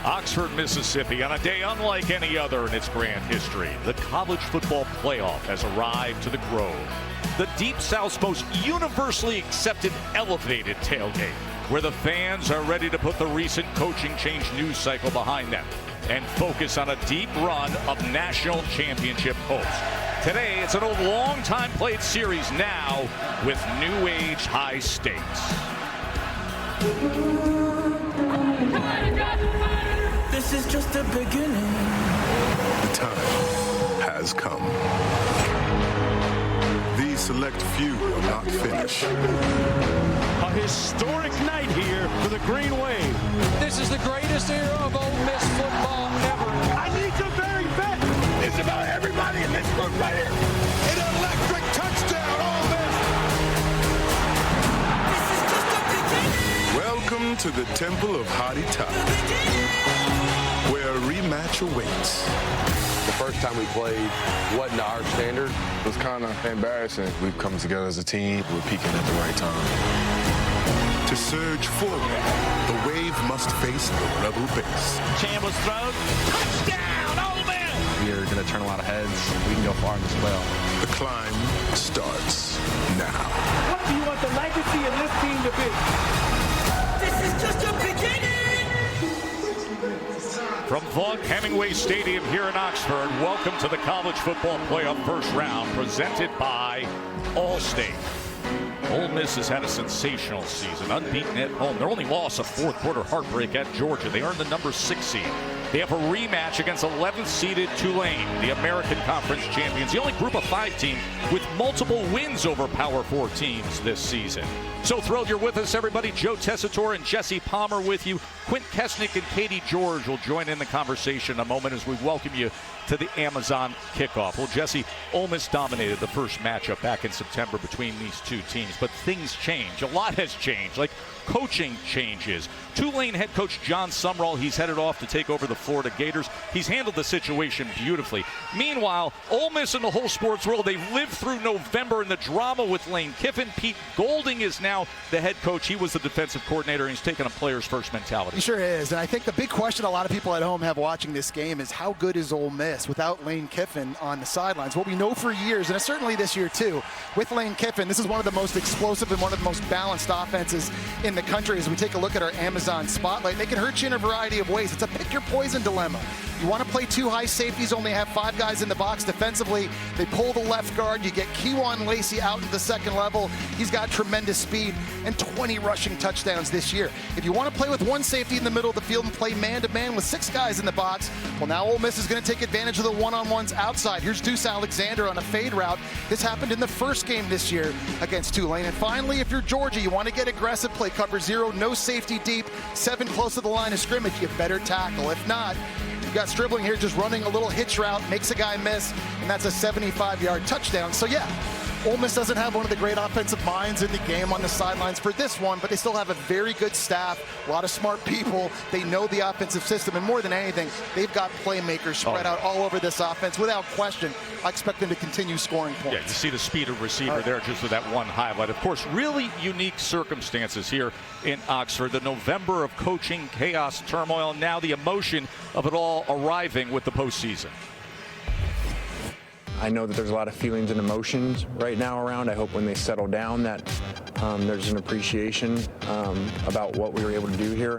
Oxford, Mississippi, on a day unlike any other in its grand history, the college football playoff has arrived to the Grove, the Deep South's most universally accepted elevated tailgate, where the fans are ready to put the recent coaching change news cycle behind them and focus on a deep run of national championship hopes. Today, it's an old, long-time played series now with new age high stakes. This is just the beginning. The time has come. These select few will not finish. A historic night here for the Green Wave. This is the greatest era of Ole Miss football ever. I need your very best. It's about everybody in this group right here. An electric touchdown, Ole Miss. This is just the beginning. Welcome to the Temple of Hottie Top, where a rematch awaits. The first time we played wasn't to our standard. It was kind of embarrassing. We've come together as a team. We're peaking at the right time. To surge forward, the Wave must face the Rebel base. Chambliss throws. Touchdown, Ole Miss! We are going to turn a lot of heads. We can go far in this playoff. The climb starts now. What do you want the legacy of this team to be? This is just the beginning. From Vaught, Hemingway Stadium here in Oxford, welcome to the College Football Playoff First Round, presented by Allstate. Ole Miss has had a sensational season, unbeaten at home. Their only loss, a fourth quarter heartbreak at Georgia. They earned the number 6 seed. They have a rematch against 11th seeded Tulane, the American Conference champions, the only group of 5 team with multiple wins over Power 4 teams this season. So thrilled you're with us, everybody. Joe Tessitore and Jesse Palmer with you. Quint Kesnick and Katie George will join in the conversation in a moment as we welcome you to the Amazon kickoff. Well, Jesse, Ole Miss dominated the first matchup back in September between these two teams, but things change. A lot has changed, like coaching changes. Tulane head coach John Sumrall, he's headed off to take over the Florida Gators. He's handled the situation beautifully. Meanwhile, Ole Miss and the whole sports world, they've lived through November and the drama with Lane Kiffin. Pete Golding is now the head coach. He was the defensive coordinator, and he's taken a player's first mentality. He sure is, and I think the big question a lot of people at home have watching this game is how good is Ole Miss without Lane Kiffin on the sidelines? What we know for years, and certainly this year too, with Lane Kiffin, this is one of the most explosive and one of the most balanced offenses in the country. As we take a look at our Amazon spotlight, they can hurt you in a variety of ways. It's a pick your poison dilemma. You want to play 2 high safeties, only have 5 guys in the box defensively. They pull the left guard. You get Kewan Lacey out to the second level. He's got tremendous speed and 20 rushing touchdowns this year. If you want to play with 1 safety in the middle of the field and play man-to-man with 6 guys in the box, well, now Ole Miss is going to take advantage of the one-on-ones outside. Here's Deuce Alexander on a fade route. This happened in the first game this year against Tulane. And finally, if you're Georgia, you want to get aggressive, play cover 0, no safety deep, 7 close to the line of scrimmage. You better tackle. If not, you've got Stribling here just running a little hitch route, makes a guy miss, and that's a 75-yard touchdown. So, yeah, Ole Miss doesn't have one of the great offensive minds in the game on the sidelines for this one, but they still have a very good staff, a lot of smart people. They know the offensive system, and more than anything, they've got playmakers spread out all over this offense. Without question, I expect them to continue scoring points. Yeah, you see the speed of receiver there just with that one highlight. Of course, really unique circumstances here in Oxford. The November of coaching, chaos, turmoil, and now the emotion of it all arriving with the postseason. I know that there's a lot of feelings and emotions right now around. I hope when they settle down that there's an appreciation about what we were able to do here.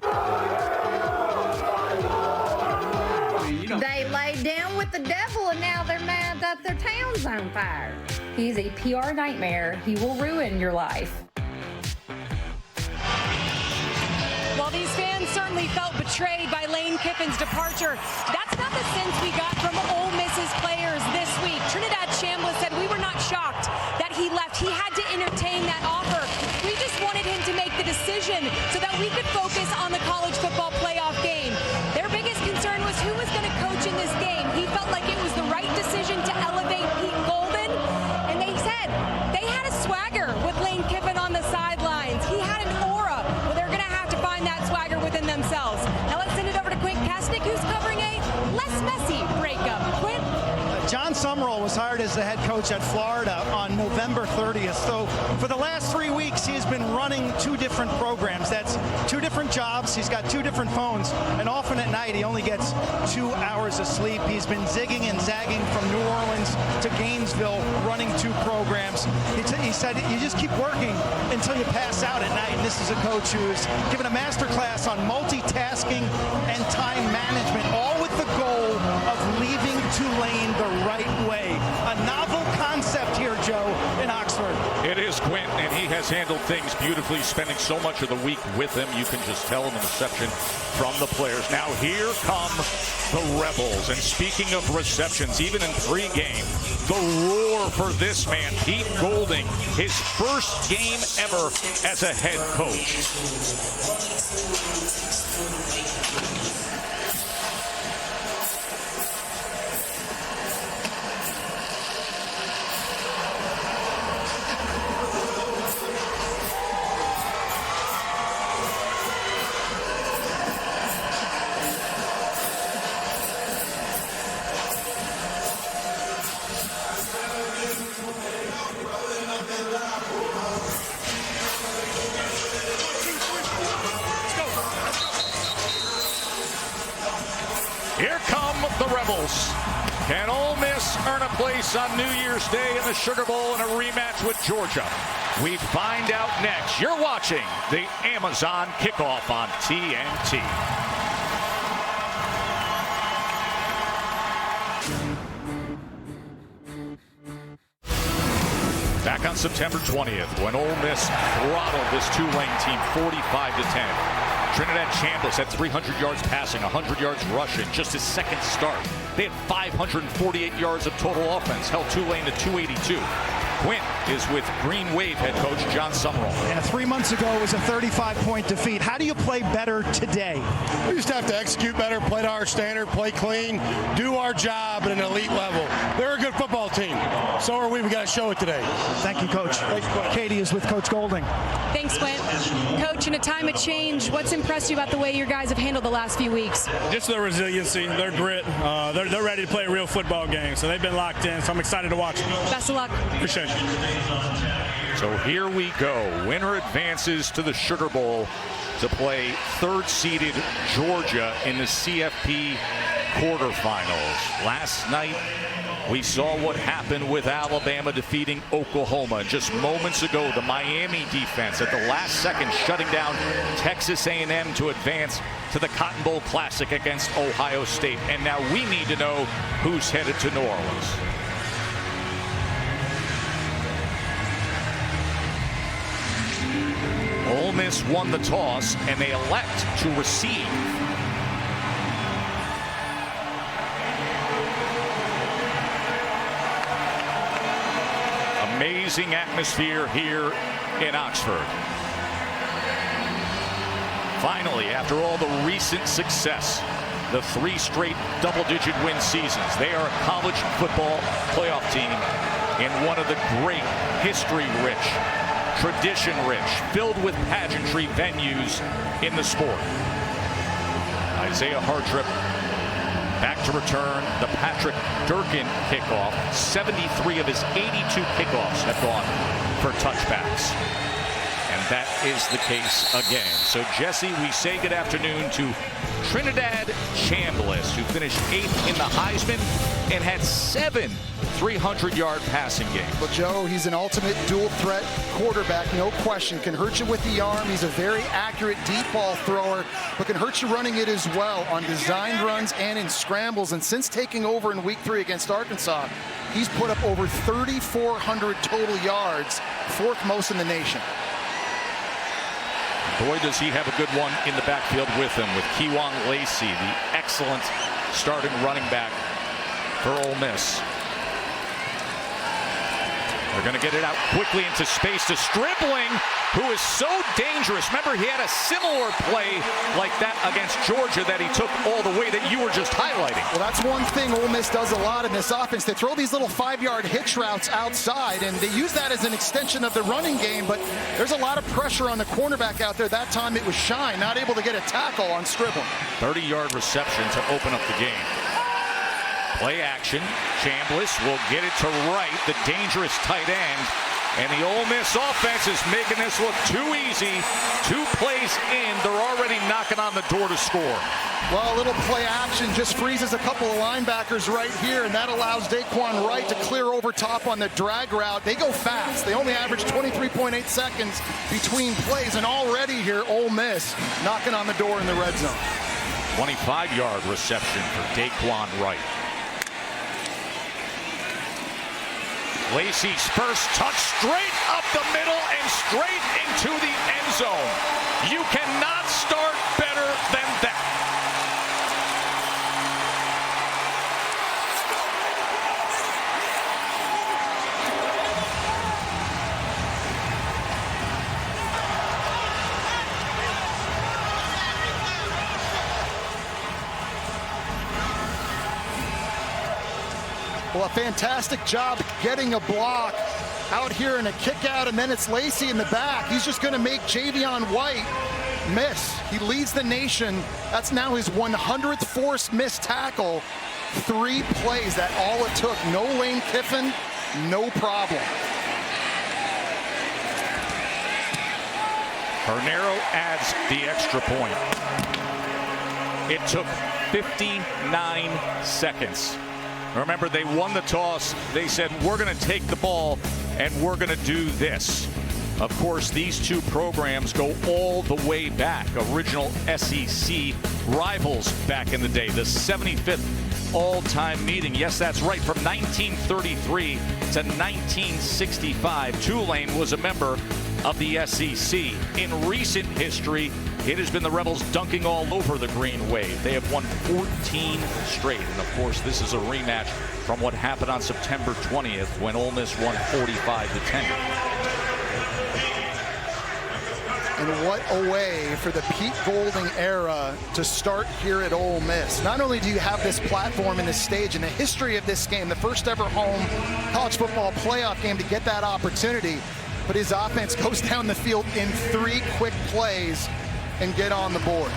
They laid down with the devil and now they're mad that their town's on fire. He's a PR nightmare. He will ruin your life. While these fans certainly felt betrayed by Lane Kiffin's departure, that's not the sense we got from Ole Miss's players this week. Trinidad Chambliss said we were not shocked that he left. He had to entertain that offer. We just wanted him to make the decision so that we could focus on the college football playoff game. Their biggest concern was who was going to coach in this game. He felt like it was the right decision to elevate Pete Golden, and they said they had a swagger with Lane Kiffin on the sidelines. He had an aura. Well, they're going to have to find that swagger within themselves. Now let's send it over to Quint Kesnick, who's covering a less messy breakup. Quint? John Sumrall was was hired as the head coach at Florida on November 30th. So for the last 3 weeks, he has been running 2 different programs. That's 2 different jobs. He's got 2 different phones. And often at night, he only gets 2 hours of sleep. He's been zigging and zagging from New Orleans to Gainesville, running 2 programs. He said, you just keep working until you pass out at night. And this is a coach who is given a master class on multitasking and time management, all with the goal of leaving Tulane the right way. A novel concept here, Joe, in Oxford. It is Quint, and he has handled things beautifully, spending so much of the week with him. You can just tell in the reception from the players. Now here come the Rebels. And speaking of receptions, even in pregame, the roar for this man, Pete Golding, his first game ever as a head coach. Here come the Rebels. Can Ole Miss earn a place on New Year's Day in the Sugar Bowl in a rematch with Georgia? We find out next. You're watching the Amazon Kickoff on TNT. Back on September 20th, when Ole Miss throttled this Tulane team 45-10. Trinidad Chambliss had 300 yards passing, 100 yards rushing, just his second start. They had 548 yards of total offense, held Tulane to 282. Quint is with Green Wave head coach John Summerall. Yeah, 3 months ago it was a 35-point defeat. How do you play better today? We just have to execute better, play to our standard, play clean, do our job at an elite level. They're a good football team. So are we. We got to show it today. Thank you, Coach. Katie is with Coach Golding. Thanks, Quint. Coach, in a time of change, what's impressed you about the way your guys have handled the last few weeks? Just their resiliency, their grit. They're ready to play a real football game, so they've been locked in, so I'm excited to watch it. Best of luck. Appreciate it. So here we go. Winner advances to the Sugar Bowl to play third-seeded Georgia in the CFP quarterfinals. Last night, we saw what happened with Alabama defeating Oklahoma. Just moments ago, the Miami defense at the last second shutting down Texas A&M to advance to the Cotton Bowl Classic against Ohio State. And now we need to know who's headed to New Orleans. Ole Miss won the toss, and they elect to receive. Amazing atmosphere here in Oxford. Finally, after all the recent success, the 3 straight double-digit win seasons, they are a college football playoff team in one of the great, history-rich, tradition-rich, filled with pageantry venues in the sport. Isaiah Hartrip back to return the Patrick Durkin kickoff. 73 of his 82 kickoffs have gone for touchbacks. And that is the case again. So, Jesse, we say good afternoon to Trinidad Chambliss, who finished 8th in the Heisman and had 7 300-yard passing games. Well, Joe, he's an ultimate dual-threat quarterback, no question. Can hurt you with the arm. He's a very accurate deep ball thrower, but can hurt you running it as well on designed runs and in scrambles. And since taking over in Week 3 against Arkansas, he's put up over 3,400 total yards, 4th most in the nation. Boy, does he have a good one in the backfield with him, with Kewan Lacey, the excellent starting running back for Ole Miss. They're going to get it out quickly into space to Stribling, who is so dangerous. Remember, he had a similar play like that against Georgia that he took all the way that you were just highlighting. Well, that's one thing Ole Miss does a lot in this offense. They throw these little 5-yard hitch routes outside, and they use that as an extension of the running game, but there's a lot of pressure on the cornerback out there. That time it was Shine, not able to get a tackle on Stribling. 30-yard reception to open up the game. Play action. Chambliss will get it to Wright, the dangerous tight end. And the Ole Miss offense is making this look too easy. 2 plays in, they're already knocking on the door to score. Well, a little play action just freezes a couple of linebackers right here, and that allows Daquan Wright to clear over top on the drag route. They go fast. They only average 23.8 seconds between plays, and already here, Ole Miss knocking on the door in the red zone. 25-yard reception for Daquan Wright. Lacey's first touch straight up the middle and straight into the end zone. You cannot start better than that. Well, a fantastic job getting a block out here in a kick out, and then it's Lacey in the back. He's just going to make Javion White miss. He leads the nation. That's now his 100th forced missed tackle. 3 plays, that all it took. No Lane Kiffin, no problem. Hernero adds the extra point. It took 59 seconds. Remember, they won the toss. They said, we're going to take the ball and we're going to do this. Of course, these 2 programs go all the way back. Original SEC rivals back in the day. The 75th all-time meeting. Yes, that's right. From 1933 to 1965, Tulane was a member of the SEC. In recent history, it has been the Rebels dunking all over the Green Wave. They have won 14 straight. And of course, this is a rematch from what happened on September 20th when Ole Miss won 45-10. And what a way for the Pete Golding era to start here at Ole Miss. Not only do you have this platform and this stage in the history of this game, the first ever home college football playoff game to get that opportunity, but his offense goes down the field in 3 quick plays and get on the board.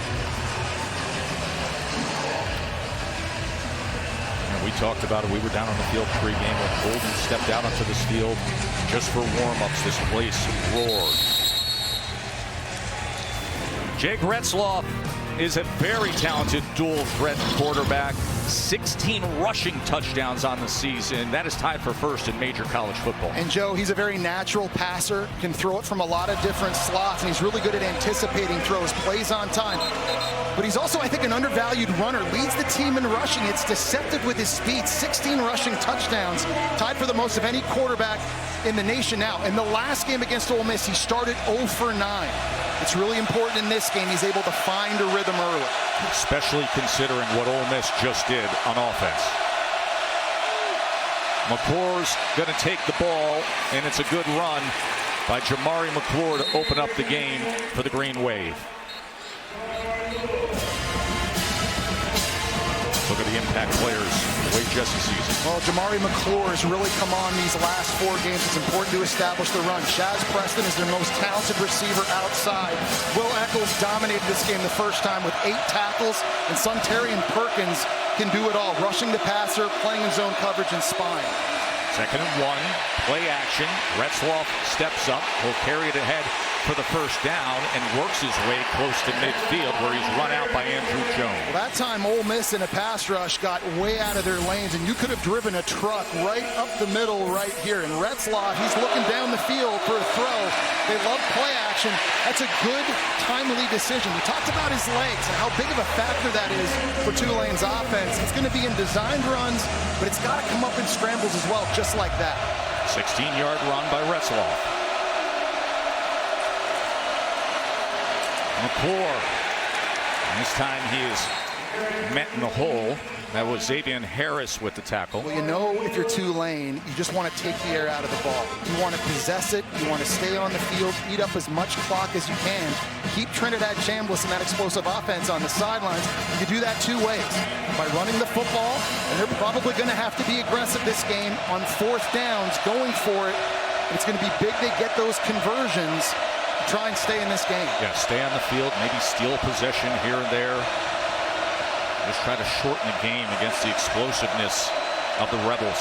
And we talked about it. We were down on the field pregame when Golden stepped out onto this field just for warm-ups. This place roared. Jake Retzloff is a very talented dual threat quarterback. 16 rushing touchdowns on the season. That is tied for first in major college football. And Joe, he's a very natural passer, can throw it from a lot of different slots, and he's really good at anticipating throws, plays on time. But he's also, I think, an undervalued runner, leads the team in rushing. It's deceptive with his speed. 16 rushing touchdowns, tied for the most of any quarterback in the nation now. In the last game against Ole Miss, he started 0 for 9. It's really important in this game he's able to find a rhythm early. Especially considering what Ole Miss just did on offense. McClure's going to take the ball, and it's a good run by Jamari McClure to open up the game for the Green Wave. Look at the impact players, the way Jesse sees it. Well, Jamari McClure has really come on these last 4 games. It's important to establish the run. Shaz Preston is their most talented receiver outside. Will Eccles dominated this game the first time with 8 tackles, and Suntarian Perkins can do it all, rushing the passer, playing in zone coverage, and spying. 2nd and 1, play action. Retzloff steps up, will carry it ahead for the first down and works his way close to midfield where he's run out by Andrew Jones. Well, that time Ole Miss in a pass rush got way out of their lanes, and you could have driven a truck right up the middle right here. And Retzloff, he's looking down the field for a throw. They love play action. That's a good, timely decision. We talked about his legs and how big of a factor that is for Tulane's offense. It's going to be in designed runs, but it's got to come up in scrambles as well, just like that. 16-yard run by Retzloff. McClure. This time he is met in the hole. That was Xavier Harris with the tackle. Well, you know, if you're Tulane, you just want to take the air out of the ball. You want to possess it. You want to stay on the field, eat up as much clock as you can. Keep Trinidad Chambliss and that explosive offense on the sidelines. You can do that 2 ways. By running the football, and they're probably going to have to be aggressive this game on 4th downs, going for it. It's going to be big they get those conversions. Try and stay in this game. Yeah, stay on the field, maybe steal possession here and there. Just try to shorten the game against the explosiveness of the Rebels.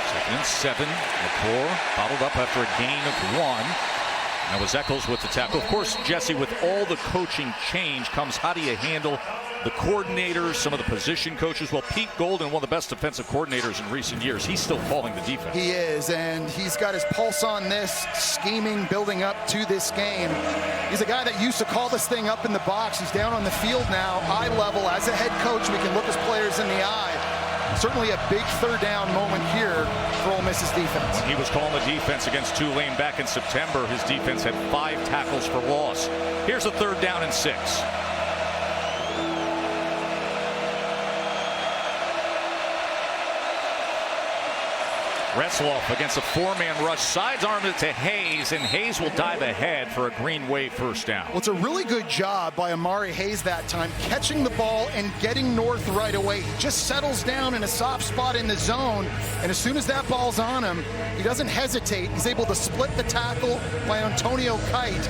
Second and 7. McClure bottled up after a gain of 1. That was Eccles with the tackle. Of course, Jesse, with all the coaching change comes how do you handle the coordinators, some of the position coaches. Well, Pete Golden, one of the best defensive coordinators in recent years, he's still calling the defense. He is, and he's got his pulse on this, scheming, building up to this game. He's a guy that used to call this thing up in the box. He's down on the field now, eye level. As a head coach, we can look his players in the eye. Certainly a big third down moment here for Ole Miss's defense. He was calling the defense against Tulane back in September. His defense had 5 tackles for loss. Here's a 3rd down and 6. Retzloff against a 4-man rush, sidearm it to Hayes, and Hayes will dive ahead for a Green Wave first down. Well, it's a really good job by Amari Hayes that time, catching the ball and getting north right away. He just settles down in a soft spot in the zone, and as soon as that ball's on him, he doesn't hesitate. He's able to split the tackle by Antonio Kite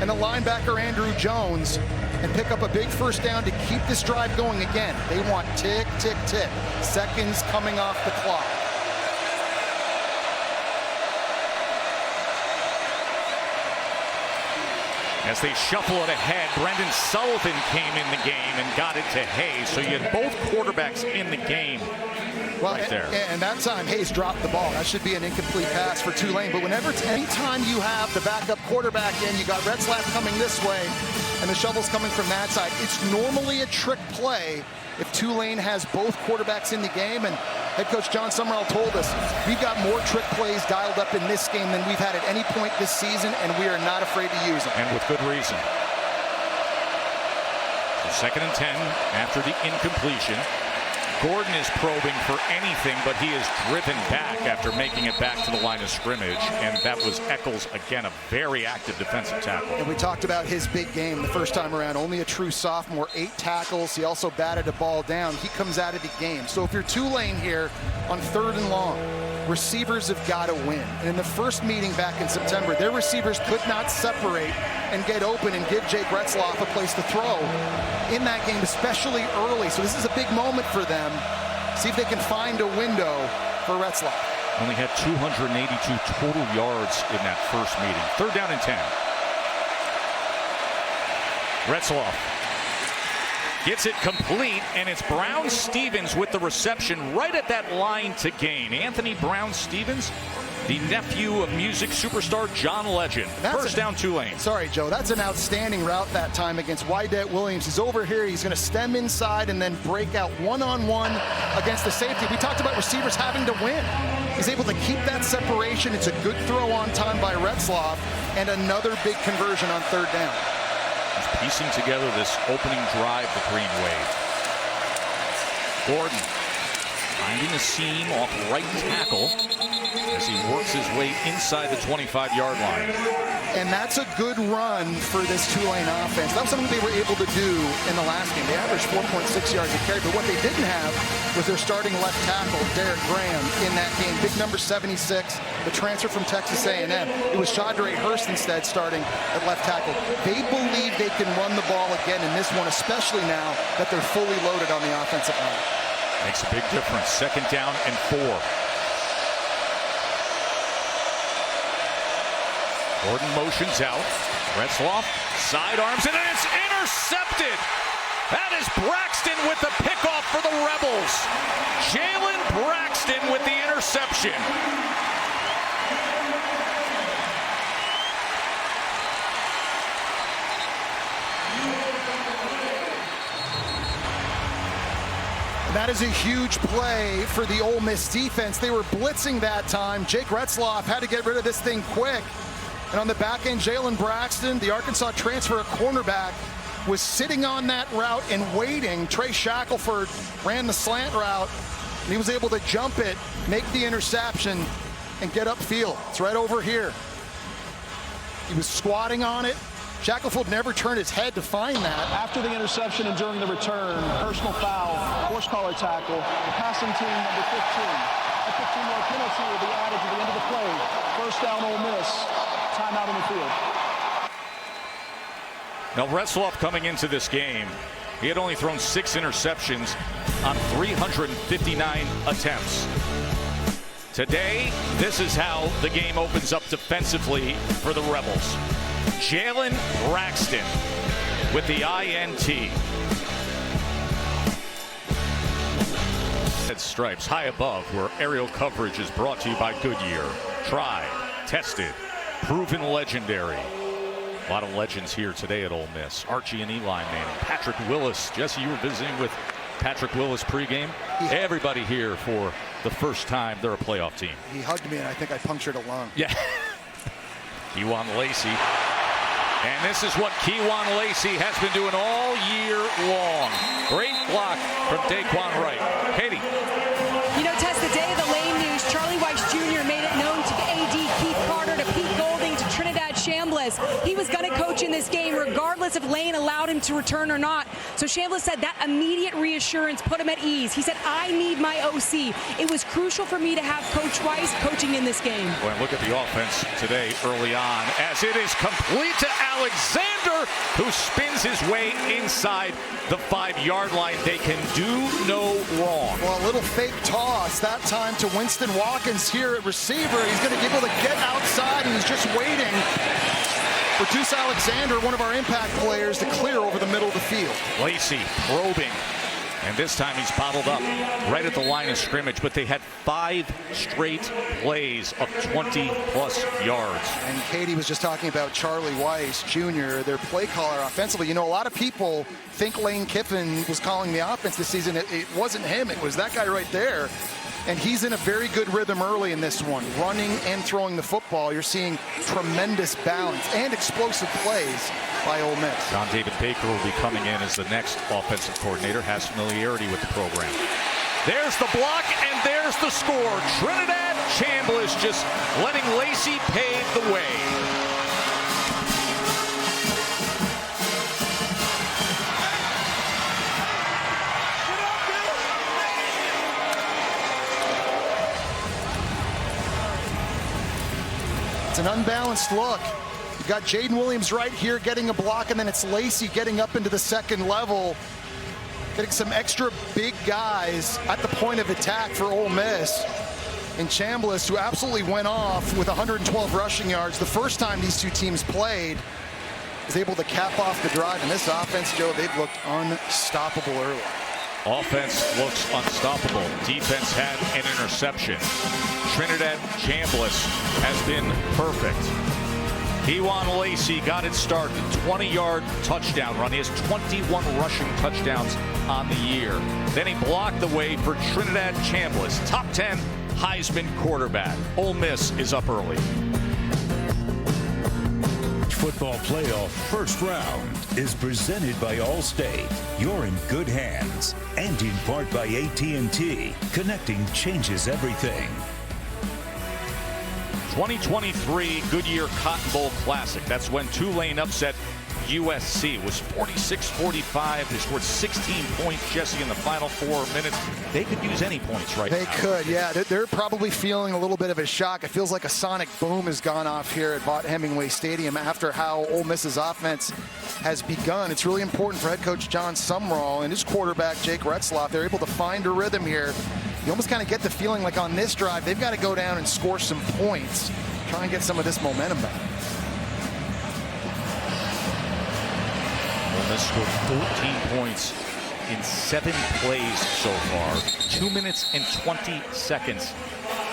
and the linebacker Andrew Jones and pick up a big first down to keep this drive going again. They want tick, tick, tick. Seconds coming off the clock. As they shuffle it ahead, Brendan Sullivan came in the game and got it to Hayes. So you had both quarterbacks in the game right there. And that time, Hayes dropped the ball. That should be an incomplete pass for Tulane. But anytime you have the backup quarterback in, you got Retzlaff coming this way, and the shovel's coming from that side. It's normally a trick play if Tulane has both quarterbacks in the game. And head coach John Summerall told us, we've got more trick plays dialed up in this game than we've had at any point this season, and we are not afraid to use them. And with good reason. So 2nd and 10 after the incompletion. Gordon is probing for anything, but he is driven back after making it back to the line of scrimmage, and that was Eccles, again, a very active defensive tackle. And we talked about his big game the first time around, only a true sophomore, 8 tackles. He also batted a ball down. He comes out of the game. So if you're Tulane here on 3rd and long, receivers have got to win. And in the first meeting back in September, their receivers could not separate and get open and give Jake Retzlaff a place to throw in that game, especially early. So this is a big moment for them. See if they can find a window for Retzlaff. Only had 282 total yards in that first meeting. 3rd down and 10. Retzlaff gets it complete, and it's Brown-Stevens with the reception right at that line to gain. Anthony Brown-Stevens, the nephew of music superstar John Legend. First down, Tulane. Sorry, Joe. That's an outstanding route that time against Wydett Williams. He's over here. He's going to stem inside and then break out one-on-one against the safety. We talked about receivers having to win. He's able to keep that separation. It's a good throw on time by Retzlaff, and another big conversion on 3rd down. He's piecing together this opening drive for Green Wave. Gordon finding a seam off right tackle as he works his way inside the 25-yard line. And that's a good run for this Tulane offense. That was something they were able to do in the last game. They averaged 4.6 yards a carry, but what they didn't have was their starting left tackle, Derek Graham, in that game. Big number 76, the transfer from Texas A&M. It was Shadre Hurst instead starting at left tackle. They believe they can run the ball again in this one, especially now that they're fully loaded on the offensive line. Makes a big difference. 2nd down and 4. Gordon motions out. Retzlaff sidearms it, and it's intercepted. That is Braxton with the pickoff for the Rebels. Jalen Braxton with the interception. That is a huge play for the Ole Miss defense. They were blitzing that time. Jake Retzlaff had to get rid of this thing quick. And on the back end, Jalen Braxton, the Arkansas transfer, a cornerback, was sitting on that route and waiting. Trey Shackelford ran the slant route, and he was able to jump it, make the interception, and get upfield. It's right over here. He was squatting on it. Shackelford never turned his head to find that. After the interception and during the return, personal foul, horse collar tackle, the passing team number 15. A 15-yard penalty will be added to the end of the play. First down, Ole Miss. timeout on the field. Now, Retzloff coming into this game, he had only thrown 6 interceptions on 359 attempts. Today, this is how the game opens up defensively for the Rebels. Jalen Braxton with the INT. Stripes high above, where aerial coverage is brought to you by Goodyear. Tried, tested, proven legendary. A lot of legends here today at Ole Miss. Archie and Eli Manning, Patrick Willis. Jesse, you were visiting with Patrick Willis pregame. Everybody here for the first time they're a playoff team. He hugged me and I think I punctured a lung. Yeah. Kewan Lacey. And this is what Kewan Lacey has been doing all year long. Great block from Daquan Wright. Katie. You know, Tess, the day of the Lane news, Charlie Weiss Jr. made it known to AD Keith Carter, to Pete Golding, to Trinidad Chambliss. He was going to coach in this game regardless if Lane allowed him to return or not. So Chambliss said that immediate reassurance put him at ease. He said, I need my OC. It was crucial for me to have Coach Weiss coaching in this game. Well, look at the offense today early on as it is complete to Alexander, who spins his way inside the 5-yard line. They can do no wrong. Well, a little fake toss that time to Winston Watkins here at receiver. He's going to be able to get outside, and he's just waiting for Deuce Alexander, one of our impact players, to clear over the middle of the field. Lacey probing, and this time he's bottled up right at the line of scrimmage, but they had 5 straight plays of 20-plus yards. And Katie was just talking about Charlie Weiss Jr., their play caller offensively. You know, a lot of people think Lane Kiffin was calling the offense this season. It wasn't him. It was that guy right there. And he's in a very good rhythm early in this one, running and throwing the football. You're seeing tremendous balance and explosive plays by Ole Miss. John David Baker will be coming in as the next offensive coordinator, has familiarity with the program. There's the block, and there's the score. Trinidad Chambliss just letting Lacey pave the way. It's an unbalanced look. You've got Jaden Williams right here getting a block, and then it's Lacey getting up into the second level, getting some extra big guys at the point of attack for Ole Miss. And Chambliss, who absolutely went off with 112 rushing yards the first time these two teams played, is able to cap off the drive. And this offense, Joe, they've looked unstoppable early. Offense looks unstoppable. Defense had an interception. Trinidad Chambliss has been perfect. Kewan Lacey got it started. 20-yard touchdown run. He has 21 rushing touchdowns on the year. Then he blocked the way for Trinidad Chambliss. Top 10 Heisman quarterback. Ole Miss is up early. Football playoff first round is presented by Allstate. You're in good hands. And in part by AT&T. Connecting changes everything. 2023 Goodyear Cotton Bowl Classic. That's when Tulane upset USC. It was 46-45. They scored 16 points, Jesse, in the final 4 minutes. They could use any points right now. They could, yeah. They're probably feeling a little bit of a shock. It feels like a sonic boom has gone off here at Vaught Hemingway Stadium after how Ole Miss's offense has begun. It's really important for head coach John Sumrall and his quarterback, Jake Retzloff. They're able to find a rhythm here. You almost kind of get the feeling like on this drive, they've got to go down and score some points, try and get some of this momentum back. Ole Miss scored 14 points in 7 plays so far. 2 minutes and 20 seconds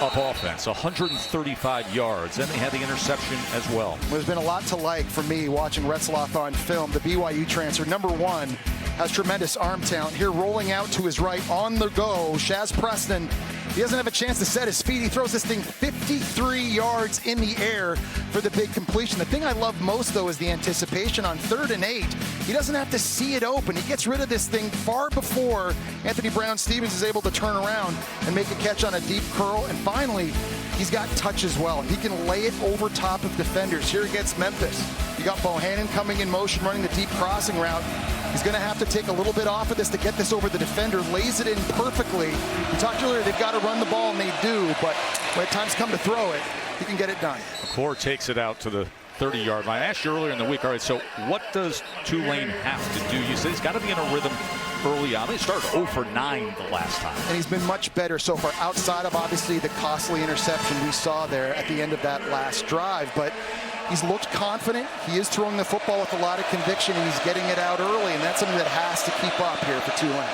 of offense, 135 yards. Then they had the interception as well. There's been a lot to like for me watching Retzloff on film. The BYU transfer, number 1, has tremendous arm talent. Here rolling out to his right on the go, Shaz Preston. He doesn't have a chance to set his feet. He throws this thing 53 yards in the air for the big completion. The thing I love most, though, is the anticipation on 3rd and 8. He doesn't have to see it open. He gets rid of this thing far before Anthony Brown-Stevens is able to turn around and make a catch on a deep curl. And finally, he's got touch as well. He can lay it over top of defenders. Here against Memphis, you got Bohannon coming in motion, running the deep crossing route. He's going to have to take a little bit off of this to get this over the defender, lays it in perfectly. We talked earlier, they've got to run the ball, and they do, but when times come to throw it, he can get it done. McClure takes it out to the 30-yard line. I asked you earlier in the week, all right, so what does Tulane have to do? You said he's got to be in a rhythm early on. They started 0 for 9 the last time. And he's been much better so far, outside of obviously the costly interception we saw there at the end of that last drive. But he's looked confident. He is throwing the football with a lot of conviction, and he's getting it out early, and that's something that has to keep up here for Tulane.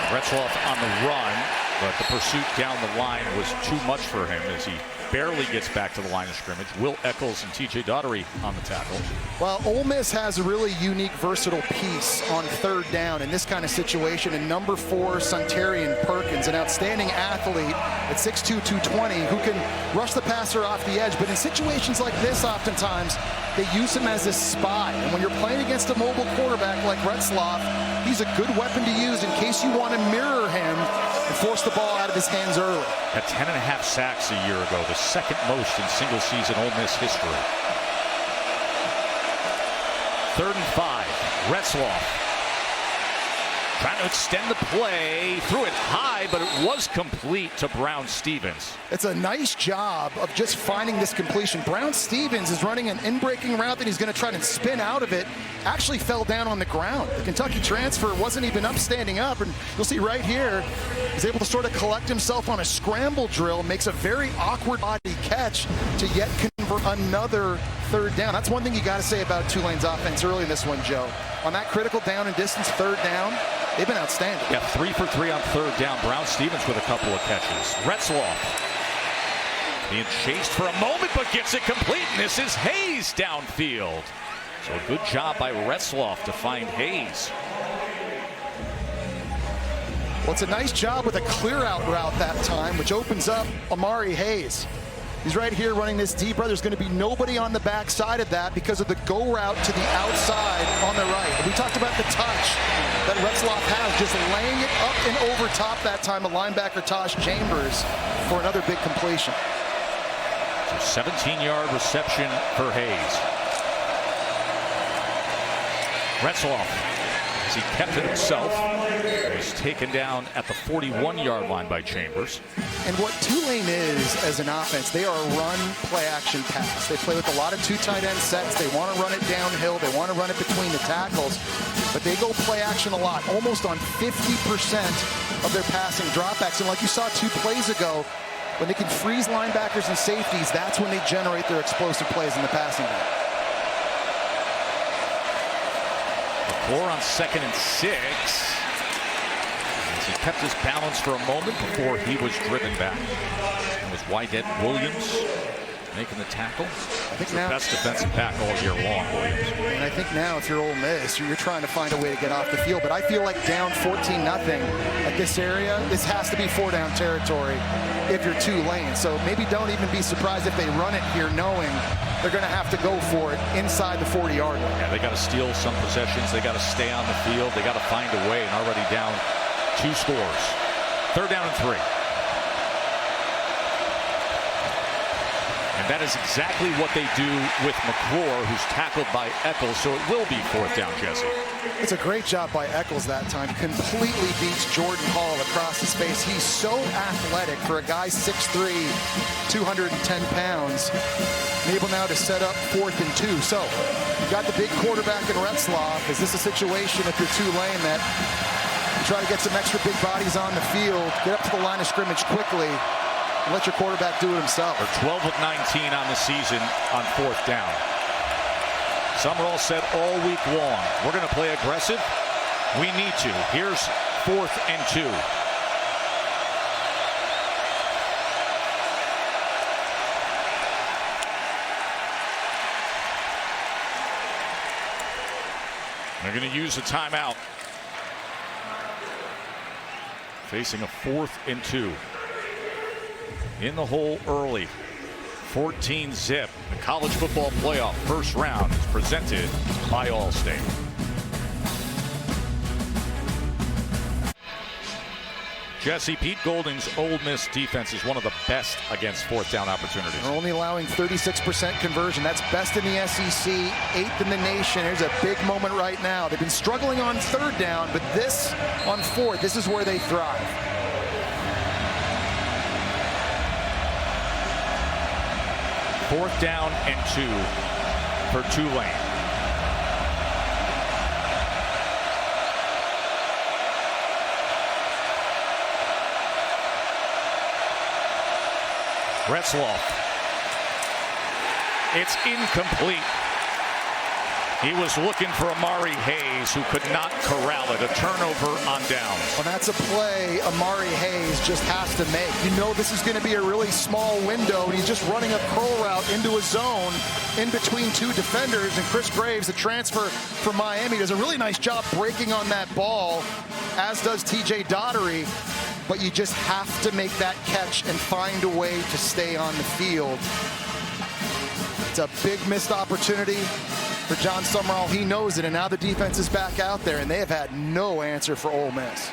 Retzloff on the run, but the pursuit down the line was too much for him as he barely gets back to the line of scrimmage. Will Eccles and T.J. Daugherty on the tackle. Well, Ole Miss has a really unique, versatile piece on third down in this kind of situation. And number 4, Suntarian Perkins, an outstanding athlete at 6'2", 220, who can rush the passer off the edge. But in situations like this, oftentimes, they use him as a spy. And when you're playing against a mobile quarterback like Retzloff, he's a good weapon to use in case you want to mirror him and force the ball out of his hands early. Had 10.5 sacks a year ago, the second most in single-season Ole Miss history. 3rd and 5. Retzloff trying to extend the play, threw it high, but it was complete to Brown Stevens. It's a nice job of just finding this completion. Brown Stevens is running an in-breaking route that he's going to try to spin out of it. Actually fell down on the ground. The Kentucky transfer wasn't even up, standing up, and you'll see right here, he's able to sort of collect himself on a scramble drill, makes a very awkward body catch to yet convert another 3rd down. That's one thing you got to say about Tulane's offense early in this one, Joe. On that critical down and distance 3rd down, they've been outstanding. Yeah, 3 for 3 on 3rd down. Brown Stevens with a couple of catches. Retzloff being chased for a moment, but gets it complete. And this is Hayes downfield. So a good job by Retzloff to find Hayes. Well, it's a nice job with a clear-out route that time, which opens up Amari Hayes. He's right here running this deep route. There's going to be nobody on the back side of that because of the go route to the outside on the right. We talked about the touch that Retzloff has, just laying it up and over top that time of linebacker Tosh Chambers for another big completion. So 17-yard reception for Hayes. Retzloff, as he kept it himself, was taken down at the 41-yard line by Chambers. And what Tulane is as an offense, they are a run, play action pass. They play with a lot of 2 tight end sets. They want to run it downhill. They want to run it between the tackles. But they go play action a lot, almost on 50% of their passing dropbacks. And like you saw 2 plays ago, when they can freeze linebackers and safeties, that's when they generate their explosive plays in the passing game. McClure on 2nd and 6. He kept his balance for a moment before he was driven back. It was Wydett Williams making the tackle. I think now, best defensive back all year long, Williams. And I think now, if you're Ole Miss, you're trying to find a way to get off the field. But I feel like down 14-0 at this area, this has to be 4-down territory if you're Tulane. So maybe don't even be surprised if they run it here, knowing they're going to have to go for it inside the 40-yard line. Yeah, they got to steal some possessions. They got to stay on the field. They got to find a way, and already down 2 scores. 3rd down and 3. And that is exactly what they do with McClure, who's tackled by Eccles, so it will be 4th down, Jesse. It's a great job by Eccles that time. Completely beats Jordan Hall across his face. He's so athletic for a guy 6'3", 210 pounds. And able now to set up 4th and 2. So you got the big quarterback in Retzloff. Is this a situation, if you're Tulane, that you try to get some extra big bodies on the field, get up to the line of scrimmage quickly, and let your quarterback do it himself? They're 12 of 19 on the season on 4th down. Summerall said all week long, we're going to play aggressive. We need to. Here's 4th and 2. They're going to use a timeout. Facing a 4th and 2. In the hole early. 14-zip. The college football playoff first round is presented by Allstate. Jesse, Pete Golding's Ole Miss defense is one of the best against 4th down opportunities. They're only allowing 36% conversion. That's best in the SEC, 8th in the nation. There's a big moment right now. They've been struggling on 3rd down, but this on 4th, this is where they thrive. 4th down and 2 for Tulane. Retzloff. It's incomplete. He was looking for Amari Hayes, who could not corral it. A turnover on downs. Well, that's a play Amari Hayes just has to make. You know this is going to be a really small window, and he's just running a curl route into a zone in between 2 defenders. And Chris Graves, the transfer from Miami, does a really nice job breaking on that ball, as does TJ Daugherty. But you just have to make that catch and find a way to stay on the field. It's a big missed opportunity for John Summerall. He knows it, and now the defense is back out there, and they have had no answer for Ole Miss.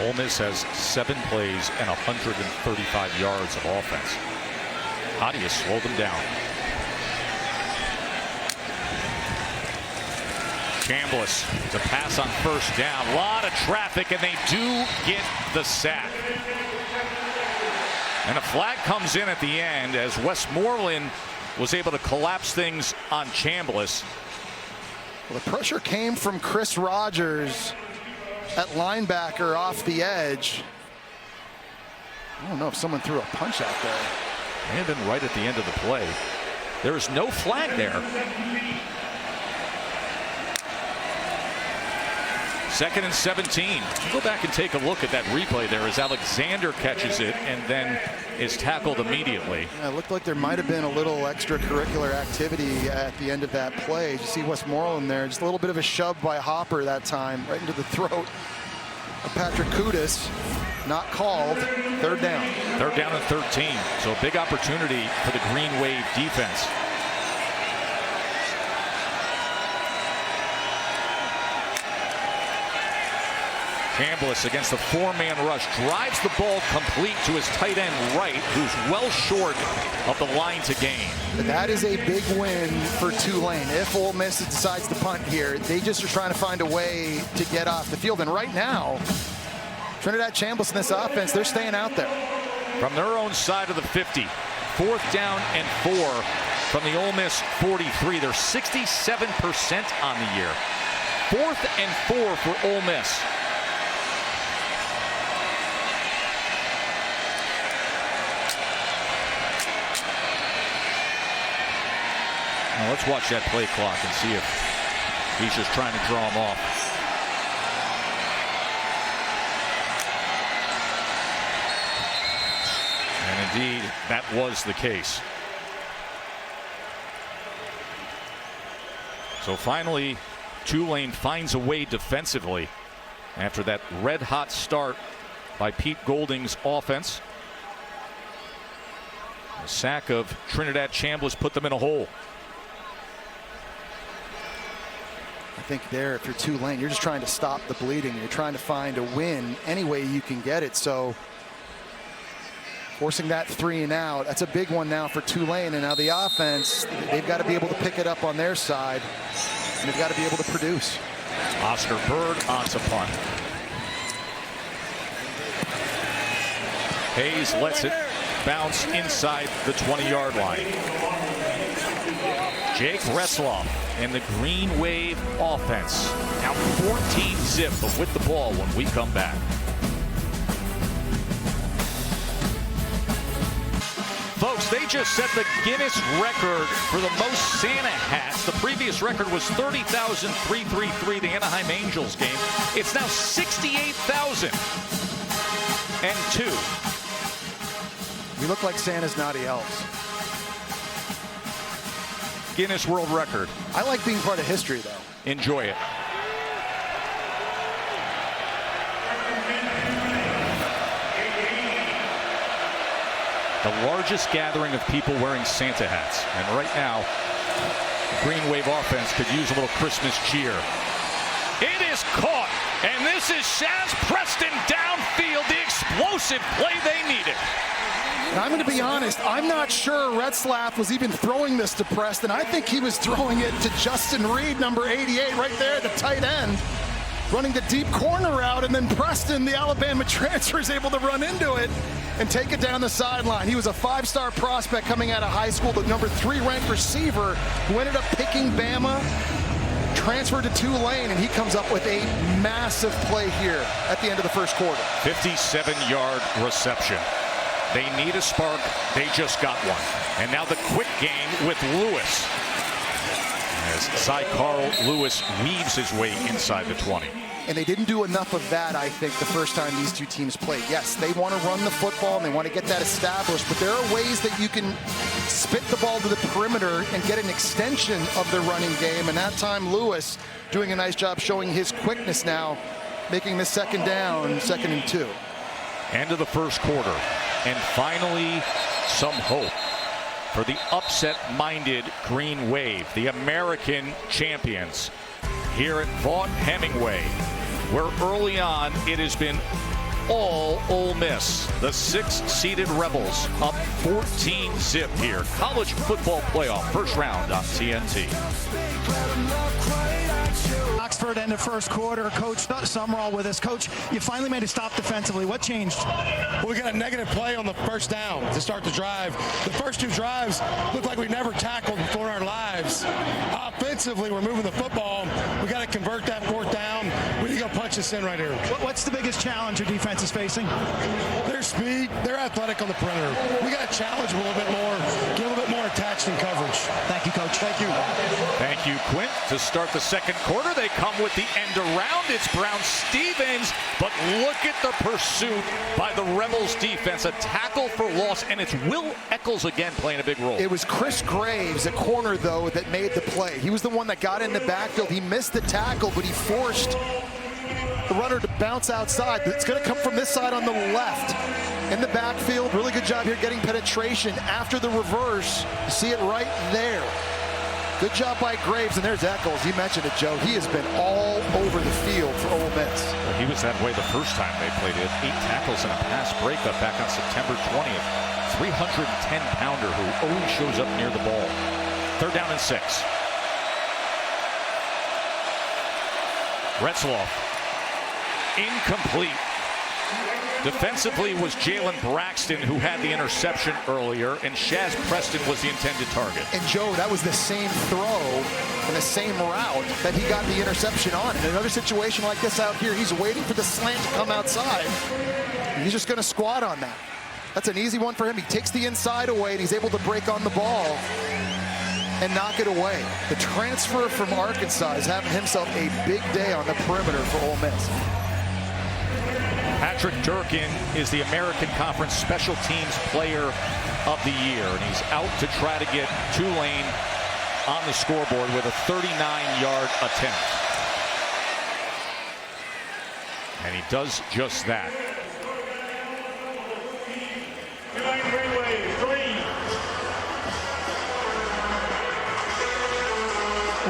Ole Miss has 7 plays and 135 yards of offense. How do you slow them down? Chambliss to pass on 1st down. A lot of traffic, and they do get the sack. And a flag comes in at the end as Westmoreland was able to collapse things on Chambliss. Well, the pressure came from Chris Rogers at linebacker off the edge. I don't know if someone threw a punch out there. May have been right at the end of the play. There is no flag there. 2nd and 17. Go back and take a look at that replay there as Alexander catches it and then is tackled immediately. Yeah, it looked like there might have been a little extracurricular activity at the end of that play. You see Westmoreland there, just a little bit of a shove by Hopper that time, right into the throat of Patrick Kudus. Not called. 3rd down. 3rd down and 13. So a big opportunity for the Green Wave defense. Chambliss against the 4-man rush drives the ball complete to his tight end right, who's well short of the line to gain. That is a big win for Tulane. If Ole Miss decides to punt here, they just are trying to find a way to get off the field. And right now, Trinidad Chambliss in this offense, they're staying out there. From their own side of the 50, 4th down and 4 from the Ole Miss 43. They're 67% on the year. 4th and 4 for Ole Miss. Now let's watch that play clock and see if he's just trying to draw him off. And indeed, that was the case. So finally, Tulane finds a way defensively after that red-hot start by Pete Golding's offense. The sack of Trinidad Chambliss put them in a hole. I think there, if you're Tulane, you're just trying to stop the bleeding. You're trying to find a win any way you can get it. So forcing that 3 and out, that's a big one now for Tulane. And now the offense, they've got to be able to pick it up on their side. And they've got to be able to produce. Oscar Bird on to punt. Hayes lets it bounce inside the 20-yard line. Jake Retzloff and the Green Wave offense now 14-zip, but with the ball when we come back. Folks, they just set the Guinness record for the most Santa hats. The previous record was 30,333, the Anaheim Angels game. It's now 68,002. You look like Santa's naughty elves. Guinness World Record. I like being part of history, though. Enjoy it. The largest gathering of people wearing Santa hats. And right now, the Green Wave offense could use a little Christmas cheer. It is caught, and this is Shaz Preston downfield, the explosive play they needed. And I'm going to be honest, I'm not sure Retzlaff was even throwing this to Preston. I think he was throwing it to Justin Reed, number 88, right there, the tight end, running the deep corner route, and then Preston, the Alabama transfer, is able to run into it and take it down the sideline. He was a 5-star prospect coming out of high school, the number 3 ranked receiver who ended up picking Bama, transferred to Tulane, and he comes up with a massive play here at the end of the first quarter. 57-yard reception. They need a spark. They just got one. And now the quick game with Lewis. As Cy Carl Lewis weaves his way inside the 20. And they didn't do enough of that, I think, the first time these two teams played. Yes, they want to run the football and they want to get that established, but there are ways that you can spit the ball to the perimeter and get an extension of the running game. And that time, Lewis doing a nice job showing his quickness now, making this second down, 2nd and 2. End of the first quarter. And finally, some hope for the upset-minded Green Wave, the American champions, here at Vaught Hemingway, where early on it has been all Ole Miss. The 6-seeded Rebels up 14-zip here. College football playoff, first round on TNT. Oxford end of first quarter. Coach Summerall with us. Coach, you finally made a stop defensively. What changed? Well, we got a negative play on the first down to start the drive. The first 2 drives looked like we never tackled before in our lives. Offensively, we're moving the football. We got to convert that 4th down. We need to go punch this in right here. What's the biggest challenge your defense is facing? Their speed. They're athletic on the perimeter. We got to challenge them a little bit more, get a little bit more attached in coverage. Thank you, Coach. Thank you. Thank you, Quint. To start the second quarter, they come with the end around. It's Brown-Stevens, but look at the pursuit by the Rebels defense. A tackle for loss, and it's Will Eccles again playing a big role. It was Chris Graves, a corner, though, that made the play. He was the one that got in the backfield. He missed the tackle, but he forced the runner to bounce outside. It's going to come from this side on the left. In the backfield, really good job here getting penetration after the reverse. You see it right there. Good job by Graves, and there's Eccles. You mentioned it, Joe. He has been all over the field for Ole Miss. Well, he was that way the first time they played it. 8 tackles and a pass breakup back on September 20th. 310-pounder who always shows up near the ball. 3rd down and 6. Retzloff. Incomplete. Defensively was Jalen Braxton, who had the interception earlier, and Shaz Preston was the intended target. And Joe, that was the same throw and the same route that he got the interception on. In another situation like this out here, he's waiting for the slant to come outside, and he's just going to squat on that. That's an easy one for him. He takes the inside away, and he's able to break on the ball and knock it away. The transfer from Arkansas is having himself a big day on the perimeter for Ole Miss. Patrick Durkin is the American Conference Special Teams Player of the Year, and he's out to try to get Tulane on the scoreboard with a 39-yard attempt. And he does just that. Tulane Green Wave, 3.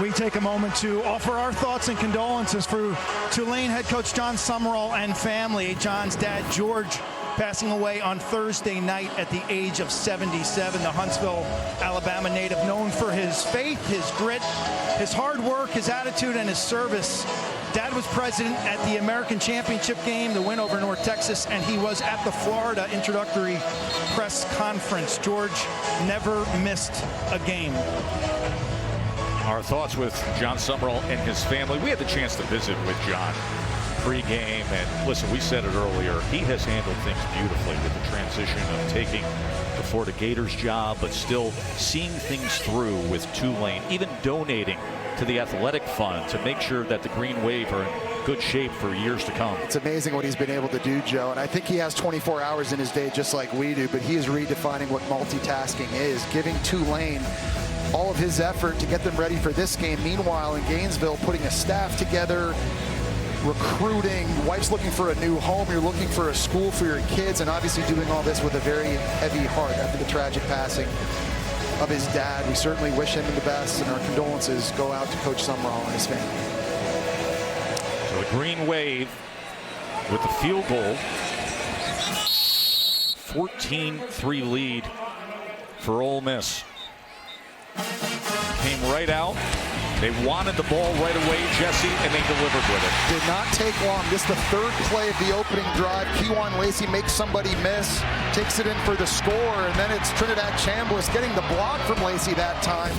We take a moment to offer our thoughts and condolences for Tulane head coach John Summerall and family. John's dad, George, passing away on Thursday night at the age of 77. The Huntsville, Alabama native, known for his faith, his grit, his hard work, his attitude, and his service. Dad was president at the American Championship game, the win over North Texas, and he was at the Florida introductory press conference. George never missed a game. Our thoughts with John Summerall and his family. We had the chance to visit with John pre-game, and listen, we said it earlier, he has handled things beautifully with the transition of taking the Florida Gators job, but still seeing things through with Tulane, even donating to the athletic fund to make sure that the Green Wave are in good shape for years to come. It's amazing what he's been able to do, Joe, and I think he has 24 hours in his day just like we do, but he is redefining what multitasking is, giving Tulane all of his effort to get them ready for this game. Meanwhile, in Gainesville, putting a staff together, recruiting, wife's looking for a new home, you're looking for a school for your kids, and obviously doing all this with a very heavy heart after the tragic passing of his dad. We certainly wish him the best, and our condolences go out to Coach Summerall and his family. So the Green Wave with the field goal, 14-3 lead for Ole Miss. Came right out, They wanted the ball right away, Jesse, and they delivered with it. Did not take long. This is the third play of the opening drive. Kewan Lacey makes somebody miss, takes it in for the score, and then it's Trinidad Chambliss getting the block from Lacey that time,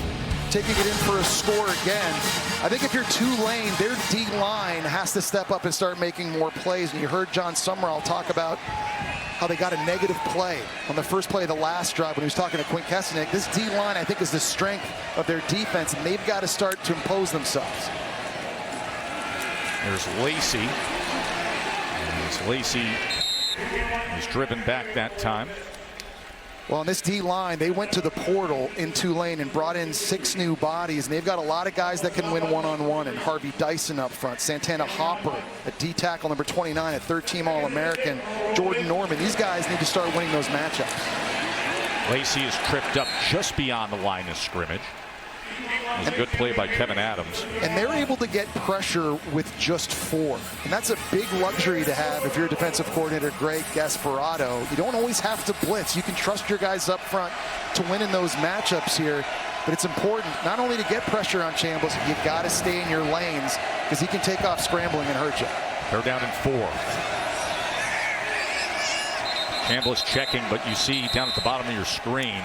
taking it in for a score again. I think if you're Tulane, their D-line has to step up and start making more plays. And you heard John Summerall talk about how they got a negative play on the first play of the last drive when he was talking to Quint Kessenich. This D-line, I think, is the strength of their defense, and they've got to start to impose themselves. There's Lacey. As Lacey was driven back that time. Well, on this D-line, they went to the portal in Tulane and brought in 6 new bodies, and they've got a lot of guys that can win one-on-one, and Harvey Dyson up front, Santana Hopper at D-tackle number 29, a third-team All-American, Jordan Norman. These guys need to start winning those matchups. Lacey is tripped up just beyond the line of scrimmage. It was a good play by Kevin Adams. And they're able to get pressure with just 4. And that's a big luxury to have if you're defensive coordinator Greg Gasparotto. You don't always have to blitz. You can trust your guys up front to win in those matchups here. But it's important not only to get pressure on Chambliss, you got to stay in your lanes because he can take off scrambling and hurt you. They're down in 4. Chambliss checking, but you see down at the bottom of your screen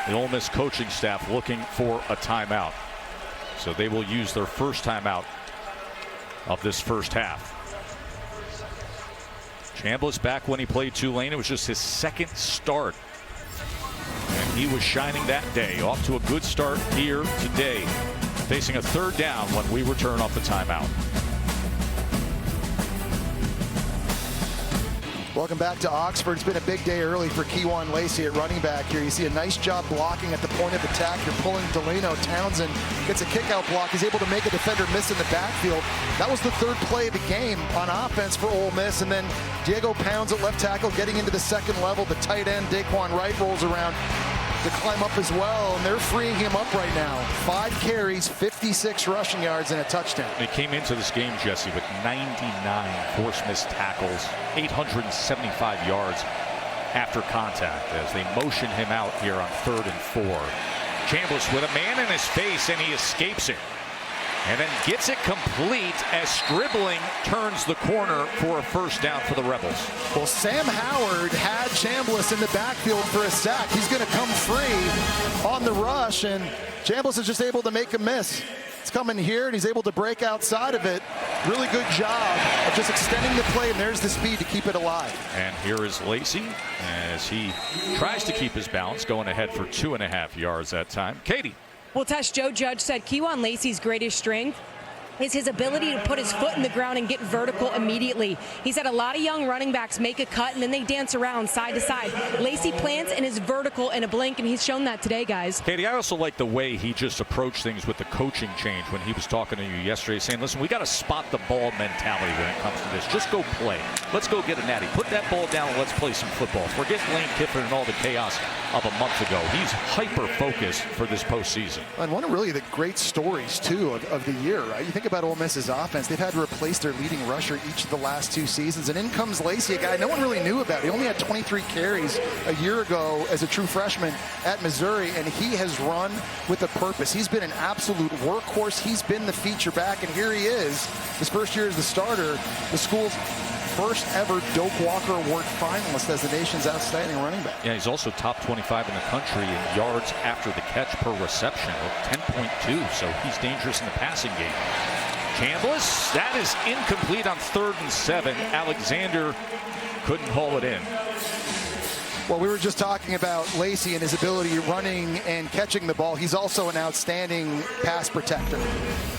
the Ole Miss coaching staff looking for a timeout. So they will use their first timeout of this first half. Chambliss back when he played Tulane. It was just his second start. And he was shining that day. Off to a good start here today. Facing a third down when we return off the timeout. Welcome back to Oxford. It's been a big day early for Kewan Lacey at running back here. You see a nice job blocking at the point of attack. You're pulling Delano. Townsend gets a kick-out block. He's able to make a defender miss in the backfield. That was the third play of the game on offense for Ole Miss. And then Diego Pounds at left tackle getting into the second level. The tight end, Daquan Wright, rolls around to climb up as well, and they're freeing him up right now. 5 carries, 56 rushing yards, and a touchdown. They came into this game, Jesse, with 99 forced missed tackles, 875 yards after contact as they motion him out here on 3rd and 4. Chambliss with a man in his face, and he escapes it. And then gets it complete as Stribling turns the corner for a first down for the Rebels. Well, Sam Howard had Chambliss in the backfield for a sack. He's going to come free on the rush, and Chambliss is just able to make a miss. It's coming here, and he's able to break outside of it. Really good job of just extending the play, and there's the speed to keep it alive. And here is Lacey as he tries to keep his balance, going ahead for 2.5 yards that time. Katie. Well, Tesh, Joe Judge said Kewan Lacey's greatest strength is his ability to put his foot in the ground and get vertical immediately. He said a lot of young running backs make a cut and then they dance around side to side. Lacey plants and is vertical in a blink, and he's shown that today, guys. Katie, I also like the way he just approached things with the coaching change when he was talking to you yesterday, saying, listen, we got to spot the ball mentality when it comes to this. Just go play. Let's go get a natty. Put that ball down and let's play some football. Forget Lane Kiffin and all the chaos of a month ago. He's hyper-focused for this postseason. And one of really the great stories, too, of the year, right? You think about Ole Miss's offense. They've had to replace their leading rusher each of the last 2 seasons. And in comes Lacey, a guy no one really knew about. He only had 23 carries a year ago as a true freshman at Missouri, and he has run with a purpose. He's been an absolute workhorse. He's been the feature back, and here he is. His first year as the starter, the school's first ever Doak Walker Award finalist as the nation's outstanding running back. Yeah, he's also top 25 in the country in yards after the catch per reception, 10.2, so he's dangerous in the passing game. Chambliss, that is incomplete on 3rd and 7. Alexander couldn't haul it in. Well, we were just talking about Lacey and his ability running and catching the ball. He's also an outstanding pass protector.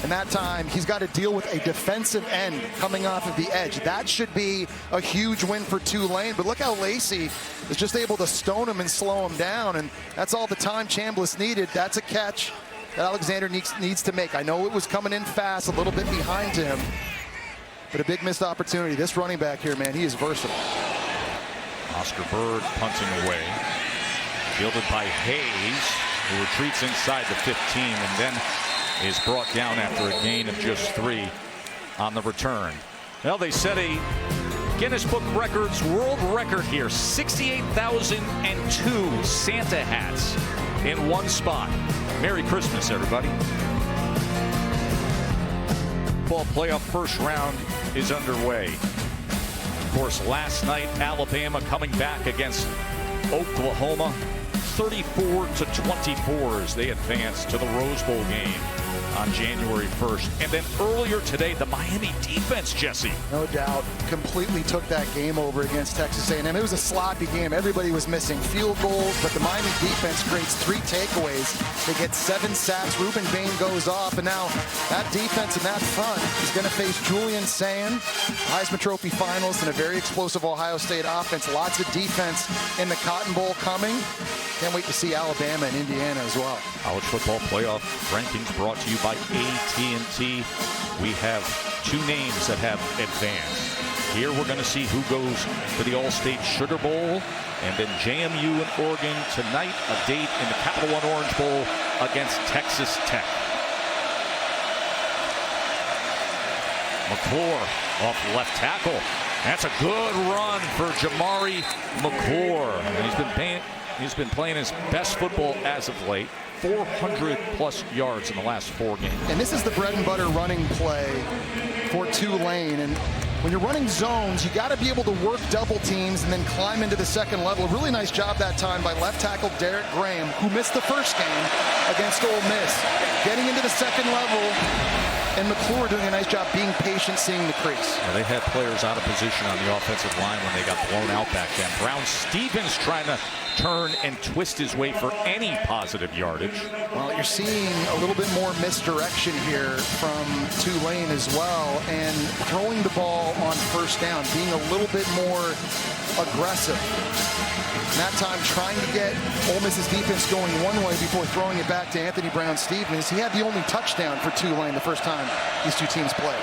And that time, he's got to deal with a defensive end coming off of the edge. That should be a huge win for Tulane. But look how Lacey is just able to stone him and slow him down. And that's all the time Chambliss needed. That's a catch that Alexander needs to make. I know it was coming in fast, a little bit behind him. But a big missed opportunity. This running back here, man, he is versatile. Oscar Bird punting away. Fielded by Hayes, who retreats inside the 15 and then is brought down after a gain of just 3 on the return. Well, they set a Guinness Book Records world record here. 68,002 Santa hats in one spot. Merry Christmas, everybody. Football Playoff first round is underway. Of course, last night, Alabama coming back against Oklahoma, 34-24 as they advance to the Rose Bowl game on January 1st. And then earlier today, the Miami defense, Jesse. No doubt, completely took that game over against Texas A&M. It was a sloppy game. Everybody was missing field goals, but the Miami defense creates 3 takeaways. They get 7 sacks. Ruben Bain goes off, and now that defense and that front is going to face Julian Sand, Heisman Trophy finalist, and a very explosive Ohio State offense. Lots of defense in the Cotton Bowl coming. Can't wait to see Alabama and Indiana as well. College Football Playoff rankings brought to you by AT&T. We have 2 names that have advanced. Here we're going to see who goes to the All-State Sugar Bowl, and then JMU and Oregon tonight, a date in the Capital One Orange Bowl against Texas Tech. McClure off left tackle. That's a good run for Jamari McClure. And he's been playing his best football as of late. 400+ yards in the last 4 games. And this is the bread and butter running play for Tulane. And when you're running zones, you got to be able to work double teams and then climb into the second level. A really nice job that time by left tackle Derek Graham, who missed the first game against Ole Miss. Getting into the second level, and McClure doing a nice job being patient, seeing the crease. Yeah, they had players out of position on the offensive line when they got blown out back then. Brown Stevens trying to turn and twist his way for any positive yardage. Well, you're seeing a little bit more misdirection here from Tulane as well, and throwing the ball on first down, being a little bit more aggressive. And that time trying to get Ole Miss's defense going one way before throwing it back to Anthony Brown Stevens. He had the only touchdown for Tulane the first time these 2 teams played.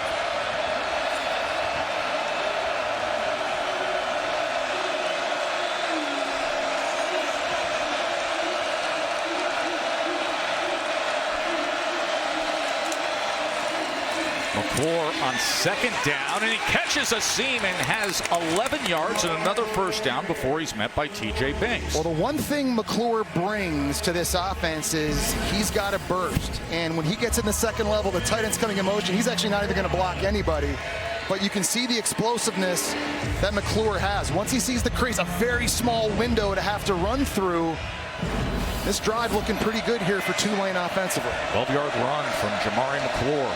McClure on second down, and he catches a seam and has 11 yards and another first down before he's met by T.J. Banks. Well, the one thing McClure brings to this offense is he's got a burst. And when he gets in the second level, the tight end's coming in motion. He's actually not even going to block anybody. But you can see the explosiveness that McClure has. Once he sees the crease, a very small window to have to run through. This drive looking pretty good here for Tulane offensively. 12-yard run from Jamari McClure.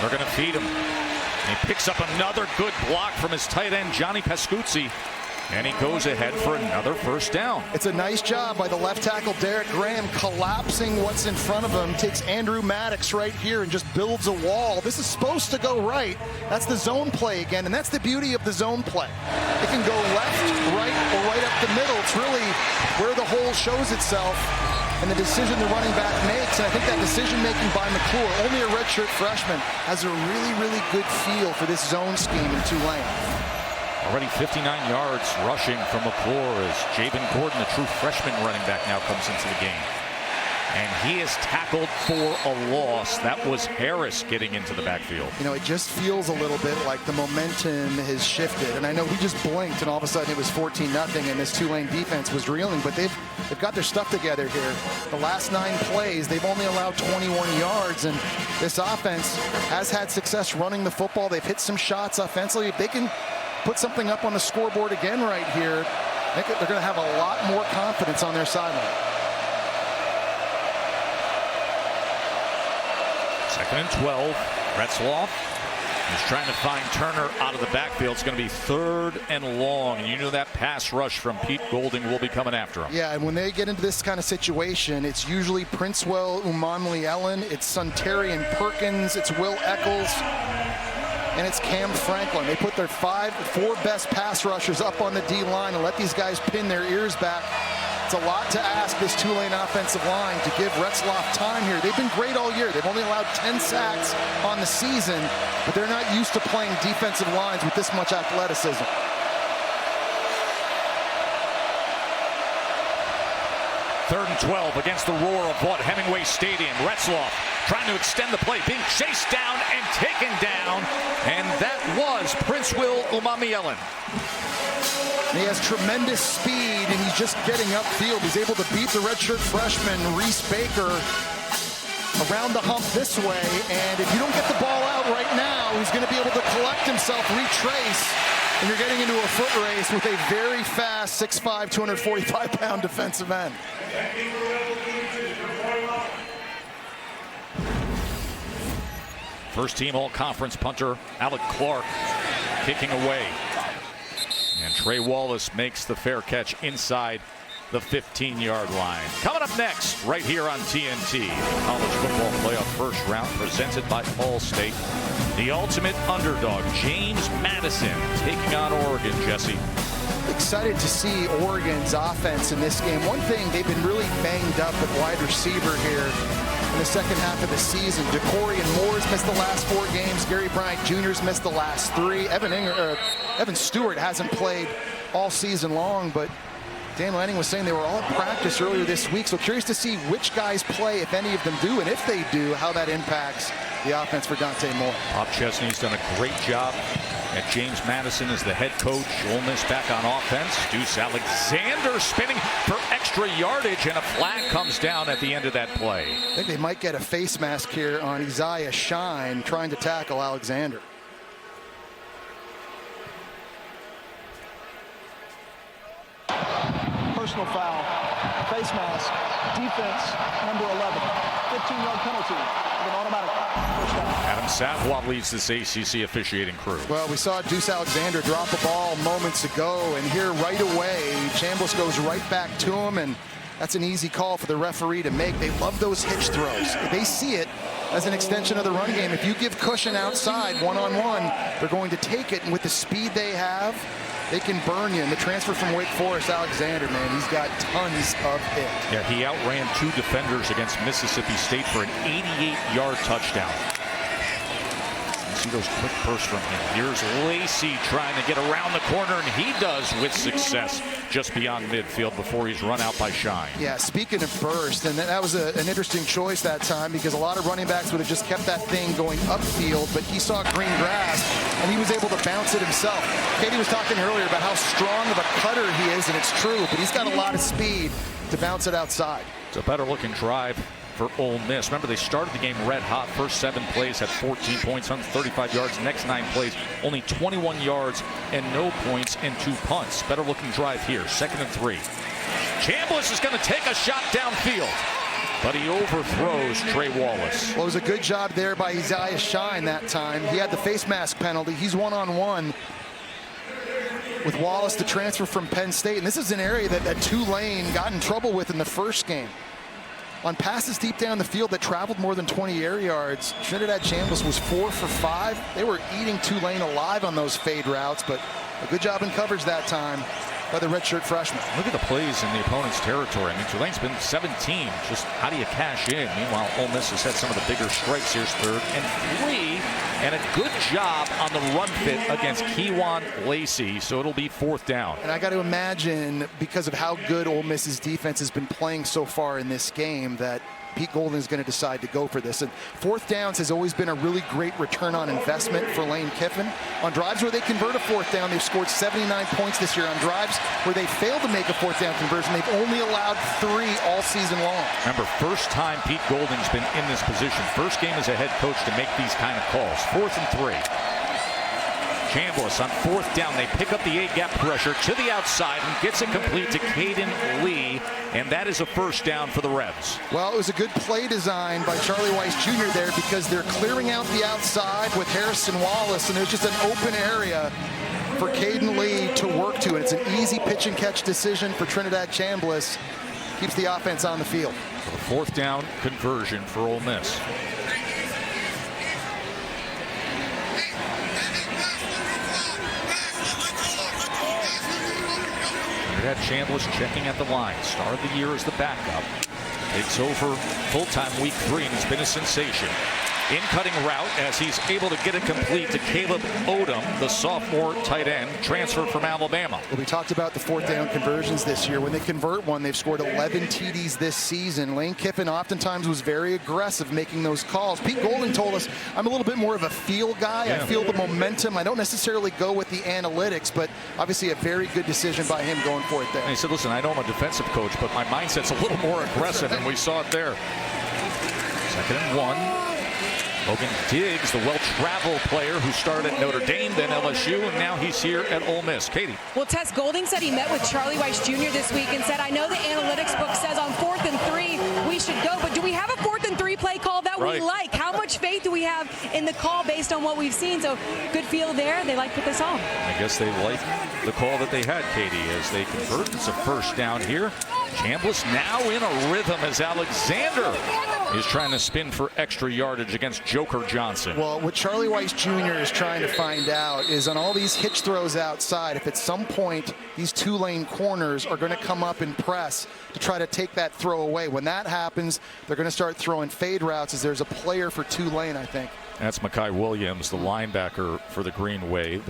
They're going to feed him. And he picks up another good block from his tight end, Johnny Pascuzzi. And he goes ahead for another first down. It's a nice job by the left tackle, Derek Graham, collapsing what's in front of him. Takes Andrew Maddox right here and just builds a wall. This is supposed to go right. That's the zone play again, and that's the beauty of the zone play. It can go left, right, or right up the middle. It's really where the hole shows itself and the decision the running back makes. And I think that decision-making by McClure, only a redshirt freshman, has a really, really good feel for this zone scheme in Tulane. Already 59 yards rushing from McClure as Javen Gordon, the true freshman running back, now comes into the game. And he is tackled for a loss. That was Harris getting into the backfield. You know, it just feels a little bit like the momentum has shifted. And I know he just blinked and all of a sudden it was 14-0 and this Tulane defense was reeling, but they've got their stuff together here. The last 9 plays, they've only allowed 21 yards, and this offense has had success running the football. They've hit some shots offensively. If they can put something up on the scoreboard again right here, they're going to have a lot more confidence on their sideline. 2nd and 12. Retzloff is trying to find Turner out of the backfield. It's going to be 3rd and long. And you know that pass rush from Pete Golding will be coming after him. Yeah, and when they get into this kind of situation, it's usually Princewell, Umamli Ellen, it's Suntarian Perkins, it's Will Eccles, and it's Cam Franklin. They put their 4 best pass rushers up on the D-line and let these guys pin their ears back. It's a lot to ask this Tulane offensive line to give Retzloff time here. They've been great all year. They've only allowed 10 sacks on the season, but they're not used to playing defensive lines with this much athleticism. Third and 12 against the roar of Vaught Hemingway Stadium. Retzloff trying to extend the play, being chased down and taken down, and that was Princewell Umamli-Ellen. He has tremendous speed, and he's just getting upfield. He's able to beat the redshirt freshman, Reese Baker. around the hump this way, and if you don't get the ball out right now, he's going to be able to collect himself, retrace, and you're getting into a foot race with a very fast 6'5", 245-pound defensive end. First team all-conference punter Alec Clark kicking away. And Trey Wallace makes the fair catch inside the 15-yard line. Coming up next, right here on TNT, College Football Playoff first round presented by Allstate. The ultimate underdog, James Madison, taking on Oregon, Jesse. Excited to see Oregon's offense in this game. One thing, they've been really banged up at wide receiver here in the second half of the season. DeCorian Moore's missed the last 4 games. Gary Bryant Jr.'s missed the last 3. Evan Stewart hasn't played all season long, but Dan Lanning was saying they were all at practice earlier this week, so curious to see which guys play, if any of them do, and if they do, how that impacts the offense for Dante Moore. Bob Chesney's done a great job at James Madison as the head coach. Ole Miss back on offense. Deuce Alexander spinning for extra yardage, and a flag comes down at the end of that play. I think they might get a face mask here on Isaiah Shine trying to tackle Alexander. Personal foul, face mask, defense, number 11. 15-yard penalty with an automatic first down. Adam Savoie leads this ACC officiating crew. Well, we saw Deuce Alexander drop a ball moments ago, and here right away, Chambliss goes right back to him, and that's an easy call for the referee to make. They love those hitch throws. They see it as an extension of the run game. If you give cushion outside one-on-one, they're going to take it, and with the speed they have, they can burn you. And the transfer from Wake Forest, Alexander, man, he's got tons of it. Yeah, he outran 2 defenders against Mississippi State for an 88-yard touchdown. You see those quick bursts from him. Here's Lacey trying to get around the corner, and he does with success just beyond midfield before he's run out by Shine. Yeah, speaking of burst, and that was an interesting choice that time, because a lot of running backs would have just kept that thing going upfield, but he saw green grass, and he was able to bounce it himself. Katie was talking earlier about how strong of a cutter he is, and it's true, but he's got a lot of speed to bounce it outside. It's a better-looking drive for Ole Miss. Remember, they started the game red hot. First 7 plays had 14 points, 135 yards. Next 9 plays, only 21 yards and no points and 2 punts. Better looking drive here. 2nd and 3. Chambliss is going to take a shot downfield, but he overthrows Trey Wallace. Well, it was a good job there by Isaiah Shine that time. He had the face mask penalty. He's one-on-one with Wallace, the transfer from Penn State. And this is an area that Tulane got in trouble with in the first game. On passes deep down the field that traveled more than 20 air yards, Trinidad Chambliss was 4 for 5. They were eating Tulane alive on those fade routes, but a good job in coverage that time by the redshirt freshman. Look at the plays in the opponent's territory. I mean, Tulane's been 17. Just how do you cash in? Meanwhile, Ole Miss has had some of the bigger strikes. Here's 3rd and 3. And a good job on the run fit against Kewan Lacey, so it'll be 4th down. And I got to imagine, because of how good Ole Miss's defense has been playing so far in this game, that Pete Golden is going to decide to go for this. And 4th downs has always been a really great return on investment for Lane Kiffin. On drives where they convert a 4th down, they've scored 79 points this year. On drives where they failed to make a 4th down conversion, they've only allowed 3 all season long. Remember, first time Pete Golding's been in this position. First game as a head coach to make these kind of calls. 4th and 3. Chambliss on 4th down. They pick up the A-gap pressure to the outside and gets it complete to Caden Lee, and that is a 1st down for the Rebs. Well, it was a good play design by Charlie Weiss Jr. there, because they're clearing out the outside with Harrison Wallace, and there's just an open area for Caden Lee to work to. And it's an easy pitch and catch decision for Trinidad Chambliss. Keeps the offense on the field. So the 4th down conversion for Ole Miss. Had Chambliss checking at the line. Start of the year as the backup. Takes over full-time week 3, and it's been a sensation. In-cutting route as he's able to get it complete to Caleb Odom, the sophomore tight end, transfer from Alabama. Well, we talked about the 4th down conversions this year. When they convert one, they've scored 11 TDs this season. Lane Kiffin oftentimes was very aggressive making those calls. Pete Golden told us, I'm a little bit more of a feel guy. I feel the momentum. I don't necessarily go with the analytics, but obviously a very good decision by him going for it there. And he said, listen, I know I'm a defensive coach, but my mindset's a little more aggressive, and we saw it there. Second and 1. Logan Diggs, the well-traveled player who started at Notre Dame, then LSU, and now he's here at Ole Miss. Katie. Well, Tess Golding said he met with Charlie Weiss Jr. this week and said, I know the analytics book says on 4th and 3 we should go, but do we have a 4th and 3 play call that we like? How much faith do we have in the call based on what we've seen? So good feel there. They like what they saw. I guess they like the call that they had, Katie, as they convert. It's a first down here. Chambliss now in a rhythm as Alexander is trying to spin for extra yardage against Joker Johnson. Well, what Charlie Weiss Jr. is trying to find out is on all these hitch throws outside, if at some point these Tulane corners are going to come up and press to try to take that throw away. When that happens, they're going to start throwing fade routes as there's a player for Tulane, I think. That's Mekhi Williams, the linebacker for the Green Wave.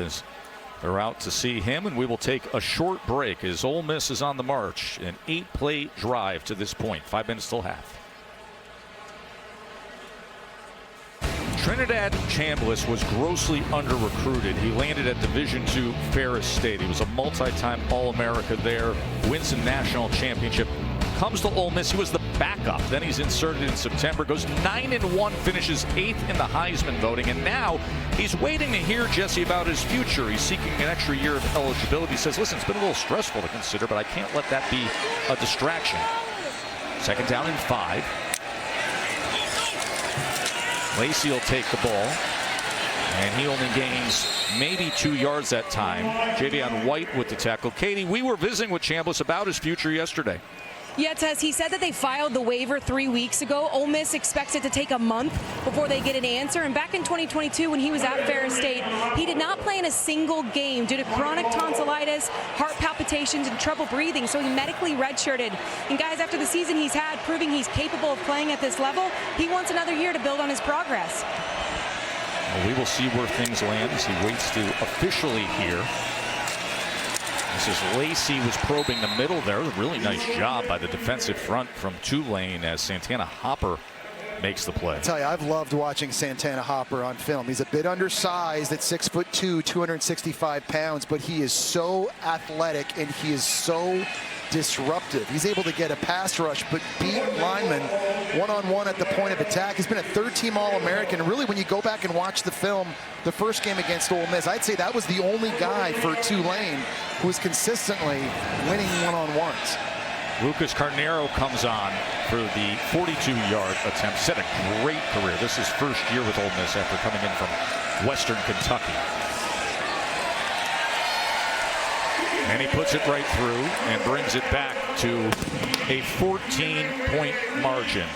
They're out to see him, and we will take a short break as Ole Miss is on the march. An 8-play drive to this point. 5 minutes till half. Trinidad Chambliss was grossly under-recruited. He landed at Division II Ferris State. He was a multi-time All-America there, wins a national championship. Comes to Ole Miss, he was the backup. Then he's inserted in September, goes 9-1, finishes 8th in the Heisman voting, and now he's waiting to hear, Jesse, about his future. He's seeking an extra year of eligibility. He says, listen, it's been a little stressful to consider, but I can't let that be a distraction. Second down and 5. Lacey will take the ball, and he only gains maybe 2 yards that time. Javion White with the tackle. Katie, we were visiting with Chambliss about his future yesterday. Yeah, Tess, he said that they filed the waiver 3 weeks ago. Ole Miss expects it to take a month before they get an answer. And back in 2022, when he was at Ferris State, he did not play in a single game due to chronic tonsillitis, heart palpitations, and trouble breathing. So he medically redshirted. And guys, after the season he's had, proving he's capable of playing at this level, he wants another year to build on his progress. Well, we will see where things land as he waits to officially hear. This is Lacey was probing the middle there. A really nice job by the defensive front from Tulane as Santana Hopper makes the play. I tell you, I've loved watching Santana Hopper on film. He's a bit undersized at 6'2", 265 pounds, but he is so athletic and he is so disruptive. He's able to get a pass rush, but beat linemen one-on-one at the point of attack. He's been a third-team All-American. And really, when you go back and watch the film, the first game against Ole Miss, I'd say that was the only guy for Tulane who was consistently winning one-on-ones. Lucas Carnero comes on for the 42-yard attempt. Set a great career. This is first year with Ole Miss after coming in from Western Kentucky. And he puts it right through and brings it back to a 14-point margin.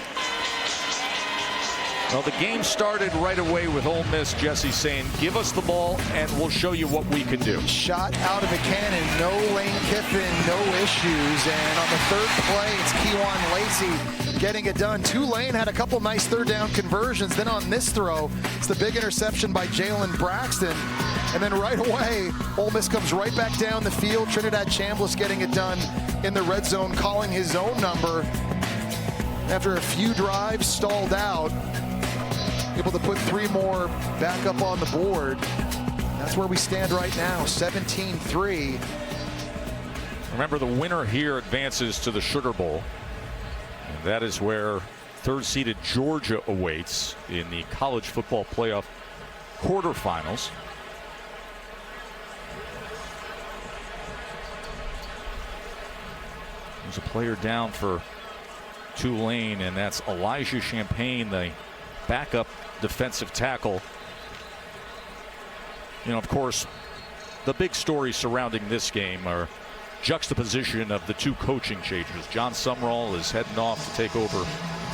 Well, the game started right away with Ole Miss, Jesse, saying, give us the ball and we'll show you what we can do. Shot out of a cannon, no Lane Kiffin, no issues. And on the third play, it's Kejuan Lacey getting it done. Tulane had a couple nice third down conversions. Then on this throw, it's the big interception by Jalen Braxton. And then right away, Ole Miss comes right back down the field. Trinidad Chambliss getting it done in the red zone, calling his own number. After a few drives stalled out, able to put 3 more back up on the board. That's where we stand right now, 17-3. Remember, the winner here advances to the Sugar Bowl. And that is where third-seeded Georgia awaits in the college football playoff quarterfinals. There's a player down for Tulane, and that's Elijah Champagne, the backup defensive tackle. You know, of course, the big story surrounding this game are juxtaposition of the 2 coaching changes. John Sumrall is heading off to take over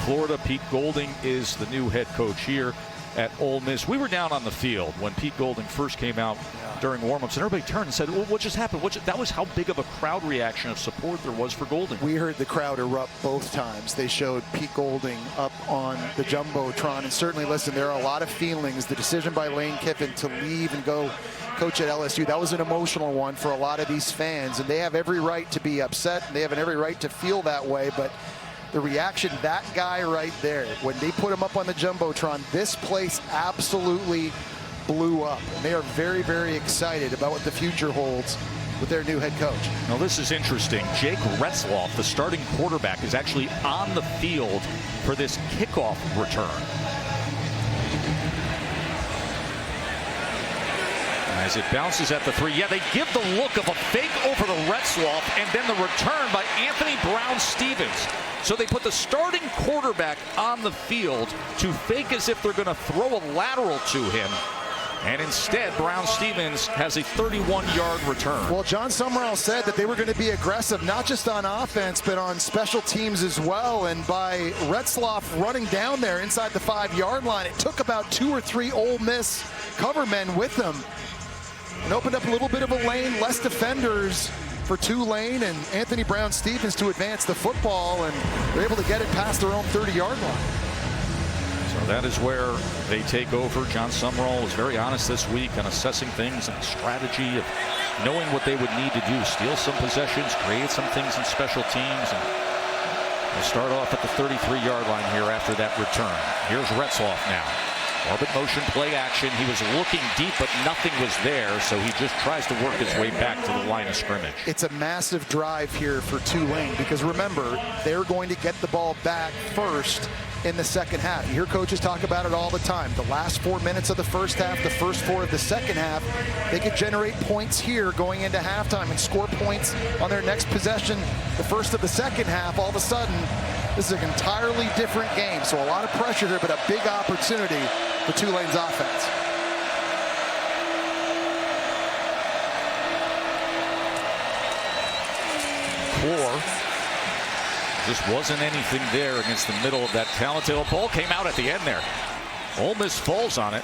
Florida. Pete Golding is the new head coach here at Ole Miss. We were down on the field when Pete Golding first came out during warmups, and everybody turned and said, well, what just happened? That was how big of a crowd reaction of support there was for Golding. We heard the crowd erupt both times. They showed Pete Golding up on the Jumbotron, and certainly, listen, there are a lot of feelings. The decision by Lane Kiffin to leave and go coach at LSU, that was an emotional one for a lot of these fans, and they have every right to be upset, and they have every right to feel that way, but the reaction, that guy right there, when they put him up on the Jumbotron, this place absolutely blew up. And they are very, very excited about what the future holds with their new head coach. Now this is interesting. Jake Retzloff, the starting quarterback, is actually on the field for this kickoff return. As it bounces at the 3. Yeah, they give the look of a fake over to Retzloff and then the return by Anthony Brown-Stevens. So they put the starting quarterback on the field to fake as if they're going to throw a lateral to him. And instead, Brown-Stevens has a 31-yard return. Well, John Summerall said that they were going to be aggressive, not just on offense, but on special teams as well. And by Retzloff running down there inside the 5-yard line, it took about 2 or 3 Ole Miss cover men with them and opened up a little bit of a lane, less defenders for Tulane and Anthony Brown-Stevens to advance the football, and they're able to get it past their own 30-yard line. So that is where they take over. John Summerall was very honest this week on assessing things and strategy of knowing what they would need to do. Steal some possessions, create some things in special teams. And we'll start off at the 33-yard line here after that return. Here's Retzloff now. Orbit motion play action. He was looking deep, but nothing was there, so he just tries to work his way back to the line of scrimmage. It's a massive drive here for Tulane because remember, they're going to get the ball back first in the second half. You hear coaches talk about it all the time. The last 4 minutes of the first half, the first 4 of the second half, they could generate points here going into halftime and score points on their next possession. The first of the second half, all of a sudden, this is an entirely different game. So a lot of pressure here, but a big opportunity for Tulane's offense. Floor. Just wasn't anything there against the middle of that talented ball. Came out at the end there. Ole Miss falls on it,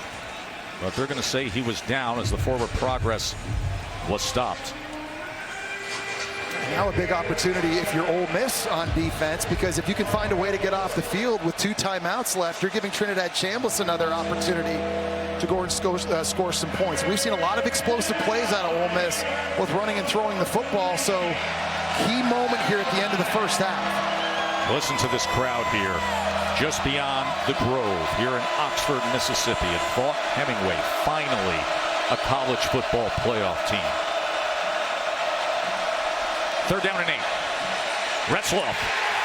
but they're going to say he was down as the forward progress was stopped. Now a big opportunity if you're Ole Miss on defense, because if you can find a way to get off the field with 2 timeouts left, you're giving Trinidad Chambliss another opportunity to go and score some points. We've seen a lot of explosive plays out of Ole Miss, both running and throwing the football, so key moment here at the end of the first half. Listen to this crowd here, just beyond the Grove, here in Oxford, Mississippi, at Vaught Hemingway, finally a college football playoff team. 3rd down and 8. Retzloff,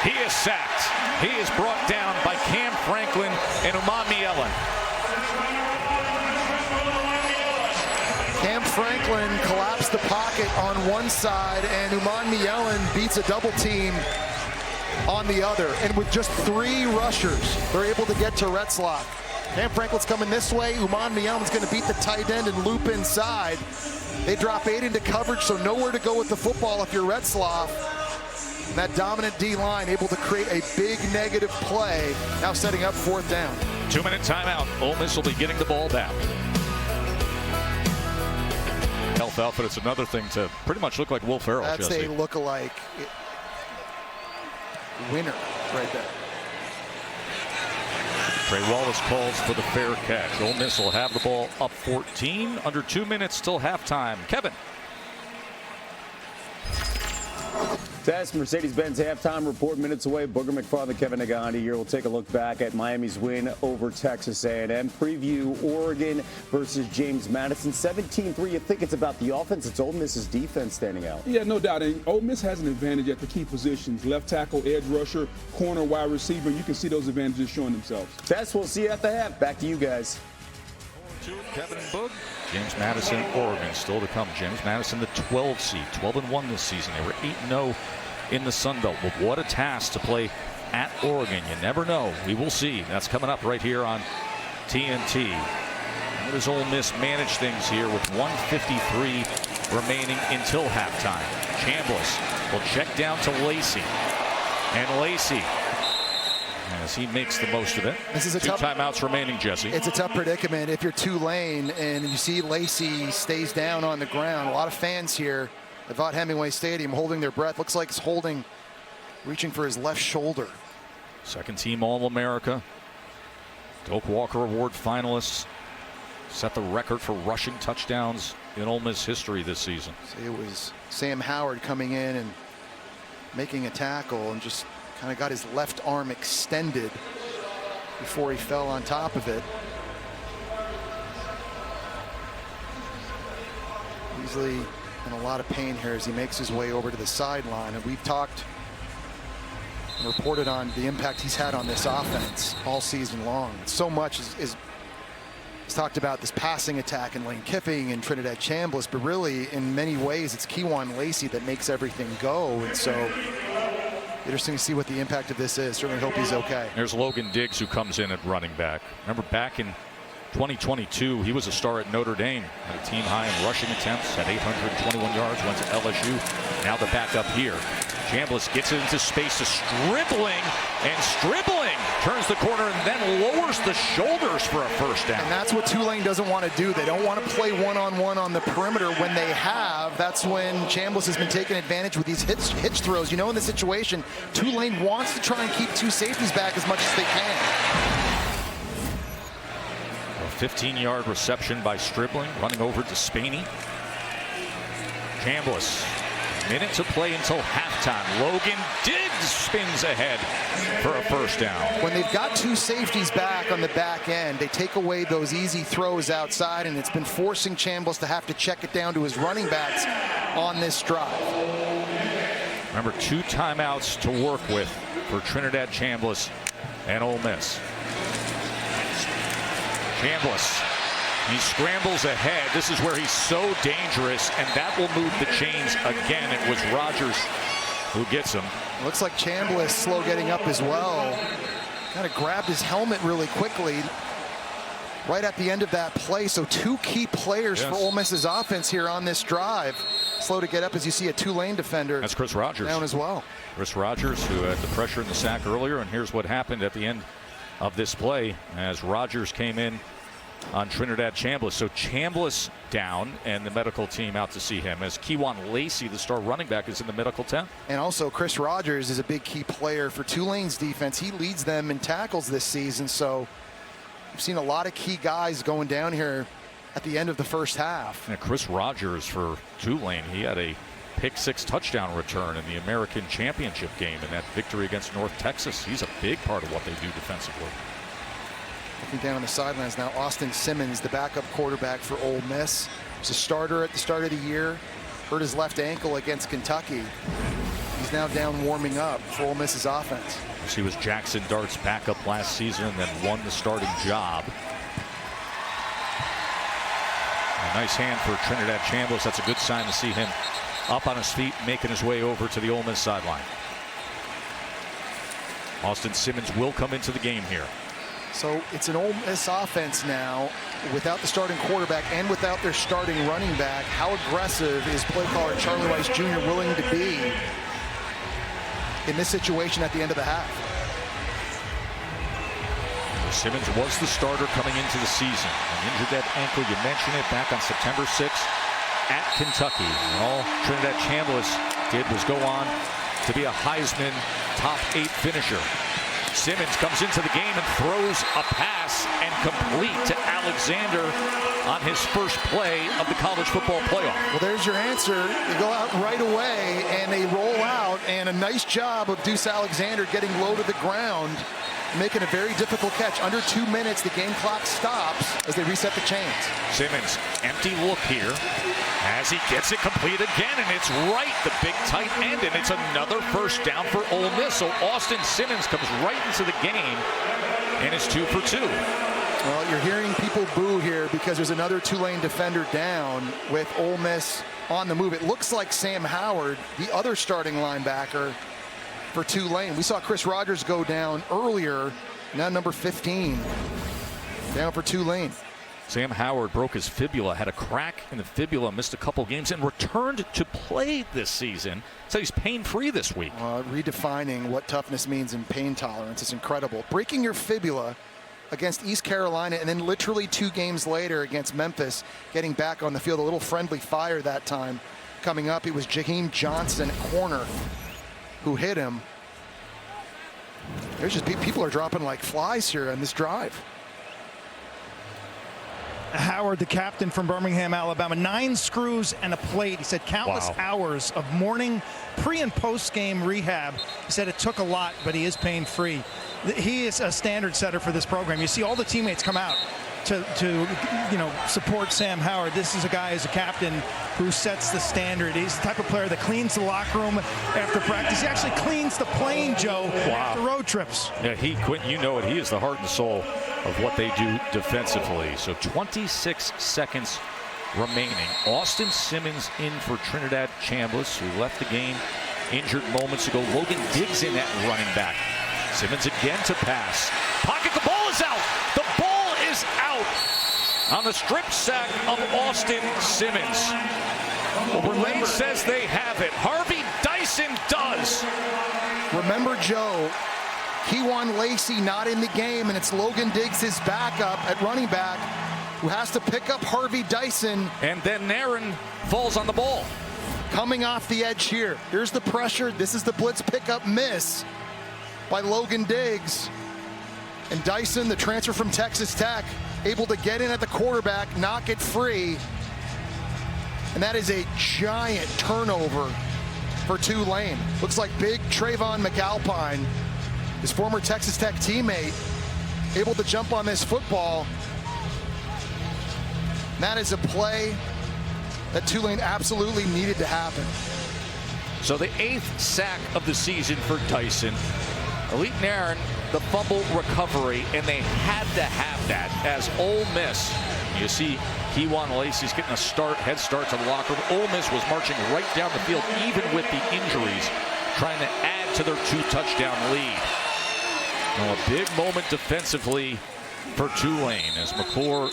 he is sacked. He is brought down by Cam Franklin and Umamielen. Cam Franklin collapsed the pocket on one side, and Umamielen beats a double team on the other. And with just 3 rushers, they're able to get to Retzloff. Cam Franklin's coming this way. Umamielen's going to beat the tight end and loop inside. They drop 8 into coverage, so nowhere to go with the football if you're Retzloff. And that dominant D-line able to create a big negative play, now setting up 4th down. 2-minute timeout. Ole Miss will be getting the ball back. Health outfit, it's another thing to pretty much look like Will Ferrell. That's Jesse. a look-alike winner right there. Trey Wallace calls for the fair catch. Ole Miss will have the ball up 14. Under 2 minutes till halftime. Kevin. That's Mercedes-Benz halftime report. Minutes away. Booger McFarland, Kevin Nagandi here. We'll take a look back at Miami's win over Texas A&M. Preview Oregon versus James Madison. 17-3. You think it's about the offense? It's Ole Miss's defense standing out. Yeah, no doubt. And Ole Miss has an advantage at the key positions. Left tackle, edge rusher, corner, wide receiver. You can see those advantages showing themselves. Tess, we'll see you at the half. Back to you guys. Kevin and Boog. James Madison, Oregon still to come. James Madison, the 12 seed, 12-1 this season. They were 8-0 in the Sun Belt. But what a task to play at Oregon. You never know. We will see. That's coming up right here on TNT. How does Ole Miss manage things here with 1:53 remaining until halftime? Chambliss will check down to Lacey. And Lacey, as he makes the most of it. This is a 2 timeouts remaining, Jesse. It's a tough predicament if you're Tulane and you see Lacey stays down on the ground. A lot of fans here at Vaught Hemingway Stadium holding their breath. Looks like he's reaching for his left shoulder. Second team All-America. Doak Walker Award finalists. Set the record for rushing touchdowns in Ole Miss history this season. So it was Sam Howard coming in and making a tackle and just kind of got his left arm extended before he fell on top of it. Easily in a lot of pain here as he makes his way over to the sideline. And we've talked and reported on the impact he's had on this offense all season long. So much is talked about this passing attack in Lane Kiffin and Trinidad Chambliss, but really in many ways it's Kewan Lacey that makes everything go. And so interesting to see what the impact of this is. Certainly hope he's okay. There's Logan Diggs, who comes in at running back. Remember back in 2022, he was a star at Notre Dame, had a team high in rushing attempts, had 821 yards, went to LSU. Now the backup here. Chambliss gets it into space, is dribbling, turns the corner and then lowers the shoulders for a first down. And that's what Tulane doesn't want to do. They don't want to play one-on-one on the perimeter. When they have, that's when Chambliss has been taking advantage with these hitch throws. You know, in the situation, Tulane wants to try and keep two safeties back as much as they can. A 15-yard reception by Stribling, running over to Spaney. Chambliss. Minute to play until halftime. Logan Diggs spins ahead for a first down. When they've got two safeties back on the back end, they take away those easy throws outside, and it's been forcing Chambliss to have to check it down to his running backs on this drive. Remember, 2 timeouts to work with for Trinidad Chambliss and Ole Miss. Chambliss. He scrambles ahead. This is where he's so dangerous, and that will move the chains again. It was Rogers who gets him. Looks like Chambliss slow getting up as well. Kind of grabbed his helmet really quickly right at the end of that play. So 2 key players for Ole Miss's offense here on this drive. Slow to get up as you see a Tulane defender. That's Chris Rogers down as well. Chris Rogers, who had the pressure in the sack earlier, and here's what happened at the end of this play as Rogers came in on Trinidad Chambliss. So Chambliss down and the medical team out to see him as Kewan Lacey, the star running back, is in the medical tent. And also Chris Rogers is a big key player for Tulane's defense. He leads them in tackles this season. So we've seen a lot of key guys going down here at the end of the first half. And Chris Rogers for Tulane, he had a pick-6 touchdown return in the American Championship game in that victory against North Texas. He's a big part of what they do defensively. Looking down the sidelines now, Austin Simmons, the backup quarterback for Ole Miss. He's a starter at the start of the year. Hurt his left ankle against Kentucky. He's now down warming up for Ole Miss's offense. He was Jackson Dart's backup last season and then won the starting job. A nice hand for Trinidad Chambliss. That's a good sign to see him up on his feet, making his way over to the Ole Miss sideline. Austin Simmons will come into the game here. So it's an Ole Miss offense now without the starting quarterback and without their starting running back. How aggressive is play caller Charlie Weiss Jr. willing to be in this situation at the end of the half? Simmons was the starter coming into the season. And injured that ankle, you mentioned it, back on September 6th at Kentucky. And all Trinidad Chambliss did was go on to be a Heisman top 8 finisher. Simmons comes into the game and throws a pass and complete to Alexander on his first play of the college football playoff. Well, there's your answer. They go out right away and they roll out, and a nice job of Deuce Alexander getting low to the ground, making a very difficult catch. Under 2 minutes, the game clock stops as they reset the chains. Simmons, empty look here as he gets it complete again, and it's right, the big tight end, and it's another first down for Ole Miss. So Austin Simmons comes right into the game, and it's 2 for 2. Well, you're hearing people boo here because there's another Tulane defender down with Ole Miss on the move. It looks like Sam Howard, the other starting linebacker for Tulane. We saw Chris Rogers go down earlier, now number 15, down for Tulane. Sam Howard broke his fibula, had a crack in the fibula, missed a couple games, and returned to play this season. So he's pain-free this week. Redefining what toughness means in pain tolerance is incredible. Breaking your fibula against East Carolina, and then literally 2 games later against Memphis, getting back on the field. A little friendly fire that time coming up. It was Jaheim Johnson at corner who hit him. There's just people are dropping like flies here on this drive. Howard, the captain from Birmingham, Alabama, 9 screws and a plate. He said countless hours of morning, pre and post game rehab. He said it took a lot, but he is pain free. He is a standard setter for this program. You see all the teammates come out to support Sam Howard. This is a guy as a captain who sets the standard. He's the type of player that cleans the locker room after practice. He actually cleans the plane, Joe, after road trips. Yeah, Quentin, you know it. He is the heart and soul of what they do defensively. So 26 seconds remaining. Austin Simmons in for Trinidad Chambliss, who left the game injured moments ago. Logan Diggs in at running back. Simmons again to pass. Pocket, the ball is out. The ball is out on the strip sack of Austin Simmons. Lane says they have it. Harvey Dyson does. Remember, Joe, Kewan Lacey not in the game, and it's Logan Diggs, his backup at running back, who has to pick up Harvey Dyson. And then Nairn falls on the ball. Coming off the edge here. Here's the pressure. This is the blitz pickup miss by Logan Diggs. And Dyson, the transfer from Texas Tech, able to get in at the quarterback, knock it free. And that is a giant turnover for Tulane. Looks like big Trayvon McAlpine, his former Texas Tech teammate, able to jump on this football. And that is a play that Tulane absolutely needed to happen. So the 8th sack of the season for Dyson. Elite Nairn, the fumble recovery, and they had to have that as Ole Miss. You see Kewan Lacey's getting a head start to the locker room. Ole Miss was marching right down the field, even with the injuries, trying to add to their 2-touchdown lead. Now a big moment defensively for Tulane as McClure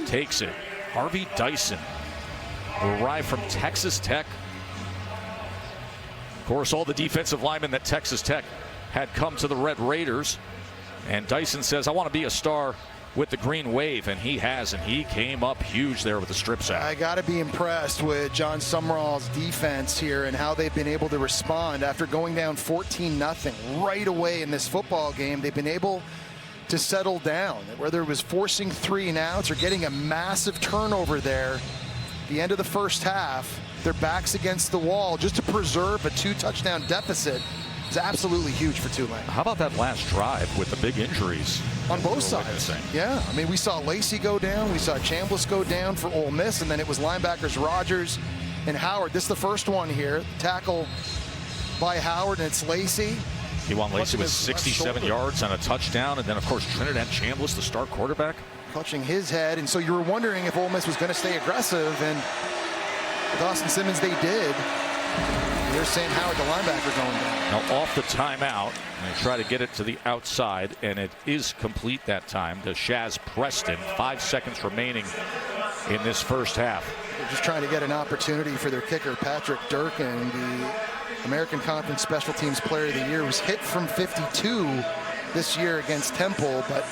takes it. Harvey Dyson will arrive from Texas Tech. Of course, all the defensive linemen that Texas Tech had come to the Red Raiders. And Dyson says, I want to be a star with the Green Wave, and he has, and he came up huge there with the strip sack. I got to be impressed with John Sumrall's defense here and how they've been able to respond after going down 14-0 right away in this football game. They've been able to settle down, whether it was forcing 3 and outs or getting a massive turnover there at the end of the first half. Their backs against the wall just to preserve a 2-touchdown deficit is absolutely huge for Tulane. How about that last drive with the big injuries? On both sides. Yeah, I mean, we saw Lacey go down, we saw Chambliss go down for Ole Miss, and then it was linebackers Rogers and Howard. This is the first one here. Tackle by Howard, and it's Lacey. Kewan Lacey with 67 yards on a touchdown, and then, of course, Trinidad Chambliss, the star quarterback. Clutching his head, and so you were wondering if Ole Miss was going to stay aggressive, and with Austin Simmons, they did. There's Sam Howard, the linebacker, going down. Now off the timeout, and they try to get it to the outside, and it is complete that time to Shaz Preston. 5 seconds remaining in this first half. They're just trying to get an opportunity for their kicker, Patrick Durkin, the American Conference Special Teams Player of the Year, was hit from 52 this year against Temple, but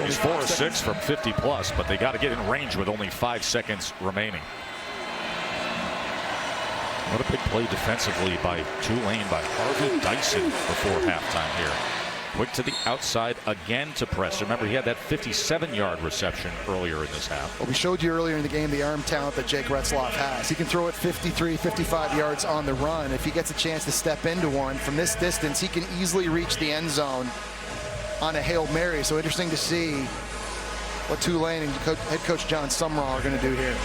he's 4 of 6 from 50 plus, but they got to get in range with only 5 seconds remaining. What a big play defensively by Tulane by Harvey Dyson before halftime here. Quick to the outside again to press. Remember, he had that 57-yard reception earlier in this half. Well, we showed you earlier in the game the arm talent that Jake Retzloff has. He can throw it 53, 55 yards on the run. If he gets a chance to step into one from this distance, he can easily reach the end zone on a Hail Mary. So interesting to see what Tulane and head coach John Sumrall are going to do here.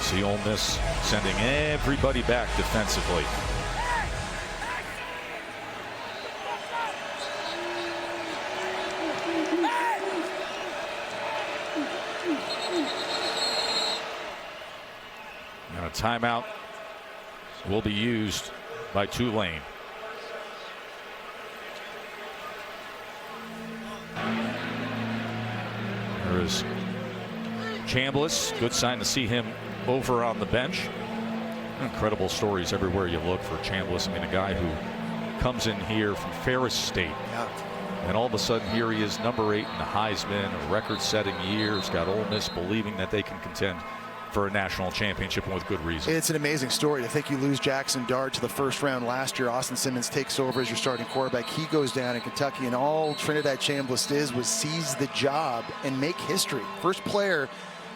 See Ole Miss sending everybody back defensively. And a timeout will be used by Tulane. There is Chambliss. Good sign to see him over on the bench. Incredible stories everywhere you look for Chambliss. I mean, a guy who comes in here from Ferris State. And all of a sudden here he is, number 8 in the Heisman, a record-setting year. He's got Ole Miss believing that they can contend for a national championship, and with good reason. It's an amazing story. To think you lose Jackson Dart to the first round last year. Austin Simmons takes over as your starting quarterback. He goes down in Kentucky, and all Trinidad Chambliss did was seize the job and make history. First player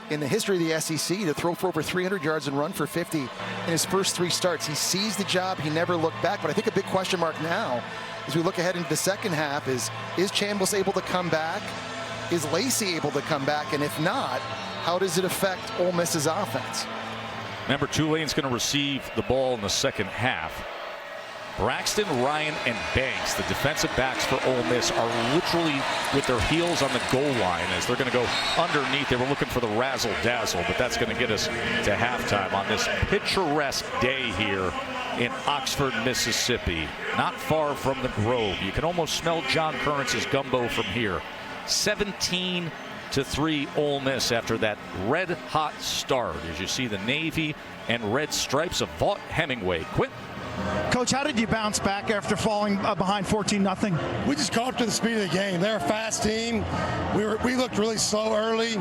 in the history of the SEC to throw for over 300 yards and run for 50 in his first 3 starts. He seized the job. He never looked back. But I think a big question mark now as we look ahead into the second half is Chambliss able to come back? Is Lacey able to come back? And if not, how does it affect Ole Miss's offense? Remember, Tulane's going to receive the ball in the second half. Braxton, Ryan, and Banks, the defensive backs for Ole Miss, are literally with their heels on the goal line as they're going to go underneath. They were looking for the razzle-dazzle, but that's going to get us to halftime on this picturesque day here in Oxford, Mississippi, not far from the Grove. You can almost smell John Currance's gumbo from here. 17-3 Ole Miss after that red-hot start. As you see the navy and red stripes of Vaught Hemingway. Quint. Coach, how did you bounce back after falling behind 14-0? We just caught up to the speed of the game. They're a fast team. We looked really slow early.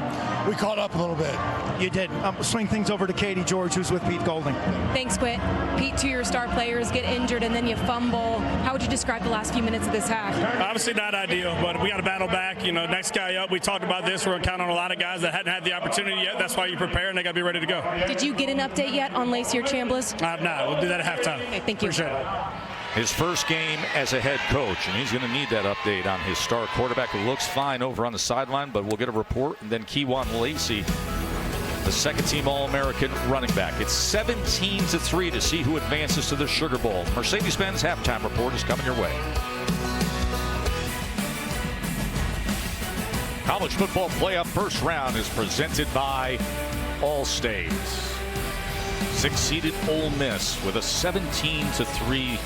We caught up a little bit. You did. Swing things over to Katie George, who's with Pete Golding. Thanks, Quint. Pete, two of your star players get injured and then you fumble. How would you describe the last few minutes of this half? Obviously not ideal, but we got to battle back. You know, next guy up. We talked about this. We're counting on a lot of guys that hadn't had the opportunity yet. That's why you prepare, and they got to be ready to go. Did you get an update yet on Lacey or Chambliss? I have not. We'll do that at halftime. Okay, thank you. Appreciate it. His first game as a head coach, and he's going to need that update on his star quarterback who looks fine over on the sideline, but we'll get a report. And then Kewan Lacey, the second-team All-American running back. It's 17-3 to see who advances to the Sugar Bowl. Mercedes-Benz halftime report is coming your way. College football playoff first round is presented by Allstate. Six-seeded Ole Miss with a 17-3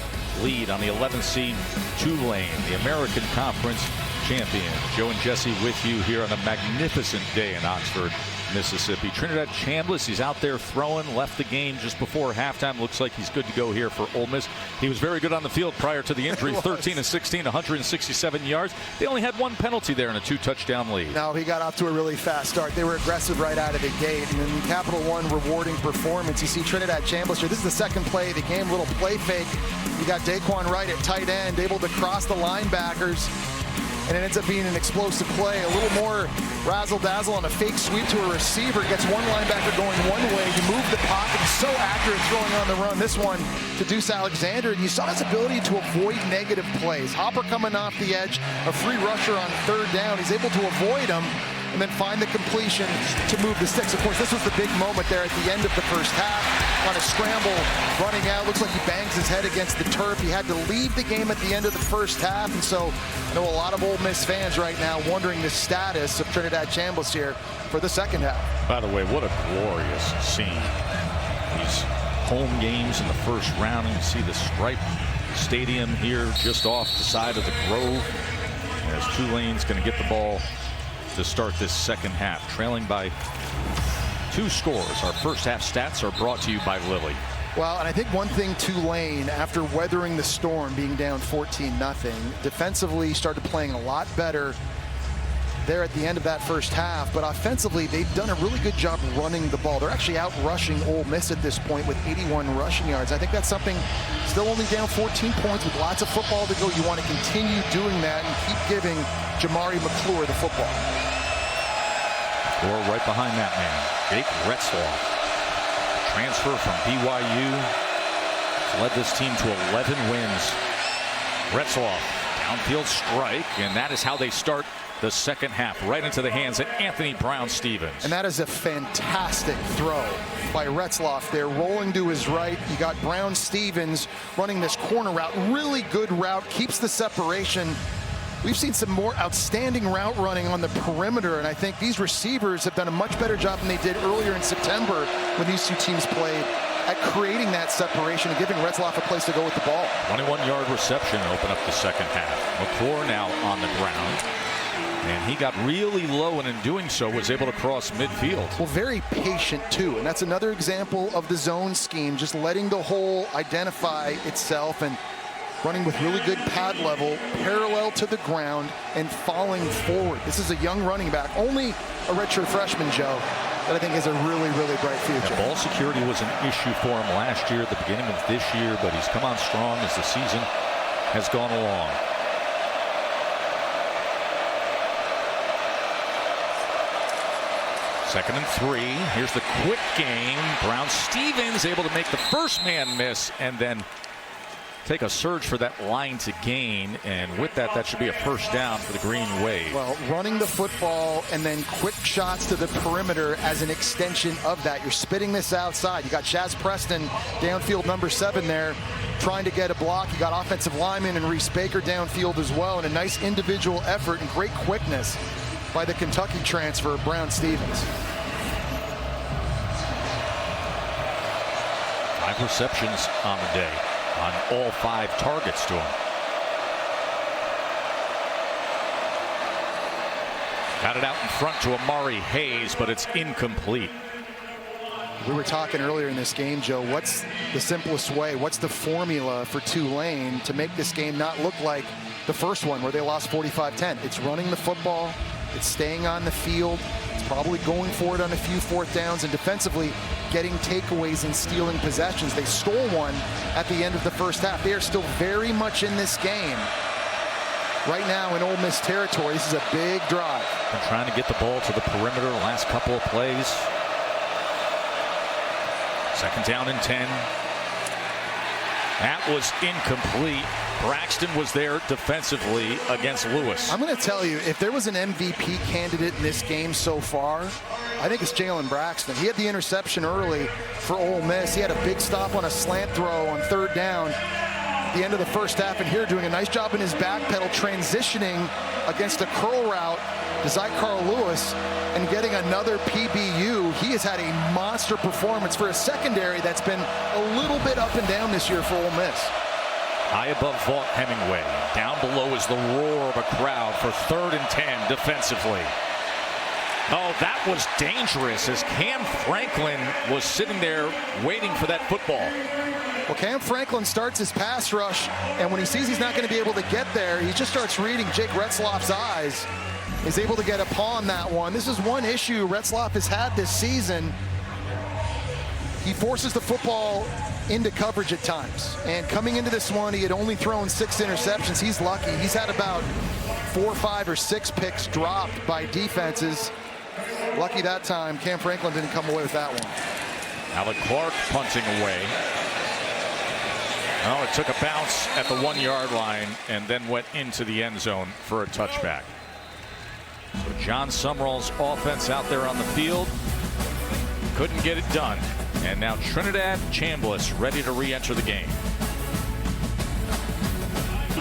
lead on the 11th seed Tulane, the American Conference champion. Joe and Jesse with you here on a magnificent day in Oxford, Mississippi. Trinidad Chambliss, he's out there throwing, left the game just before halftime. Looks like he's good to go here for Ole Miss. He was very good on the field prior to the injury. 13-16, 167 yards. They only had one penalty there in a 2-touchdown lead. No, he got off to a really fast start. They were aggressive right out of the gate. And in Capital One rewarding performance, you see Trinidad Chambliss here. This is the second play of the game, little play fake. You got Daquan Wright at tight end, able to cross the linebackers. And it ends up being an explosive play. A little more razzle-dazzle on a fake sweep to a receiver. Gets one linebacker going one way. You move the pocket. He's so accurate throwing on the run. This one to Deuce Alexander. And you saw his ability to avoid negative plays. Hopper coming off the edge. A free rusher on third down. He's able to avoid him and then find the completion to move the sticks. Of course, this was the big moment there at the end of the first half. On a scramble, running out. Looks like he bangs his head against the turf. He had to leave the game at the end of the first half. And so I know a lot of Ole Miss fans right now wondering the status of Trinidad Chambliss here for the second half. By the way, what a glorious scene. These home games in the first round. You see the striped stadium here just off the side of the Grove. As Tulane's going to get the ball to start this second half, trailing by 2 scores. Our first half stats are brought to you by Lilly. Well, and I think one thing Tulane, after weathering the storm, being down 14-0, defensively started playing a lot better there at the end of that first half. But offensively, they've done a really good job running the ball. They're actually out rushing Ole Miss at this point with 81 rushing yards. I think that's something, still only down 14 points with lots of football to go. You want to continue doing that and keep giving Jamari McClure the football. Or right behind that man, Jake Retzloff, transfer from BYU, led this team to 11 wins. Retzloff, downfield strike, and that is how they start the second half, right into the hands of Anthony Brown-Stevens. And that is a fantastic throw by Retzloff there, rolling to his right. You got Brown-Stevens running this corner route, really good route, keeps the separation. We've seen some more outstanding route running on the perimeter, and I think these receivers have done a much better job than they did earlier in September when these two teams played at creating that separation and giving Retzloff a place to go with the ball. 21-yard reception to open up the second half. McClure now on the ground. And he got really low, and in doing so was able to cross midfield. Well, very patient too, and that's another example of the zone scheme, just letting the hole identify itself and running with really good pad level, parallel to the ground, and falling forward. This is a young running back, only a redshirt freshman, Joe, that I think has a really, really bright future. Yeah, ball security was an issue for him last year, at the beginning of this year, but he's come on strong as the season has gone along. Second and 3. Here's the quick game. Brown-Stevens able to make the first man miss, and then take a surge for that line to gain, and with that, that should be a first down for the Green Wave. Well, running the football and then quick shots to the perimeter as an extension of that. You're spitting this outside. You got Chaz Preston, downfield number 7 there, trying to get a block. You got offensive lineman and Reese Baker downfield as well, and a nice individual effort and great quickness by the Kentucky transfer, Brown Stevens. 5 receptions on the day, on all 5 targets to him. Got it out in front to Amari Hayes, but it's incomplete. We were talking earlier in this game, Joe, what's the simplest way? What's the formula for Tulane to make this game not look like the first one where they lost 45-10? It's running the football. It's staying on the field. It's probably going for it on a few 4th downs, and defensively getting takeaways and stealing possessions. They stole one at the end of the first half. They are still very much in this game. Right now in Ole Miss territory, this is a big drive. They're trying to get the ball to the perimeter the last couple of plays. 2nd down and 10. That was incomplete. Braxton was there defensively against Lewis. I'm going to tell you, if there was an MVP candidate in this game so far, I think it's Jalen Braxton. He had the interception early for Ole Miss. He had a big stop on a slant throw on 3rd down at the end of the first half, and here doing a nice job in his back pedal, transitioning against a curl route to Zycar Lewis and getting another PBU. He has had a monster performance for a secondary that's been a little bit up and down this year for Ole Miss. High above Vaught Hemingway. Down below is the roar of a crowd for 3rd and 10 defensively. Oh, that was dangerous as Cam Franklin was sitting there waiting for that football. Well, Cam Franklin starts his pass rush, and when he sees he's not going to be able to get there, he just starts reading Jake Retzlaff's eyes. Is able to get upon that one. This is one issue Retzlaff has had this season. He forces the football into coverage at times. And coming into this one, he had only thrown 6 interceptions. He's lucky. He's had about 4, 5, or 6 picks dropped by defenses. Lucky that time. Cam Franklin didn't come away with that one. Alec Clark punting away. Well, it took a bounce at the 1-yard line and then went into the end zone for a touchback. So John Summerall's offense out there on the field couldn't get it done. And now Trinidad Chambliss ready to re-enter the game.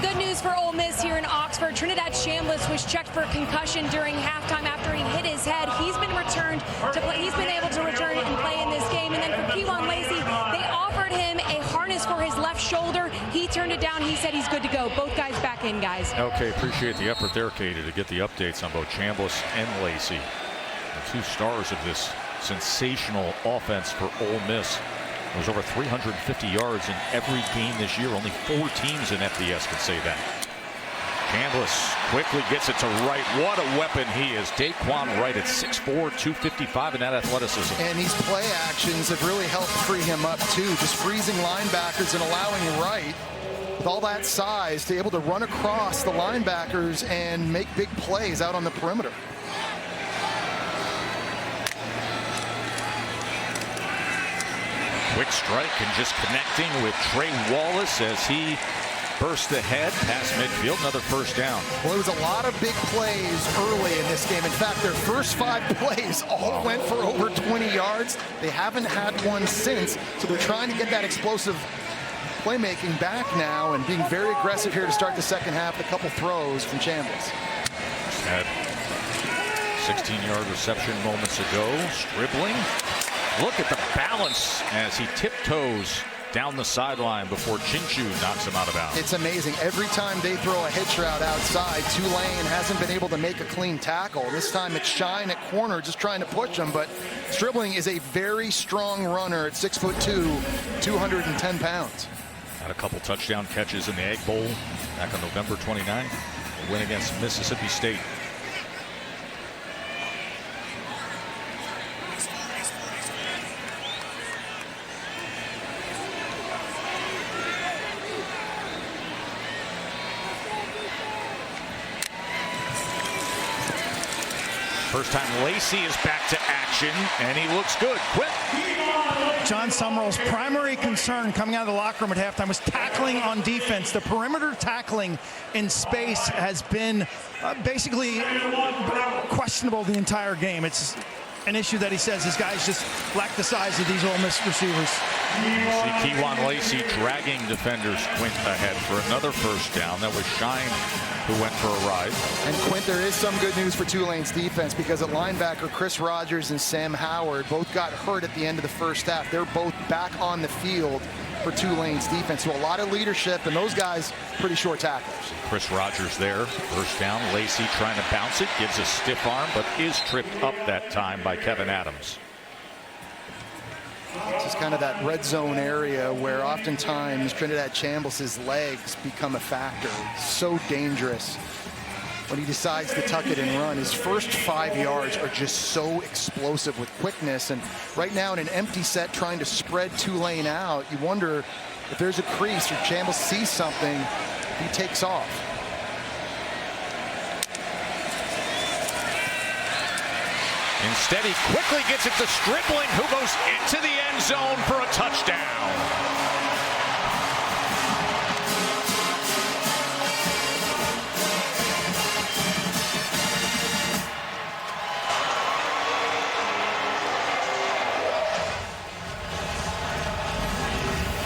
Good news for Ole Miss here in Oxford. Trinidad Chambliss was checked for concussion during halftime after he hit his head. He's been returned to play. He's been able to return and play in this game. And then for Kewan Lacey, they offered him a harness for his left shoulder. He turned it down. He said he's good to go. Both guys back in, guys. Okay, appreciate the effort there, Katie, to get the updates on both Chambliss and Lacey, the 2 stars of this sensational offense for Ole Miss. There's over 350 yards in every game this year. Only 4 teams in FBS can say that. Chambliss quickly gets it to Wright. What a weapon he is. Daquan Wright at 6'4", 255 in that athleticism. And these play actions have really helped free him up too. Just freezing linebackers and allowing Wright, with all that size, to be able to run across the linebackers and make big plays out on the perimeter. Quick strike and just connecting with Trey Wallace as he burst ahead past midfield. Another first down. Well, there was a lot of big plays early in this game. In fact, their first 5 plays all went for over 20 yards. They haven't had one since, so they're trying to get that explosive playmaking back now and being very aggressive here to start the second half. A couple throws from Chambliss. Had 16-yard reception moments ago. Stribling. Look at the balance as he tiptoes down the sideline before Chinchu knocks him out of bounds. It's amazing. Every time they throw a hitch route outside, Tulane hasn't been able to make a clean tackle. This time it's Shine at corner just trying to push him, but Stribling is a very strong runner at 6'2", 210 pounds. Had a couple touchdown catches in the Egg Bowl back on November 29th. A win against Mississippi State. First time Lacey is back to action, and he looks good. Quick. John Summerall's primary concern coming out of the locker room at halftime was tackling on defense. The perimeter tackling in space has been basically questionable the entire game. It's an issue that he says his guys just lack the size of these Ole Miss receivers. See Kewan Lacey dragging defenders. Quint ahead for another first down. That was Shine who went for a ride. And Quint, there is some good news for Tulane's defense because at linebacker, Chris Rogers and Sam Howard both got hurt at the end of the first half. They're both back on the field for Tulane's defense. So a lot of leadership, and those guys pretty short tacklers. Chris Rogers there, first down. Lacey trying to bounce it, gives a stiff arm, but is tripped up that time by Kevin Adams. This is kind of that red zone area where oftentimes Trinidad Chambliss' legs become a factor. So dangerous when he decides to tuck it and run. His first 5 yards are just so explosive with quickness. And right now in an empty set trying to spread Tulane out, you wonder if there's a crease or Chambliss sees something, he takes off. Instead, he quickly gets it to Stribling, who goes into the end zone for a touchdown.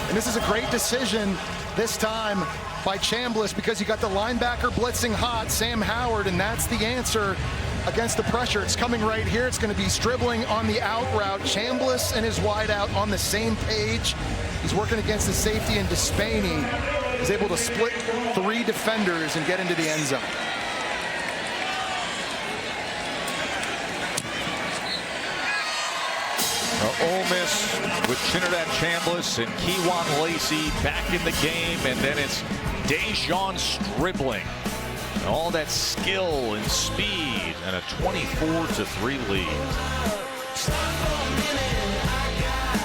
And this is a great decision this time by Chambliss because you got the linebacker blitzing hot, Sam Howard, and that's the answer against the pressure. It's coming right here. It's going to be Stribling on the out route. Chambliss and his wideout on the same page. He's working against the safety, and Despainey is able to split 3 defenders and get into the end zone. Ole Miss with Trinidad Chambliss and Kewan Lacey back in the game, and then it's Dejon Stribling. And all that skill and speed, and a 24-3 lead.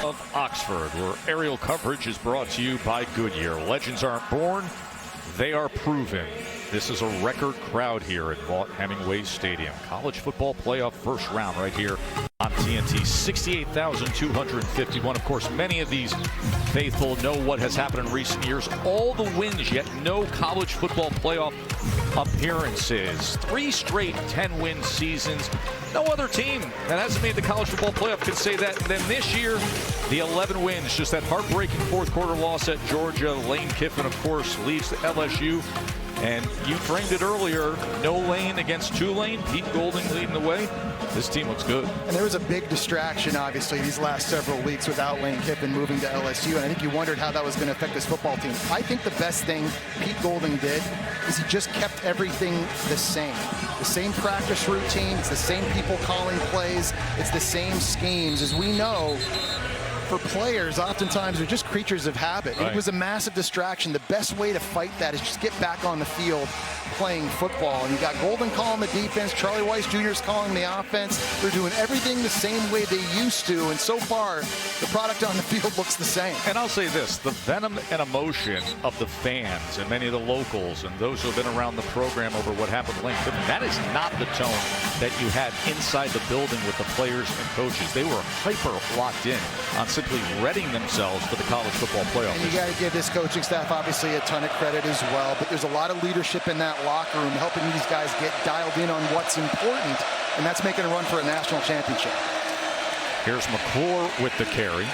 Of Oxford, where aerial coverage is brought to you by Goodyear. Legends aren't born, they are proven. This is a record crowd here at Vaught Hemingway Stadium. College football playoff first round right here on TNT. 68,251. Of course, many of these faithful know what has happened in recent years. All the wins, yet no college football playoff appearances. 3 straight 10-win seasons. No other team that hasn't made the college football playoff could say that. And then this year, the 11 wins. Just that heartbreaking fourth quarter loss at Georgia. Lane Kiffin, of course, leads to LSU. And you framed it earlier, no Lane against Tulane. Pete Golding leading the way. This team looks good. And there was a big distraction, obviously, these last several weeks without Lane Kiffin moving to LSU. And I think you wondered how that was going to affect this football team. I think the best thing Pete Golding did is he just kept everything the same. The same practice routine. It's the same people calling plays. It's the same schemes. As we know, for players, oftentimes they're just creatures of habit. Right. It was a massive distraction. The best way to fight that is just get back on the field playing football. And you got Golden calling the defense, Charlie Weiss Jr. is calling the offense. They're doing everything the same way they used to. And so far, the product on the field looks the same. And I'll say this, the venom and emotion of the fans and many of the locals and those who have been around the program over what happened to Lane Kiffin, that is not the tone that you had inside the building with the players and coaches. They were hyper locked in on simply readying themselves for the college football playoff. And you got to give this coaching staff obviously a ton of credit as well, but there's a lot of leadership in that locker room helping these guys get dialed in on what's important, and that's making a run for a national championship. Here's McClure with the carry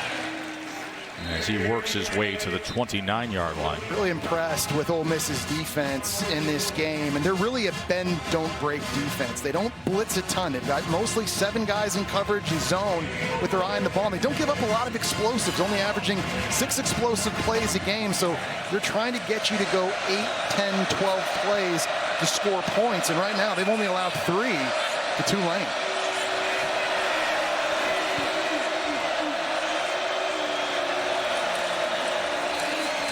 as he works his way to the 29-yard line. Really impressed with Ole Miss's defense in this game, and they're really a bend, don't break defense. They don't blitz a ton. They've got mostly 7 guys in coverage and zone with their eye on the ball. And they don't give up a lot of explosives, only averaging 6 explosive plays a game. So they're trying to get you to go 8, 10, 12 plays to score points. And right now they've only allowed 3 to Tulane.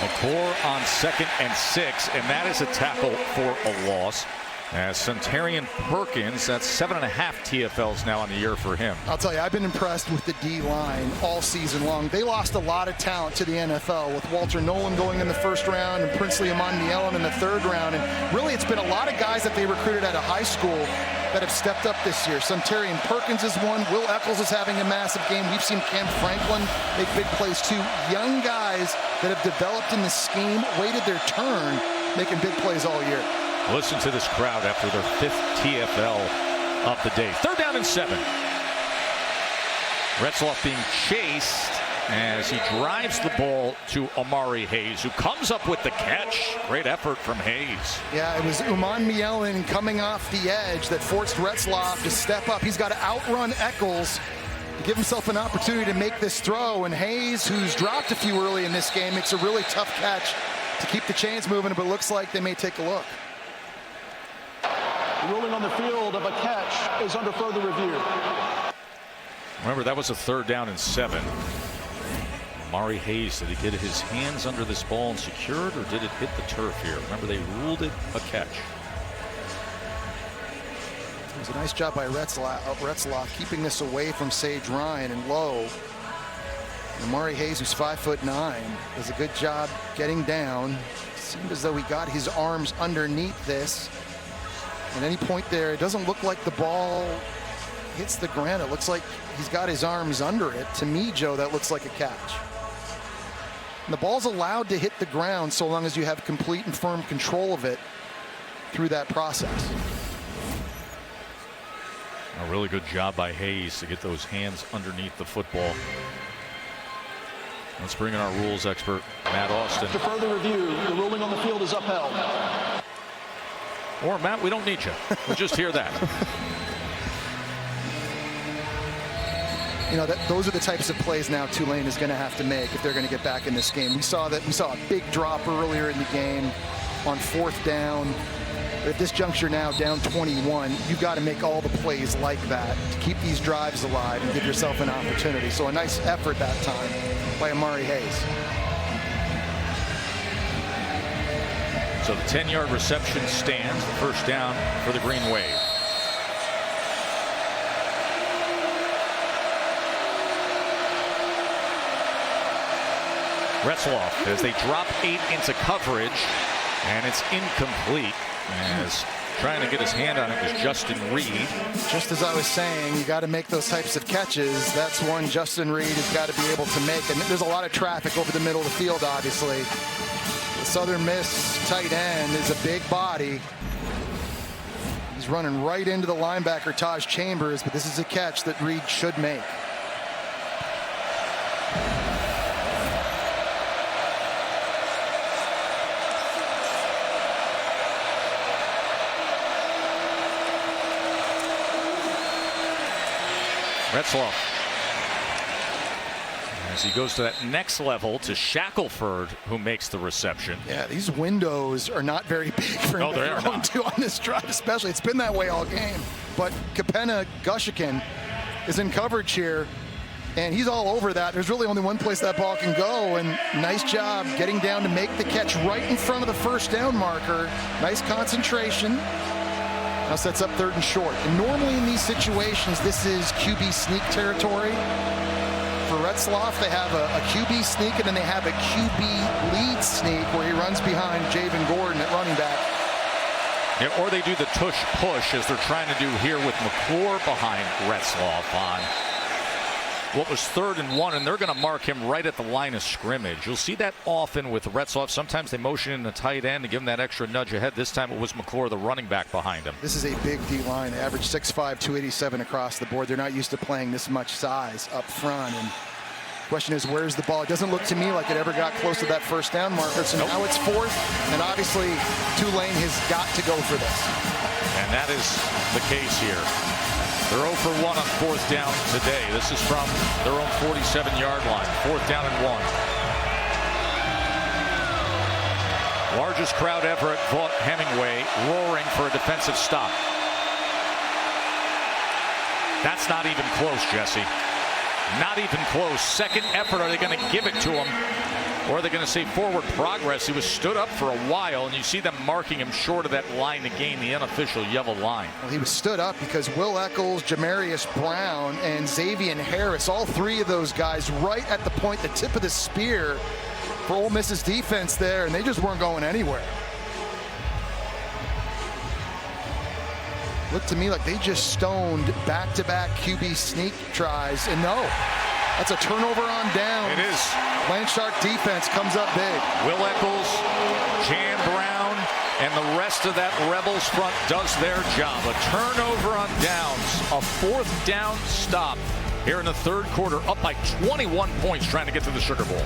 McClure on 2nd and 6, and that is a tackle for a loss. As Centurion Perkins, that's 7.5 TFLs now on the year for him. I'll tell you, I've been impressed with the D-line all season long. They lost a lot of talent to the NFL with Walter Nolan going in the first round and Princely Amon Nielen in the 3rd round. And really, it's been a lot of guys that they recruited out of high school that have stepped up this year. Sunterian Perkins is one. Will Eccles is having a massive game. We've seen Cam Franklin make big plays too. Young guys that have developed in the scheme, waited their turn, making big plays all year. Listen to this crowd after their 5th TFL of the day. 3rd down and 7. Retzloff being chased as he drives the ball to Amari Hayes, who comes up with the catch. Great effort from Hayes. Yeah, it was Uman Mielen coming off the edge that forced Retzloff to step up. He's got to outrun Eccles to give himself an opportunity to make this throw. And Hayes, who's dropped a few early in this game, makes a really tough catch to keep the chains moving, but it looks like they may take a look. The ruling on the field of a catch is under further review. Remember, that was a 3rd down and 7. Amari Hayes, did he get his hands under this ball and secured, or did it hit the turf here? Remember, they ruled it a catch. It was a nice job by Retzloff keeping this away from Sage Ryan and low. And Amari Hayes, who's 5'9", does a good job getting down. Seemed as though he got his arms underneath this. At any point there, it doesn't look like the ball hits the ground. It looks like he's got his arms under it. To me, Joe, that looks like a catch. And the ball's allowed to hit the ground so long as you have complete and firm control of it through that process. A really good job by Hayes to get those hands underneath the football. Let's bring in our rules expert, Matt Austin. After further review, the ruling on the field is upheld. Or, Matt, we don't need you. We'll just hear that. You know, those are the types of plays now Tulane is going to have to make if they're going to get back in this game. We saw a big drop earlier in the game on 4th down. But at this juncture now, down 21, you've got to make all the plays like that to keep these drives alive and give yourself an opportunity. So a nice effort that time by Amari Hayes. So the 10-yard reception stands. The 1st down for the Green Wave. Retzloff as they drop 8 into coverage, and it's incomplete. As trying to get his hand on it was Justin Reed. Just as I was saying, you got to make those types of catches. That's one Justin Reed has got to be able to make. And there's a lot of traffic over the middle of the field, obviously. The Southern Miss tight end is a big body. He's running right into the linebacker, Taj Chambers, but this is a catch that Reed should make. Retzloff, as he goes to that next level to Shackelford, who makes the reception. Yeah, these windows are not very big for him to throw into on this drive, especially. It's been that way all game. But Kapena Gushikin is in coverage here, and he's all over that. There's really only one place that ball can go, and nice job getting down to make the catch right in front of the 1st down marker. Nice concentration. Now sets up 3rd and short. And normally in these situations, this is QB sneak territory. For Retzloff, they have a QB sneak, and then they have a QB lead sneak where he runs behind Javen Gordon at running back. Yeah, or they do the tush push as they're trying to do here with McClure behind Retzloff on what was 3rd and 1, and they're going to mark him right at the line of scrimmage. You'll see that often with Retzloff. Sometimes they motion in the tight end to give him that extra nudge ahead. This time it was McClure, the running back, behind him. This is a big D-line. They average 6'5", 287 across the board. They're not used to playing this much size up front. And the question is, where's the ball? It doesn't look to me like it ever got close to that 1st down marker. So now it's 4th, and obviously Tulane has got to go for this. And that is the case here. They're 0 for 1 on 4th down today. This is from their own 47-yard line. 4th down and 1. Largest crowd ever at Vaught Hemingway, roaring for a defensive stop. That's not even close, Jesse. Not even close. Second effort. Are they going to give it to him? Or are they going to say forward progress? He was stood up for a while, and you see them marking him short of that line to gain the unofficial yellow line. Well, he was stood up because Will Eccles, Jamarius Brown, and Xavier Harris, all 3 of those guys right at the point, the tip of the spear for Ole Miss's defense there, and they just weren't going anywhere. looked to me like they just stoned back-to-back QB sneak tries. And no, that's a turnover on down. It is. Blanchard defense comes up big. Will Eccles, Jan Brown, and the rest of that Rebels front does their job. A turnover on downs, a 4th down stop here in the 3rd quarter, up by 21 points trying to get to the Sugar Bowl.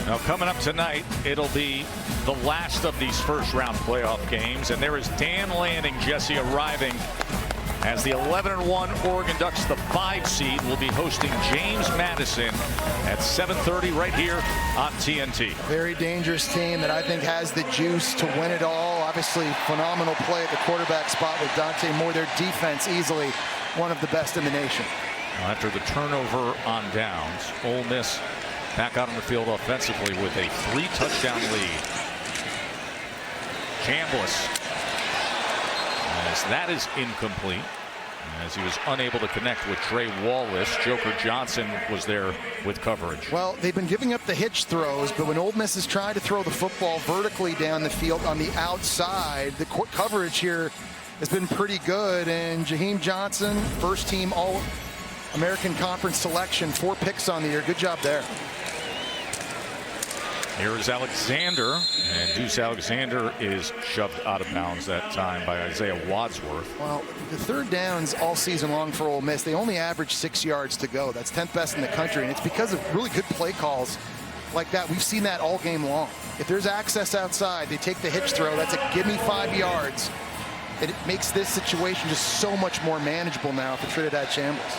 Now coming up tonight, it'll be the last of these first-round playoff games, and there is Dan Lanning, Jesse, arriving as the 11-1 Oregon Ducks, the 5 seed, will be hosting James Madison at 7:30 right here on TNT. Very dangerous team that I think has the juice to win it all. Obviously, phenomenal play at the quarterback spot with Dante Moore. Their defense easily one of the best in the nation. After the turnover on downs, Ole Miss back out on the field offensively with a 3-touchdown lead. Chambliss, as that is incomplete, as he was unable to connect with Trey Wallace. Joker Johnson was there with coverage. Well, they've been giving up the hitch throws, but when Ole Miss is trying to throw the football vertically down the field on the outside, the coverage here has been pretty good. And Jaheim Johnson, first team All-American Conference selection, 4 picks on the year. Good job there. Here is Alexander, and Deuce Alexander is shoved out of bounds that time by Isaiah Wadsworth. Well, the 3rd downs all season long for Ole Miss, they only average 6 yards to go. That's 10th best in the country, and it's because of really good play calls like that. We've seen that all game long. If there's access outside, they take the hitch throw. That's a give me 5 yards. And it makes this situation just so much more manageable now for Trinidad Chambliss.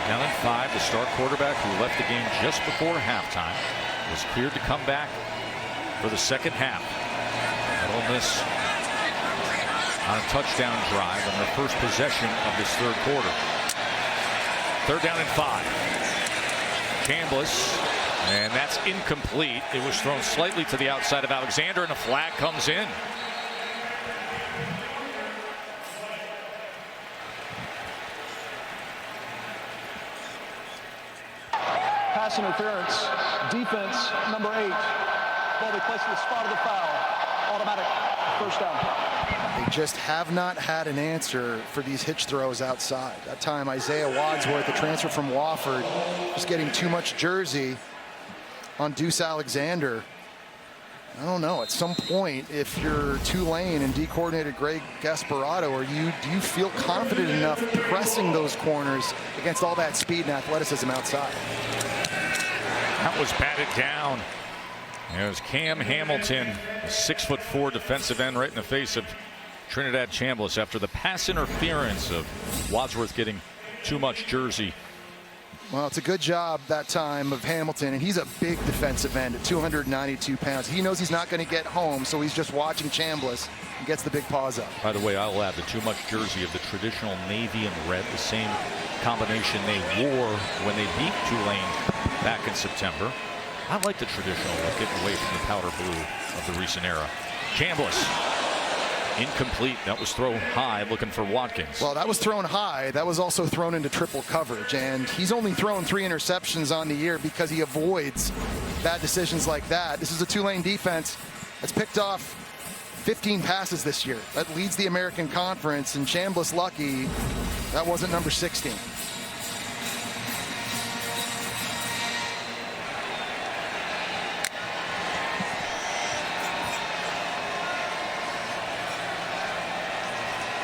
Down in 5, the star quarterback who left the game just before halftime was cleared to come back for the second half. But Ole Miss on a touchdown drive on their first possession of this 3rd quarter. 3rd down and 5. Chambliss, and that's incomplete. It was thrown slightly to the outside of Alexander, and a flag comes in. Pass interference, defense, number 8. Ball they place in the spot of the foul. Automatic 1st down. They just have not had an answer for these hitch throws outside. That time, Isaiah Wadsworth, the transfer from Wofford, just getting too much jersey on Deuce Alexander. I don't know. At some point, if you're Tulane and D-coordinator Greg Gasparotto, do you feel confident enough pressing those corners against all that speed and athleticism outside? That was batted down. It was Cam Hamilton, a 6'4" defensive end, right in the face of Trinidad Chambliss after the pass interference of Wadsworth getting too much jersey. Well, it's a good job that time of Hamilton, and he's a big defensive end at 292 pounds. He knows he's not going to get home, so he's just watching Chambliss and gets the big paws up. By the way, I'll add the too much jersey of the traditional navy and red, the same combination they wore when they beat Tulane back in September. I like the traditional look, getting away from the powder blue of the recent era. Chambliss, incomplete. That was thrown high, looking for Watkins. Well, that was thrown high. That was also thrown into triple coverage, and he's only thrown 3 interceptions on the year because he avoids bad decisions like that. This is a Tulane defense that's picked off 15 passes this year. That leads the American Conference, and Chambliss lucky that wasn't number 16.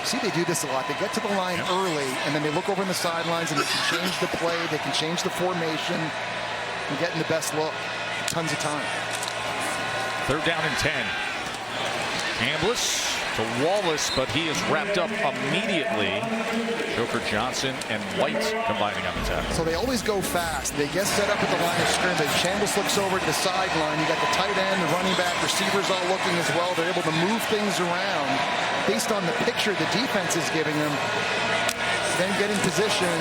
See, they do this a lot. They get to the line early, and then they look over in the sidelines, and they can change the play, they can change the formation, and get in the best look. Tons of time. 3rd down and 10. Chambliss to Wallace, but he is wrapped up immediately. Joker Johnson and White combining on the tackle. So they always go fast. They get set up at the line of scrimmage. Chambliss looks over to the sideline. You got the tight end, the running back, receivers all looking as well. They're able to move things around based on the picture the defense is giving them. Then get in position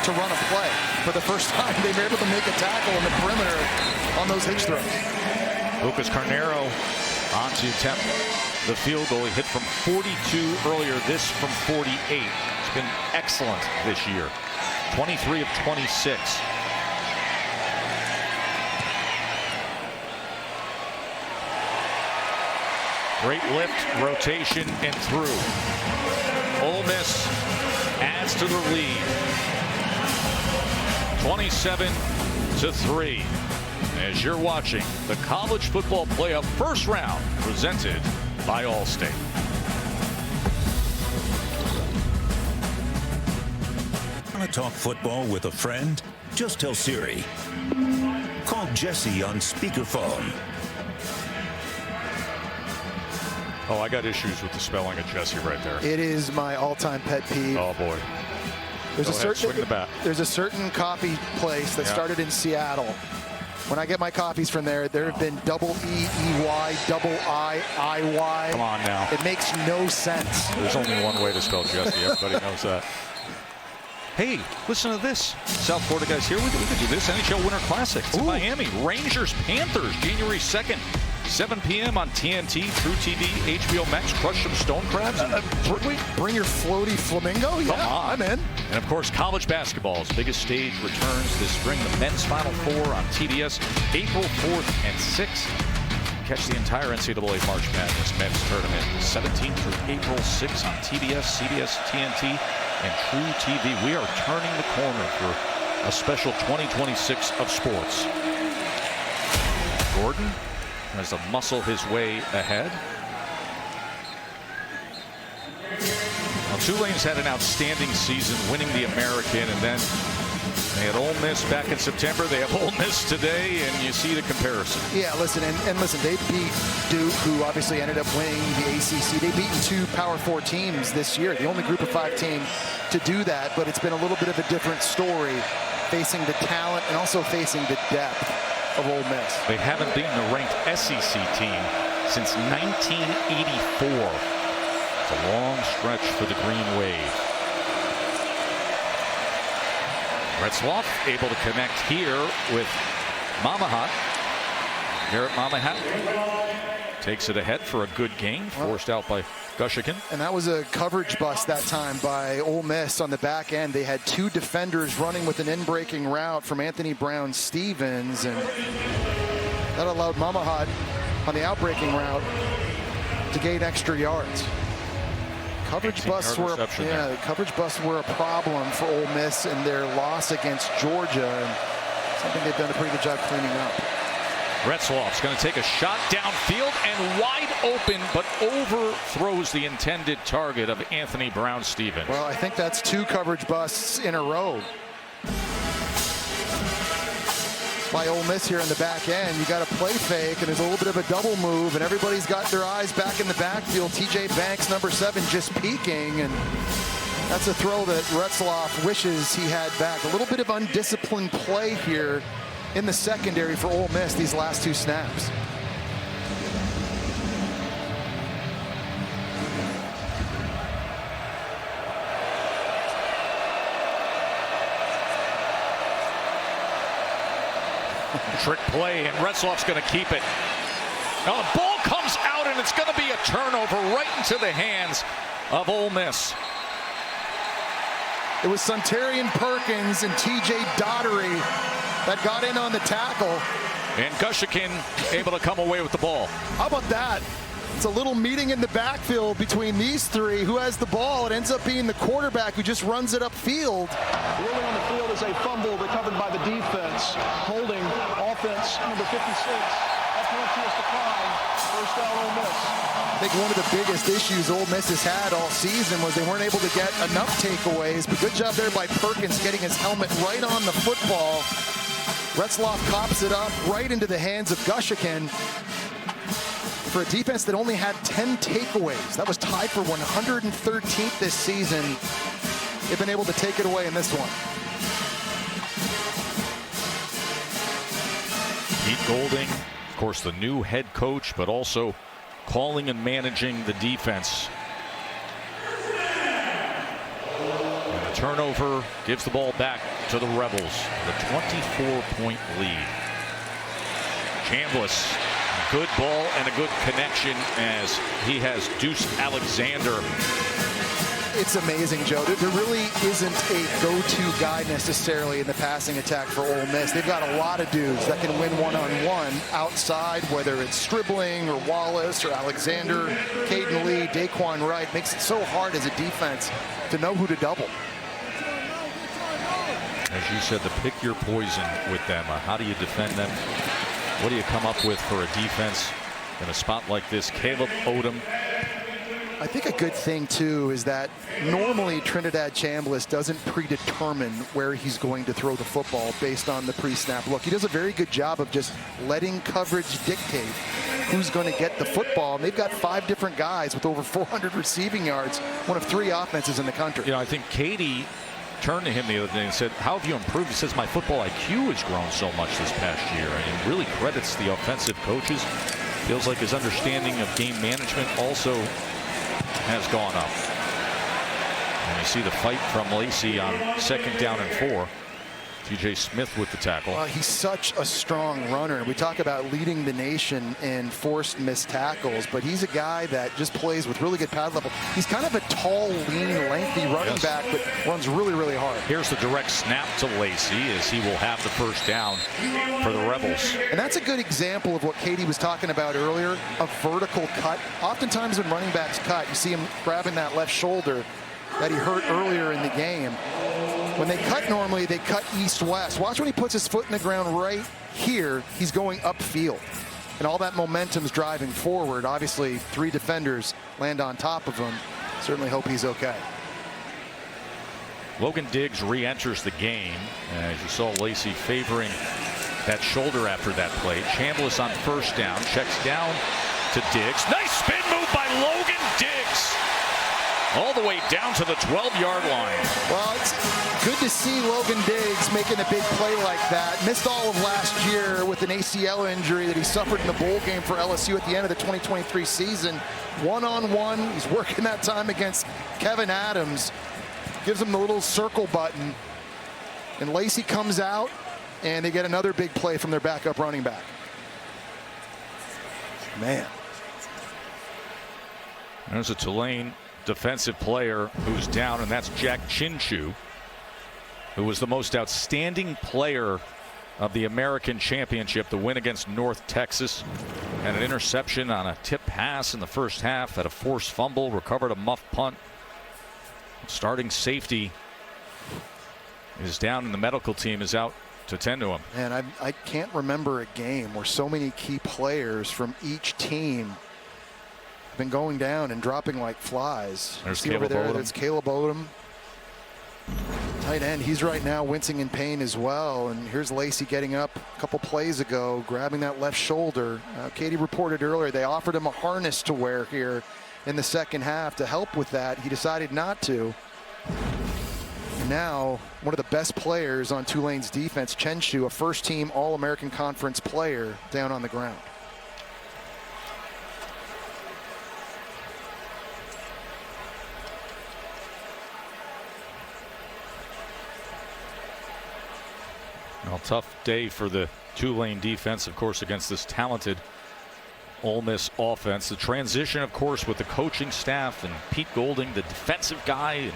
to run a play. For the first time, they were able to make a tackle in the perimeter on those hitch throws. Lucas Carnero on to attempt the field goal. He hit from 42 earlier, this from 48. His been excellent this year. 23 of 26. Great lift, rotation, and through. Ole Miss adds to the lead. 27-3. As you're watching the college football playoff first round presented by Allstate. Want to talk football with a friend? Just tell Siri. Call Jesse on speakerphone. Oh, I got issues with the spelling of Jesse right there. It is my all-time pet peeve. Oh boy. There's swing the bat. There's a certain coffee place that started in Seattle. When I get my coffees from there, there have been double E-E-Y, double I-I-Y. Come on now. It makes no sense. There's only one way to spell Jesse. Everybody knows that. Hey, listen to this. South Florida guys here. We could do this. NHL Winter Classic. It's in Miami. Rangers, Panthers, January 2nd. 7 p.m. on TNT, True TV, HBO Max. Crush some stone crabs. Bring your floaty flamingo? Yeah, I'm in. And of course, college basketball's biggest stage returns this spring. The men's Final Four on TBS, April 4th and 6th. Catch the entire NCAA March Madness men's tournament, 17th through April 6th on TBS, CBS, TNT, and True TV. We are turning the corner for a special 2026 of sports. Gordon tries to muscle his way ahead. Well, Tulane's had an outstanding season, winning the American, and then they had Ole Miss back in September. They have Ole Miss today, and you see the comparison. Yeah, listen, and listen, they beat Duke, who obviously ended up winning the ACC. They've beaten 2 Power 4 teams this year, the only Group of 5 team to do that, but it's been a little bit of a different story, facing the talent and also facing the depth of Ole Miss. They haven't beaten a ranked SEC team since 1984. It's a long stretch for the Green Wave. Retzloff able to connect here with Mamahat. Garrett Mamahat takes it ahead for a good gain, forced out by Gushikin. And that was a coverage bust that time by Ole Miss on the back end. They had 2 defenders running with an in-breaking route from Anthony Brown-Stevens, and that allowed Mamahat on the out-breaking route to gain extra yards. Coverage busts were a problem for Ole Miss in their loss against Georgia, and something they've done a pretty good job cleaning up. Retzloff's going to take a shot downfield and wide open, but overthrows the intended target of Anthony Brown-Stevens. Well, I think that's 2 coverage busts in a row by Ole Miss here in the back end. You got a play fake, and there's a little bit of a double move, and everybody's got their eyes back in the backfield. TJ Banks, number 7, just peeking, and that's a throw that Retzloff wishes he had back. A little bit of undisciplined play here in the secondary for Ole Miss these last 2 snaps. Trick play, and Retzloff's going to keep it. Now the ball comes out, and it's going to be a turnover right into the hands of Ole Miss. It was Suntarian Perkins and TJ Daugherty that got in on the tackle. And Gushikin able to come away with the ball. How about that? It's a little meeting in the backfield between these 3. Who has the ball? It ends up being the quarterback who just runs it upfield. Rolling on the field is a fumble recovered by the defense. Holding offense number 56. Penalty decline. First down, Ole Miss. I think one of the biggest issues Ole Miss has had all season was they weren't able to get enough takeaways, but good job there by Perkins getting his helmet right on the football. Retzloff cops it up right into the hands of Gushikin for a defense that only had 10 takeaways. That was tied for 113th this season. They've been able to take it away in this one. Pete Golding, of course, the new head coach, but also calling and managing the defense. And the turnover gives the ball back to the Rebels. The 24-point lead. Chambliss, good ball and a good connection as he has Deuce Alexander It's amazing, Joe. There really isn't a go-to guy necessarily in the passing attack for Ole Miss. They've got a lot of dudes that can win one-on-one outside, whether it's Stribling or Wallace or Alexander, Caden Lee, Daquan Wright. Makes it so hard as a defense to know who to double. As you said, to pick your poison with them. How do you defend them? What do you come up with for a defense in a spot like this? Caleb Odom. I think a good thing, too, is that normally Trinidad Chambliss doesn't predetermine where he's going to throw the football based on the pre-snap look. He does a very good job of just letting coverage dictate who's going to get the football. And they've got 5 different guys with over 400 receiving yards, one of 3 offenses in the country. You know, I think Katie turned to him the other day and said, how have you improved? He says, my football IQ has grown so much this past year. And he really credits the offensive coaches. Feels like his understanding of game management also has gone up. And you see the fight from Lacey on 2nd down and 4. TJ Smith with the tackle. He's such a strong runner. We talk about leading the nation in forced missed tackles, but he's a guy that just plays with really good pad level. He's kind of a tall, lean, lengthy running back, but runs really, really hard. Here's the direct snap to Lacey as he will have the first down for the Rebels. And that's a good example of what Katie was talking about earlier, a vertical cut. Oftentimes when running backs cut, you see him grabbing that left shoulder that he hurt earlier in the game. When they cut normally, they cut east-west. Watch when he puts his foot in the ground right here. He's going upfield. And all that momentum's driving forward. Obviously, 3 defenders land on top of him. Certainly hope he's okay. Logan Diggs re-enters the game. As you saw Lacey favoring that shoulder after that play. Chambliss on first down. Checks down to Diggs. Nice spin move by Logan Diggs. All the way down to the 12-yard line. Well, it's good to see Logan Diggs making a big play like that. Missed all of last year with an ACL injury that he suffered in the bowl game for LSU at the end of the 2023 season. One-on-one, he's working that time against Kevin Adams. Gives him the little circle button. And Lacey comes out, and they get another big play from their backup running back. Man. There's a Tulane defensive player who's down, and that's Jack Chinchu, who was the most outstanding player of the American Championship, the win against North Texas. Had an interception on a tip pass in the first half, had a forced fumble, recovered a muff punt. Starting safety is down, and the medical team is out to tend to him. And I can't remember a game where so many key players from each team been going down and dropping like flies. There's See Caleb over there, Odom. that's Caleb Odom. Tight end, he's right now wincing in pain as well. And here's Lacey getting up a couple plays ago, grabbing that left shoulder. Katie reported earlier they offered him a harness to wear here in the second half to help with that. He decided not to. Now, one of the best players on Tulane's defense, Chenchu, a first-team All-American Conference player, down on the ground. Well, tough day for the Tulane defense, of course, against this talented Ole Miss offense. The transition, of course, with the coaching staff and Pete Golding, the defensive guy,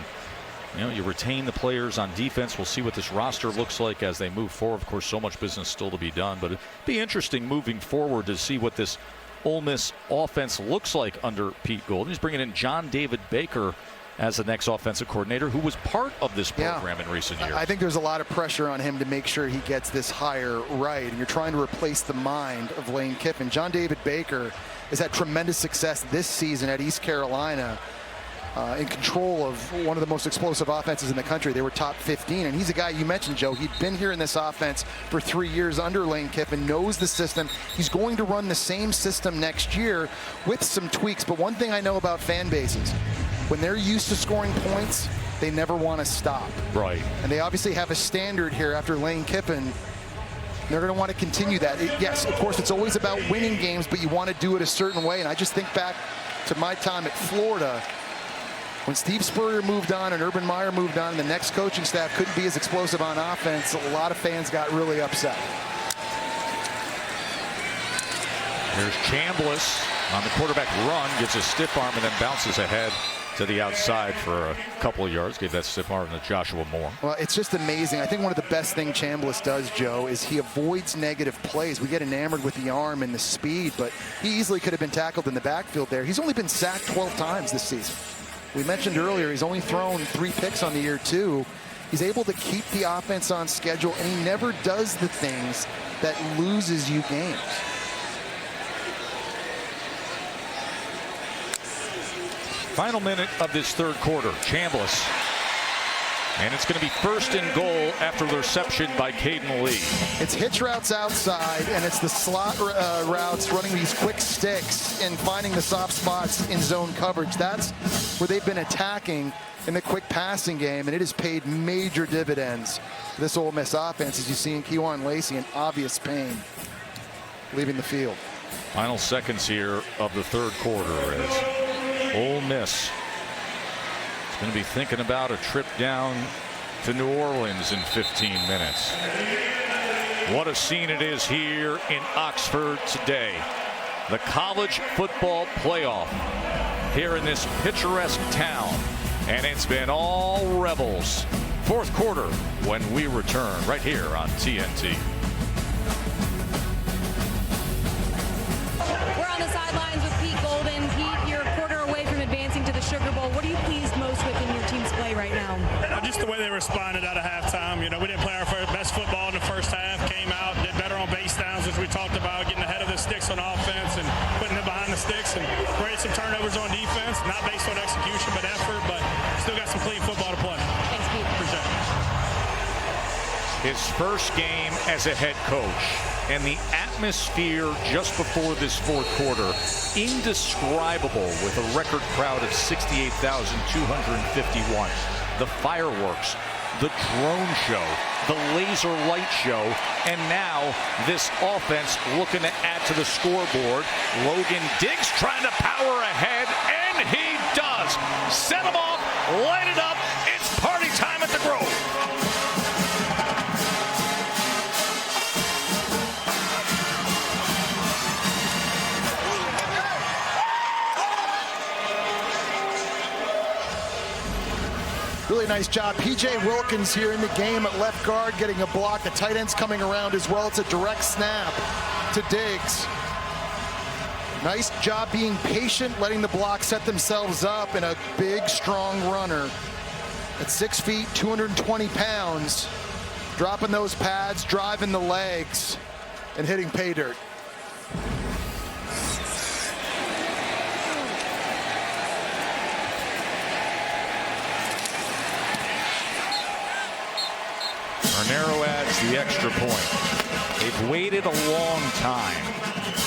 and you retain the players on defense. We'll see what this roster looks like as they move forward. Of course, so much business still to be done, but it'd be interesting moving forward to see what this Ole Miss offense looks like under Pete Golding. He's bringing in John David Baker as the next offensive coordinator, who was part of this program in recent years. I think there's a lot of pressure on him to make sure he gets this hire right, and you're trying to replace the mind of Lane Kiffin. John David Baker has had tremendous success this season at East Carolina, in control of one of the most explosive offenses in the country. They were top 15, and he's a guy you mentioned, Joe. He'd been here in this offense for 3 years under Lane Kiffin, knows the system. He's going to run the same system next year with some tweaks, but one thing I know about fan bases, when they're used to scoring points, they never want to stop. Right. And they obviously have a standard here after Lane Kiffin. They're going to want to continue that. Yes, of course, it's always about winning games, but you want to do it a certain way. And I just think back to my time at Florida, when Steve Spurrier moved on and Urban Meyer moved on, and the next coaching staff couldn't be as explosive on offense, a lot of fans got really upset. There's Chambliss on the quarterback run, gets a stiff arm and then bounces ahead to the outside for a couple of yards. Gave that stiff arm to Joshua Moore. Well, it's just amazing. I think one of the best things Chambliss does, Joe, is he avoids negative plays. We get enamored with the arm and the speed, but he easily could have been tackled in the backfield there. He's only been sacked 12 times this season. We mentioned earlier he's only thrown 3 picks on the year, too. He's able to keep the offense on schedule, and he never does the things that loses you games. Final minute of this third quarter. Chambliss. And it's going to be first and goal after the reception by Caden Lee. It's hitch routes outside, and it's the slot routes running these quick sticks and finding the soft spots in zone coverage. That's where they've been attacking in the quick passing game, and it has paid major dividends. This Ole Miss offense, as you see in Kewan Lacey, in obvious pain, leaving the field. Final seconds here of the third quarter as Ole Miss is going to be thinking about a trip down to New Orleans in 15 minutes. What a scene it is here in Oxford today. The college football playoff here in this picturesque town. And it's been all Rebels. Fourth quarter when we return right here on TNT. We're on the sidelines with Pete Golden. Pete, you're a quarter away from advancing to the Sugar Bowl. What are you pleased most with in your team's play right now? Just the way they responded out of halftime. You know, we didn't play our best football in the first half. Came out, did better on base downs, as we talked about, getting ahead of the sticks on offense and putting them behind the sticks, and created some turnovers on defense, not based on execution but effort, but still got some clean football to play. Thanks, Pete. Appreciate it. His first game as a head coach, and the atmosphere just before this fourth quarter, indescribable with a record crowd of 68,251. The fireworks, the drone show, the laser light show, and now this offense looking to add to the scoreboard. Logan Diggs trying to power ahead, and he does. Set him off, light it up. It's party time at the Grove. Really nice job. P.J. Wilkins here in the game at left guard, getting a block. The tight end's coming around as well. It's a direct snap to Diggs. Nice job being patient, letting the block set themselves up, and a big, strong runner at 6 feet, 220 pounds, dropping those pads, driving the legs, and hitting pay dirt. Arnero adds the extra point. They've waited a long time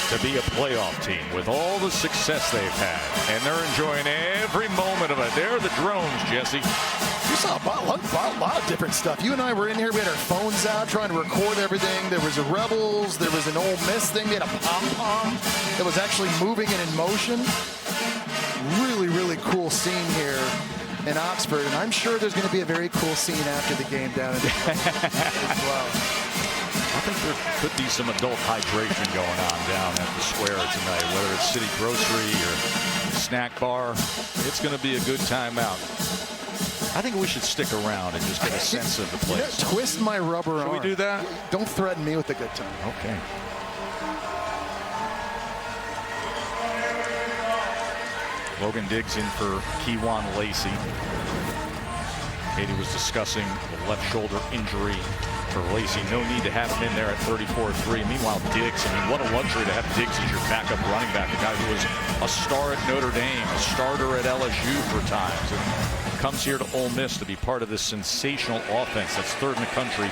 to be a playoff team with all the success they've had, and they're enjoying every moment of it. There are the drones, Jesse. You saw a lot of different stuff. You and I were in here. We had our phones out trying to record everything. There was a Rebels. There was an Ole Miss thing. We had a pom-pom that was actually moving and in motion. Really, really cool scene here in Oxford, and I'm sure there's going to be a very cool scene after the game down in as well. I think there could be some adult hydration going on down at the square tonight, whether it's City Grocery or Snack Bar. It's going to be a good time out. I think we should stick around and just get a sense of the place. You know, twist my rubber arm. Should we do that? Don't threaten me with a good time. Okay. Logan Diggs in for Kewan Lacey. Katie was discussing the left shoulder injury for Lacey. No need to have him in there at 34-3. Meanwhile, Diggs, I mean, what a luxury to have Diggs as your backup running back, a guy who was a star at Notre Dame, a starter at LSU for times, and comes here to Ole Miss to be part of this sensational offense that's third in the country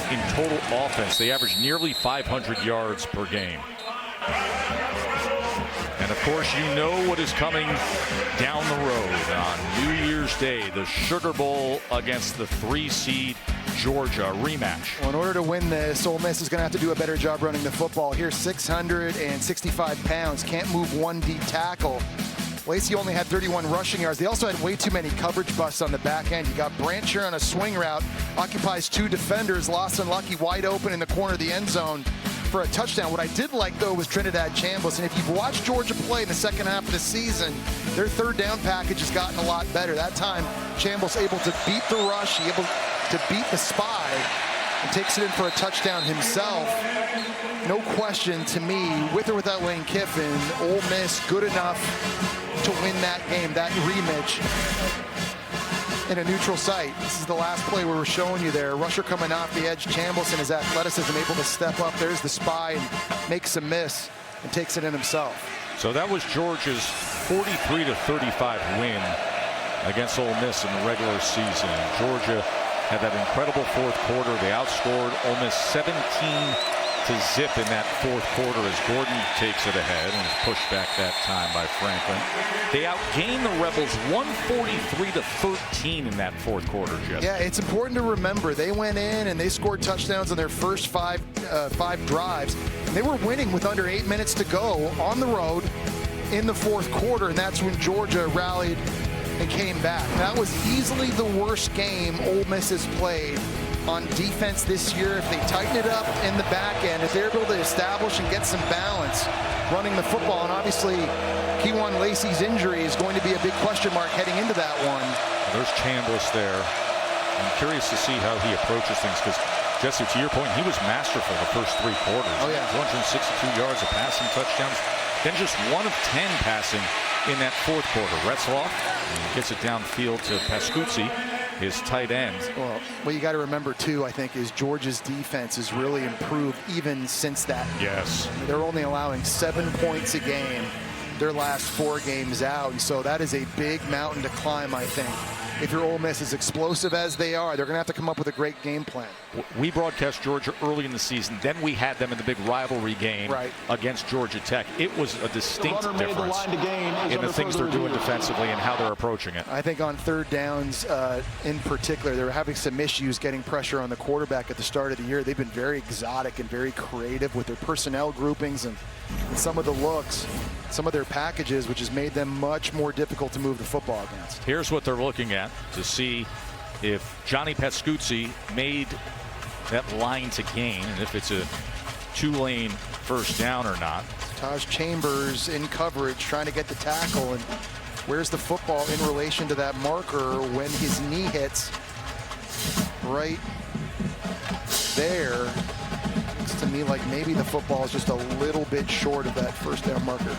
in total offense. They average nearly 500 yards per game. And of course, you know what is coming down the road on New Year's Day, the Sugar Bowl against the 3-seed Georgia rematch. Well, in order to win this, Ole Miss is going to have to do a better job running the football. Here, 665 pounds, can't move one deep tackle. Lacey only had 31 rushing yards. They also had way too many coverage busts on the back end. You got Brancher on a swing route, occupies 2 defenders. Lawson Lucky wide open in the corner of the end zone for a touchdown. What I did like, though, was Trinidad Chambliss. And if you've watched Georgia play in the second half of the season, their third down package has gotten a lot better. That time, Chambliss able to beat the rush, able to beat the spy, and takes it in for a touchdown himself. No question to me, with or without Lane Kiffin, Ole Miss good enough to win that game, that rematch in a neutral site. This is the last play we were showing you there. Rusher coming off the edge, Chambliss and his athleticism able to step up. There's the spy and makes a miss and takes it in himself. So that was Georgia's 43-35 win against Ole Miss in the regular season. Georgia had that incredible fourth quarter. They outscored Ole Miss 17-0 in that fourth quarter as Gordon takes it ahead and is pushed back that time by Franklin. They outgained the Rebels 143-13 in that fourth quarter, Jeff. Yeah, it's important to remember they went in and they scored touchdowns on their first five drives. And they were winning with under 8 minutes to go on the road in the fourth quarter, and that's when Georgia rallied and came back. That was easily the worst game Ole Miss has played on defense this year. If they tighten it up in the back end, if they're able to establish and get some balance running the football, and obviously Kewan Lacey's injury is going to be a big question mark heading into that one. There's Chambliss there. I'm curious to see how he approaches things, because Jesse, to your point, he was masterful the first three quarters. Oh, yeah. 262 yards of passing touchdowns, then just 1 of 10 passing in that fourth quarter. Retzloff gets it downfield to Pascuzzi, his tight end. Well, what you got to remember, too, I think, is Georgia's defense has really improved even since that. Yes. They're only allowing 7 points a game their last 4 games out, and so that is a big mountain to climb, I think. If your Ole Miss is explosive as they are, they're going to have to come up with a great game plan. We broadcast Georgia early in the season. Then we had them in the big rivalry game against Georgia Tech. It was a distinct difference in the things they're doing defensively and how they're approaching it. I think on third downs in particular, they were having some issues getting pressure on the quarterback at the start of the year. They've been very exotic and very creative with their personnel groupings and some of the looks, some of their packages, which has made them much more difficult to move the football against. Here's what they're looking at to see if Johnny Pascuzzi made that line to gain and if it's a Tulane first down or not. Taj Chambers in coverage trying to get the tackle, and where's the football in relation to that marker when his knee hits right there? Looks to me like maybe the football is just a little bit short of that first down marker.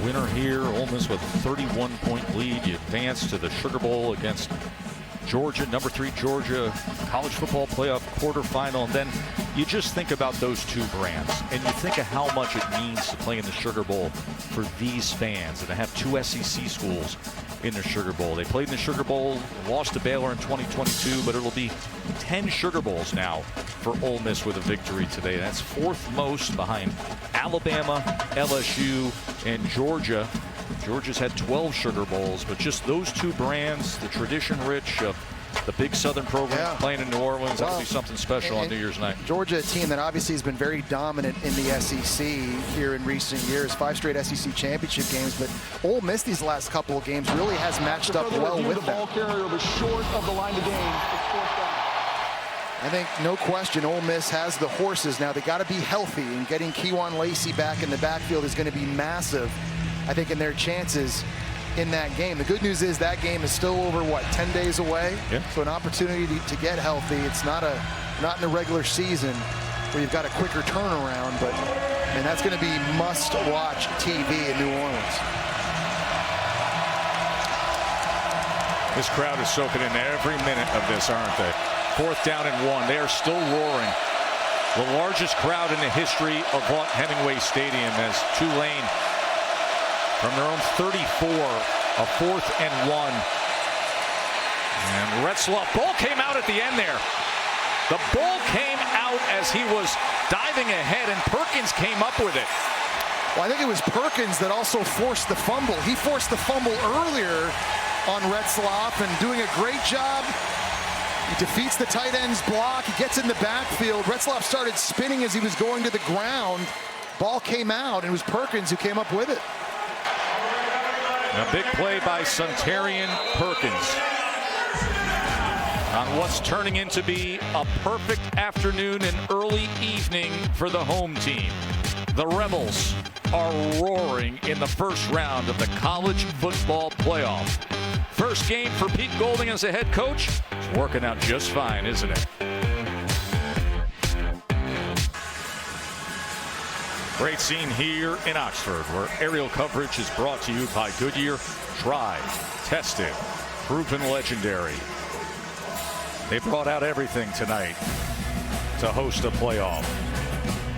Winner here, Ole Miss with a 31-point lead. You advance to the Sugar Bowl against Georgia, number 3 Georgia, college football playoff quarterfinal. And then you just think about those two brands, and you think of how much it means to play in the Sugar Bowl for these fans, and to have 2 SEC schools in the Sugar Bowl. They played in the Sugar Bowl, lost to Baylor in 2022, but it'll be 10 Sugar Bowls now for Ole Miss with a victory today. That's 4th most behind Alabama, LSU, and Georgia. Georgia's had 12 Sugar Bowls, but just those two brands, the tradition rich of the big Southern program playing in New Orleans, that'll be something special on New Year's night. Georgia, a team that obviously has been very dominant in the SEC here in recent years, 5 straight SEC championship games, but Ole Miss these last couple of games really has matched up well with them. The ball carrier was short of the line to gain. It's 4th down. I think no question Ole Miss has the horses now. They got to be healthy, and getting Kewan Lacey back in the backfield is going to be massive, I think, in their chances in that game. The good news is that game is still over, 10 days away? Yeah. So an opportunity to get healthy. It's not in the regular season where you've got a quicker turnaround, but man, that's going to be must-watch TV in New Orleans. This crowd is soaking in every minute of this, aren't they? 4th down and 1. They are still roaring. The largest crowd in the history of Vaught Hemingway Stadium as Tulane from their own 34, a 4th and 1. And Retzloff, ball came out at the end there. The ball came out as he was diving ahead, and Perkins came up with it. Well, I think it was Perkins that also forced the fumble. He forced the fumble earlier on Retzloff and doing a great job. He defeats the tight end's block. He gets in the backfield. Retzloff started spinning as he was going to the ground. Ball came out, and it was Perkins who came up with it. A big play by Suntarian Perkins. on what's turning into be a perfect afternoon and early evening for the home team. The Rebels are roaring in the first round of the college football playoff. First game for Pete Golding as a head coach. It's working out just fine, isn't it? Great scene here in Oxford, where aerial coverage is brought to you by Goodyear. Tried, tested, proven legendary. They brought out everything tonight to host a playoff.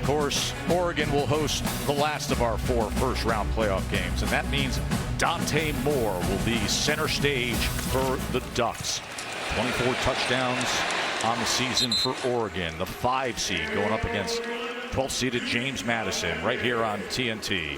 Of course, Oregon will host the last of our 4 first-round playoff games, and that means Dante Moore will be center stage for the Ducks. 24 touchdowns on the season for Oregon, the 5 seed going up against 12-seeded James Madison right here on TNT.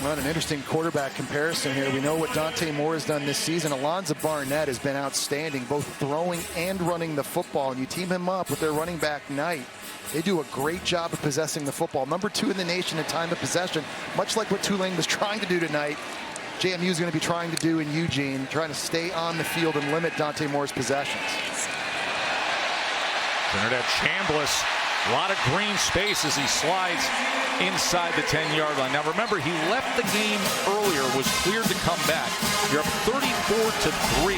Well, an interesting quarterback comparison here. We know what Dante Moore has done this season. Alonzo Barnett has been outstanding, both throwing and running the football. And you team him up with their running back Knight. They do a great job of possessing the football. Number 2 in the nation in time of possession, much like what Tulane was trying to do tonight. JMU is going to be trying to do in Eugene, trying to stay on the field and limit Dante Moore's possessions. Trinidad Chambliss, a lot of green space as he slides inside the 10-yard line. Now remember, he left the game earlier, was cleared to come back. You're up 34-3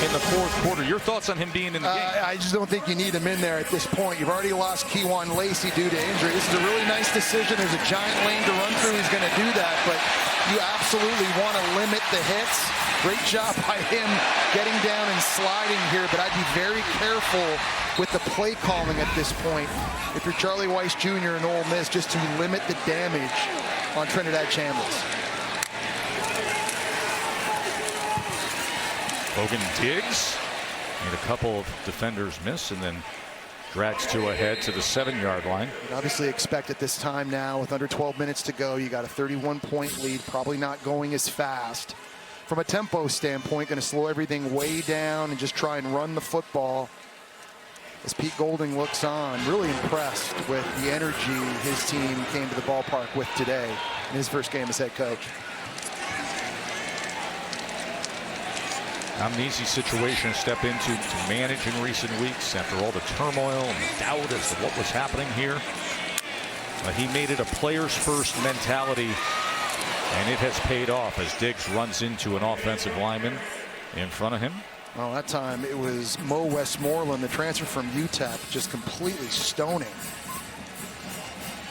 in the fourth quarter. Your thoughts on him being in the game? I just don't think you need him in there at this point. You've already lost Keywan Lacey due to injury. This is a really nice decision. There's a giant lane to run through. He's going to do that, but you absolutely want to limit the hits. Great job by him getting down and sliding here, but I'd be very careful with the play calling at this point if you're Charlie Weiss Jr. and Ole Miss, just to limit the damage on Trinidad Chambliss. Logan Diggs made a couple of defenders miss and then drags 2 ahead to the 7-yard line. You'd obviously expect at this time now, with under 12 minutes to go, you got a 31-point lead, probably not going as fast. From a tempo standpoint, going to slow everything way down and just try and run the football. As Pete Golding looks on, really impressed with the energy his team came to the ballpark with today in his first game as head coach. Not an easy situation to step into to manage in recent weeks after all the turmoil and the doubt as to what was happening here. But he made it a players first mentality, and it has paid off as Diggs runs into an offensive lineman in front of him. Well, that time it was Mo Westmoreland, the transfer from UTEP, just completely stoning.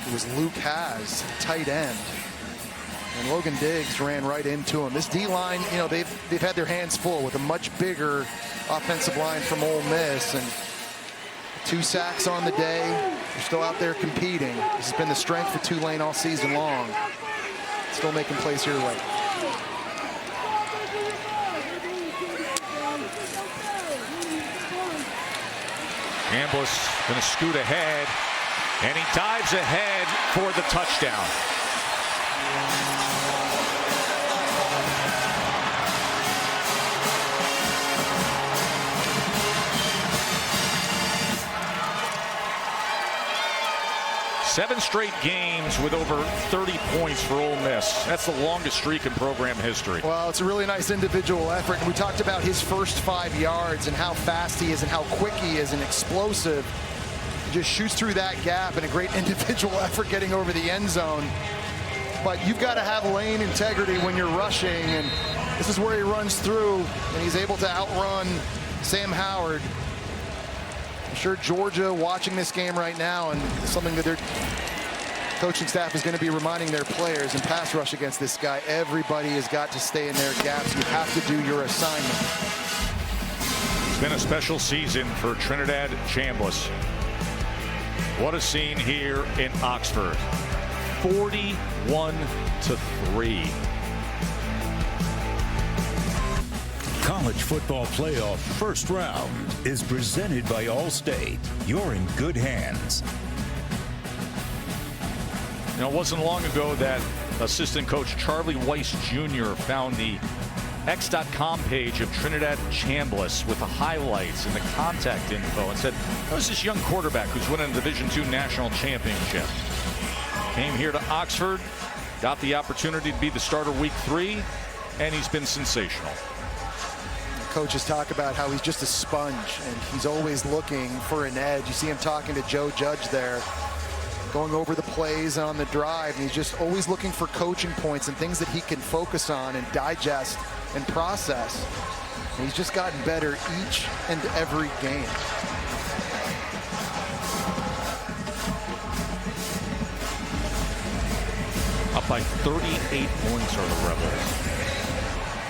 It was Luke Haas, tight end. And Logan Diggs ran right into him. This D-line, you know, they've had their hands full with a much bigger offensive line from Ole Miss. And 2 sacks on the day. They're still out there competing. This has been the strength for Tulane all season long. Still making plays here late. Chambliss going to scoot ahead, and he dives ahead for the touchdown. Seven straight games with over 30 points for Ole Miss. That's the longest streak in program history. Well, it's a really nice individual effort. And we talked about his first 5 yards and how fast he is and how quick he is and explosive. He just shoots through that gap, and a great individual effort getting over the end zone. But you've got to have lane integrity when you're rushing, and this is where he runs through, and he's able to outrun Sam Howard. I'm sure Georgia watching this game right now, and something that their coaching staff is going to be reminding their players in pass rush against this guy. Everybody has got to stay in their gaps. You have to do your assignment. It's been a special season for Trinidad Chambliss. What a scene here in Oxford. 41-3. College football playoff first round is presented by Allstate. You're in good hands. You know, it wasn't long ago that assistant coach Charlie Weiss Jr. found the X.com page of Trinidad Chambliss with the highlights and the contact info and said, there's this young quarterback who's winning a Division II national championship. Came here to Oxford, got the opportunity to be the starter week 3, and he's been sensational. coaches talk about how he's just a sponge and he's always looking for an edge. You see him talking to Joe Judge there, going over the plays on the drive, and he's just always looking for coaching points and things that he can focus on and digest and process. And he's just gotten better each and every game. Up by 38 points are the Rebels.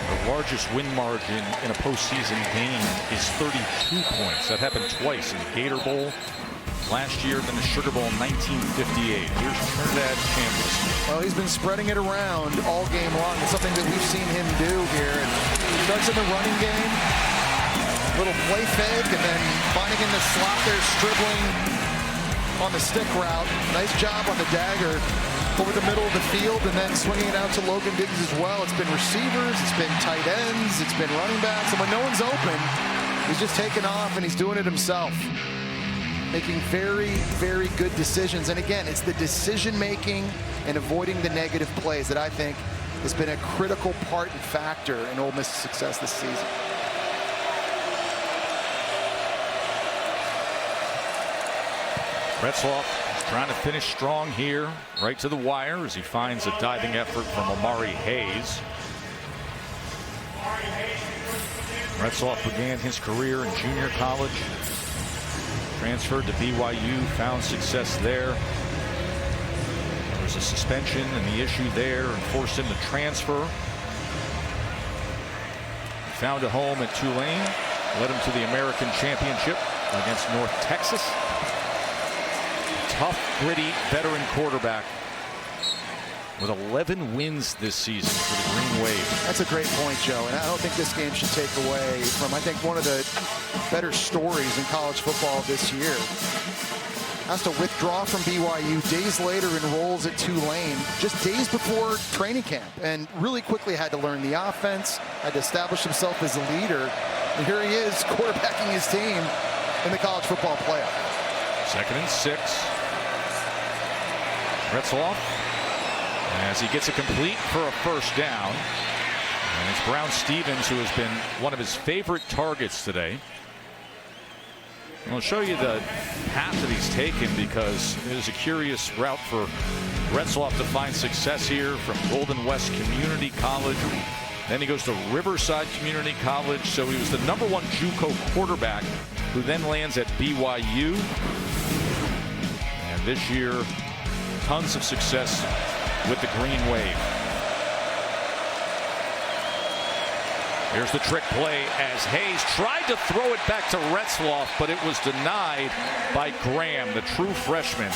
The largest win margin in a postseason game is 32 points. That happened twice in the Gator Bowl last year, then the Sugar Bowl in 1958. Here's Trinidad Chambliss. Well, he's been spreading it around all game long. It's something that we've seen him do here. He starts in the running game, little play fake, and then finding in the slot there, dribbling on the stick route. Nice job on the dagger over the middle of the field, and then swinging it out to Logan Diggs as well. It's been receivers, it's been tight ends, it's been running backs, and when no one's open, he's just taking off and he's doing it himself. Making very, very good decisions. And again, it's the decision making and avoiding the negative plays that I think has been a critical part and factor in Ole Miss's success this season. Retzloff trying to finish strong here, right to the wire as he finds a diving effort from Omari Hayes. Retzloff began his career in junior college, transferred to BYU, found success there. There was a suspension and the issue there and forced him to transfer. Found a home at Tulane, led him to the American Championship against North Texas. Tough, gritty veteran quarterback with 11 wins this season for the Green Wave. That's a great point, Joe, and I don't think this game should take away from, I think, one of the better stories in college football this year. Has to withdraw from BYU, days later enrolls at Tulane, just days before training camp, and really quickly had to learn the offense, had to establish himself as a leader, and here he is quarterbacking his team in the college football playoff. 2nd and 6. Retzloff, as he gets it complete for a first down. And it's Brown Stevens who has been one of his favorite targets today. And I'll show you the path that he's taken because it is a curious route for Retzloff to find success here from Golden West Community College. Then he goes to Riverside Community College. So he was the #1 JUCO quarterback who then lands at BYU. And this year, tons of success with the Green Wave. Here's the trick play as Hayes tried to throw it back to Retzloff, but it was denied by Graham, the true freshman.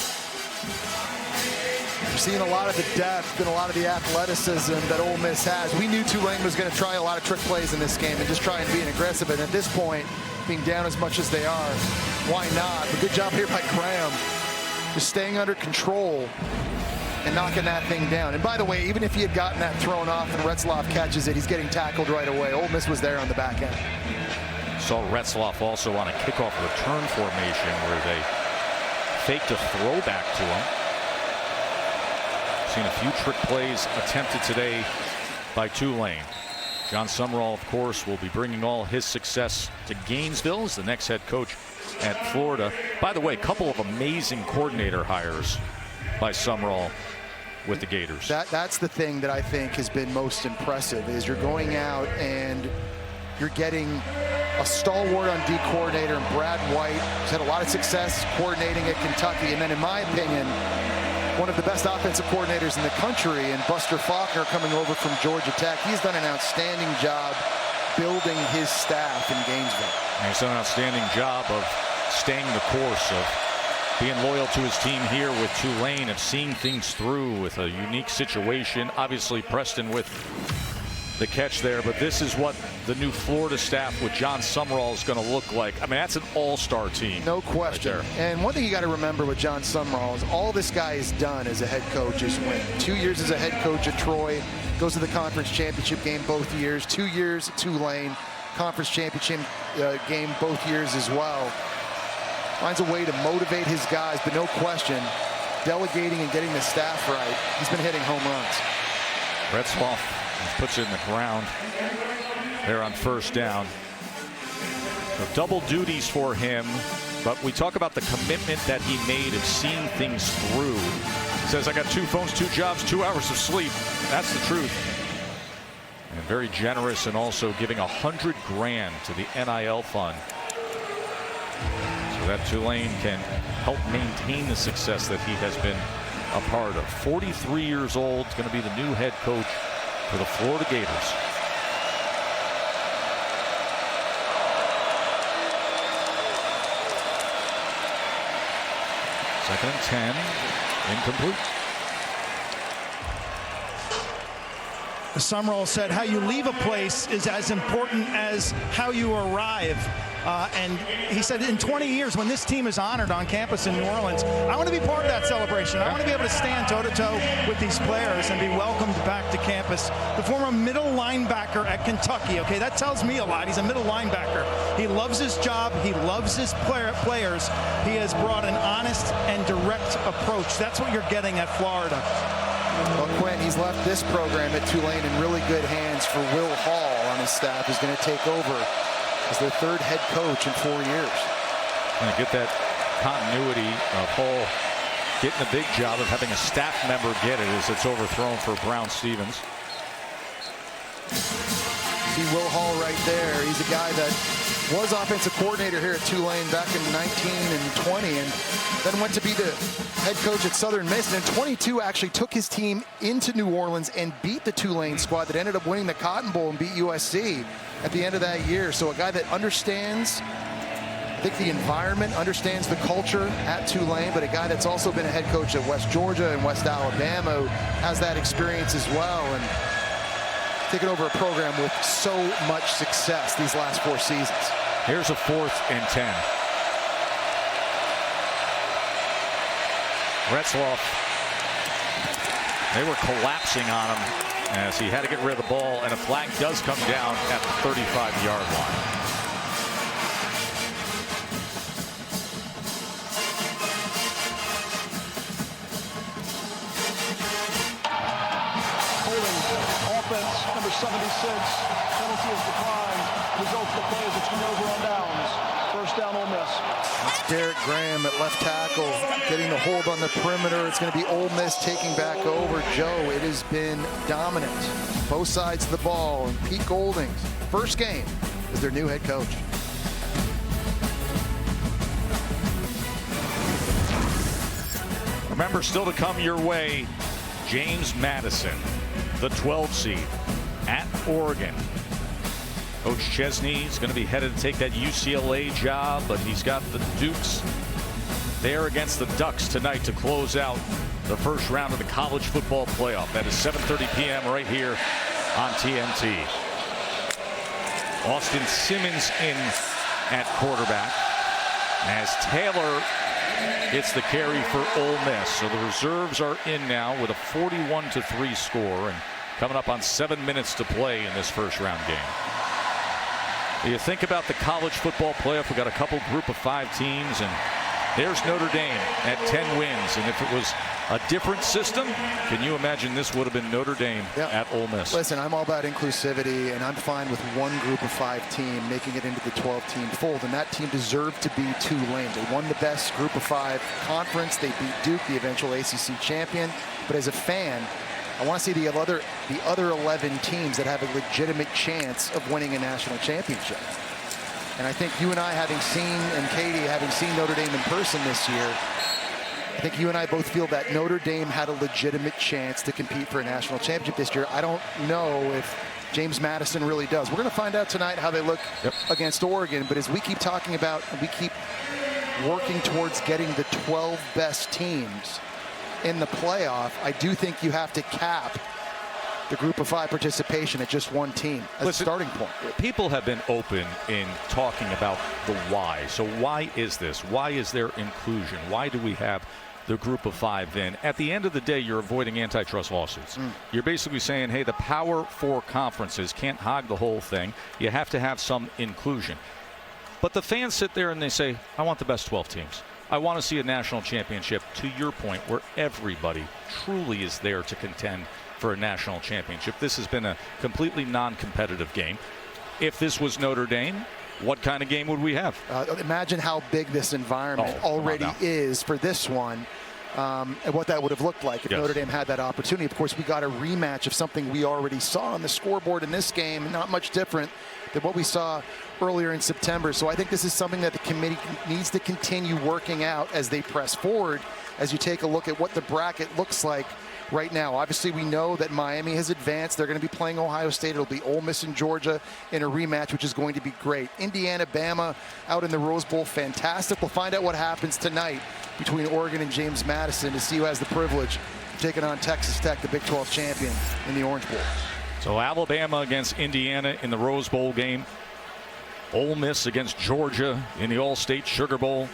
We're seeing a lot of the depth and a lot of the athleticism that Ole Miss has. We knew Tulane was going to try a lot of trick plays in this game and just try and be aggressive. And at this point, being down as much as they are, why not? But good job here by Graham, just staying under control and knocking that thing down. And by the way, even if he had gotten that thrown off and Retzloff catches it, he's getting tackled right away. Ole Miss was there on the back end. Saw Retzloff also on a kickoff return formation where they faked a throwback to him. Seen a few trick plays attempted today by Tulane. John Sumrall, of course, will be bringing all his success to Gainesville as the next head coach at Florida. By the way, a couple of amazing coordinator hires by Sumrall with the Gators. That's the thing that I think has been most impressive is you're going out and you're getting a stalwart on D coordinator in Brad White, who's had a lot of success coordinating at Kentucky, and then in my opinion, one of the best offensive coordinators in the country, and Buster Faulkner coming over from Georgia Tech. He's done an outstanding job building his staff in Gainesville. And he's done an outstanding job of staying the course, of being loyal to his team here with Tulane, of seeing things through with a unique situation. Obviously, Preston with the catch there, but this is what the new Florida staff with John Sumrall is going to look like. I mean, that's an all-star team. No question. Right, and one thing you got to remember with John Sumrall is all this guy has done as a head coach is win. 2 years as a head coach at Troy, goes to the conference championship game both years, 2 years at Tulane, conference championship game both years as well. Finds a way to motivate his guys, but no question, delegating and getting the staff right, he's been hitting home runs. Retzloff puts it in the ground there on first down. So double duties for him, but we talk about the commitment that he made of seeing things through. He says, I got 2 phones, 2 jobs, 2 hours of sleep. That's the truth. And very generous, and also giving $100 grand to the NIL fund, so that Tulane can help maintain the success that he has been a part of. 43 years old, going to be the new head coach for the Florida Gators. Second and 10, incomplete. Summerall said how you leave a place is as important as how you arrive. And he said in 20 years, when this team is honored on campus in New Orleans, I want to be part of that celebration. I want to be able to stand toe-to-toe with these players and be welcomed back to campus. The former middle linebacker at Kentucky, okay, that tells me a lot. He's a middle linebacker. He loves his job. He loves his players. He has brought an honest and direct approach. That's what you're getting at Florida. Well, Quinn, he's left this program at Tulane in really good hands for Will Hall on his staff, who's going to take over as their 3rd head coach in 4 years. And get that continuity of Hall getting the big job of having a staff member get it as it's overthrown for Brown Stevens. See Will Hall right there. He's a guy that was offensive coordinator here at Tulane back in 19 and 20, and then went to be the head coach at Southern Miss. And in 22 actually took his team into New Orleans and beat the Tulane squad that ended up winning the Cotton Bowl and beat USC at the end of that year. So a guy that understands, I think, the environment, understands the culture at Tulane, but a guy that's also been a head coach at West Georgia and West Alabama, who has that experience as well, and taking over a program with so much success these last 4 seasons. Here's a 4th and 10. Retzloff, they were collapsing on him as he had to get rid of the ball, and a flag does come down at the 35-yard line. Offense, number 76. Penalty is declined. Results of the play is a turnover on downs. First down, Ole Miss. That's Derek Graham at left tackle, getting the hold on the perimeter. It's going to be Ole Miss taking back over. Joe, it has been dominant. Both sides of the ball. And Pete Golding's first game as their new head coach. Remember, still to come your way, James Madison, the 12 seed at Oregon. Coach Chesney is going to be headed to take that UCLA job, but he's got the Dukes there against the Ducks tonight to close out the first round of the college football playoff. That is 7:30 p.m. right here on TNT. Austin Simmons in at quarterback as Taylor gets the carry for Ole Miss. So the reserves are in now with a 41-3 score, and coming up on 7 minutes to play in this first round game. You think about the college football playoff, we got a couple group of 5 teams, and there's Notre Dame at 10 wins. And if it was a different system, can you imagine this would have been Notre Dame at Ole Miss? Listen, I'm all about inclusivity, and I'm fine with one group of 5 team making it into the 12-team fold, and that team deserved to be Tulane. They won the best group of 5 conference. They beat Duke, the eventual ACC champion. But as a fan, I want to see the other 11 teams that have a legitimate chance of winning a national championship. And I think you and I, having seen, and Katie, having seen Notre Dame in person this year, I think you and I both feel that Notre Dame had a legitimate chance to compete for a national championship this year. I don't know if James Madison really does. We're going to find out tonight how they look against Oregon. But as we keep talking about, we keep working towards getting the 12 best teams in the playoff, I do think you have to cap the group of 5 participation at just one team as a starting point. People have been open in talking about the why. So why is this? Why is there inclusion? Why do we have the group of 5 in? At the end of the day, you're avoiding antitrust lawsuits. You're basically saying, hey, the Power 4 conferences can't hog the whole thing. You have to have some inclusion. But the fans sit there and they say, I want the best 12 teams. I want to see a national championship, to your point, where everybody truly is there to contend for a national championship. This has been a completely non-competitive game. If this was Notre Dame, what kind of game would we have? Imagine how big this environment already is for this one. And what that would have looked like if Notre Dame had that opportunity. Of course, we got a rematch of something we already saw on the scoreboard in this game, not much different than what we saw earlier in September. So I think this is something that the committee needs to continue working out as they press forward, as you take a look at what the bracket looks like right now. Obviously, we know that Miami has advanced. They're going to be playing Ohio State. It'll be Ole Miss and Georgia in a rematch, which is going to be great. Indiana, Bama out in the Rose Bowl, fantastic. We'll find out what happens tonight between Oregon and James Madison to see who has the privilege of taking on Texas Tech, the Big 12 champion, in the Orange Bowl. So Alabama against Indiana in the Rose Bowl game. Ole Miss against Georgia in the All-State Sugar Bowl.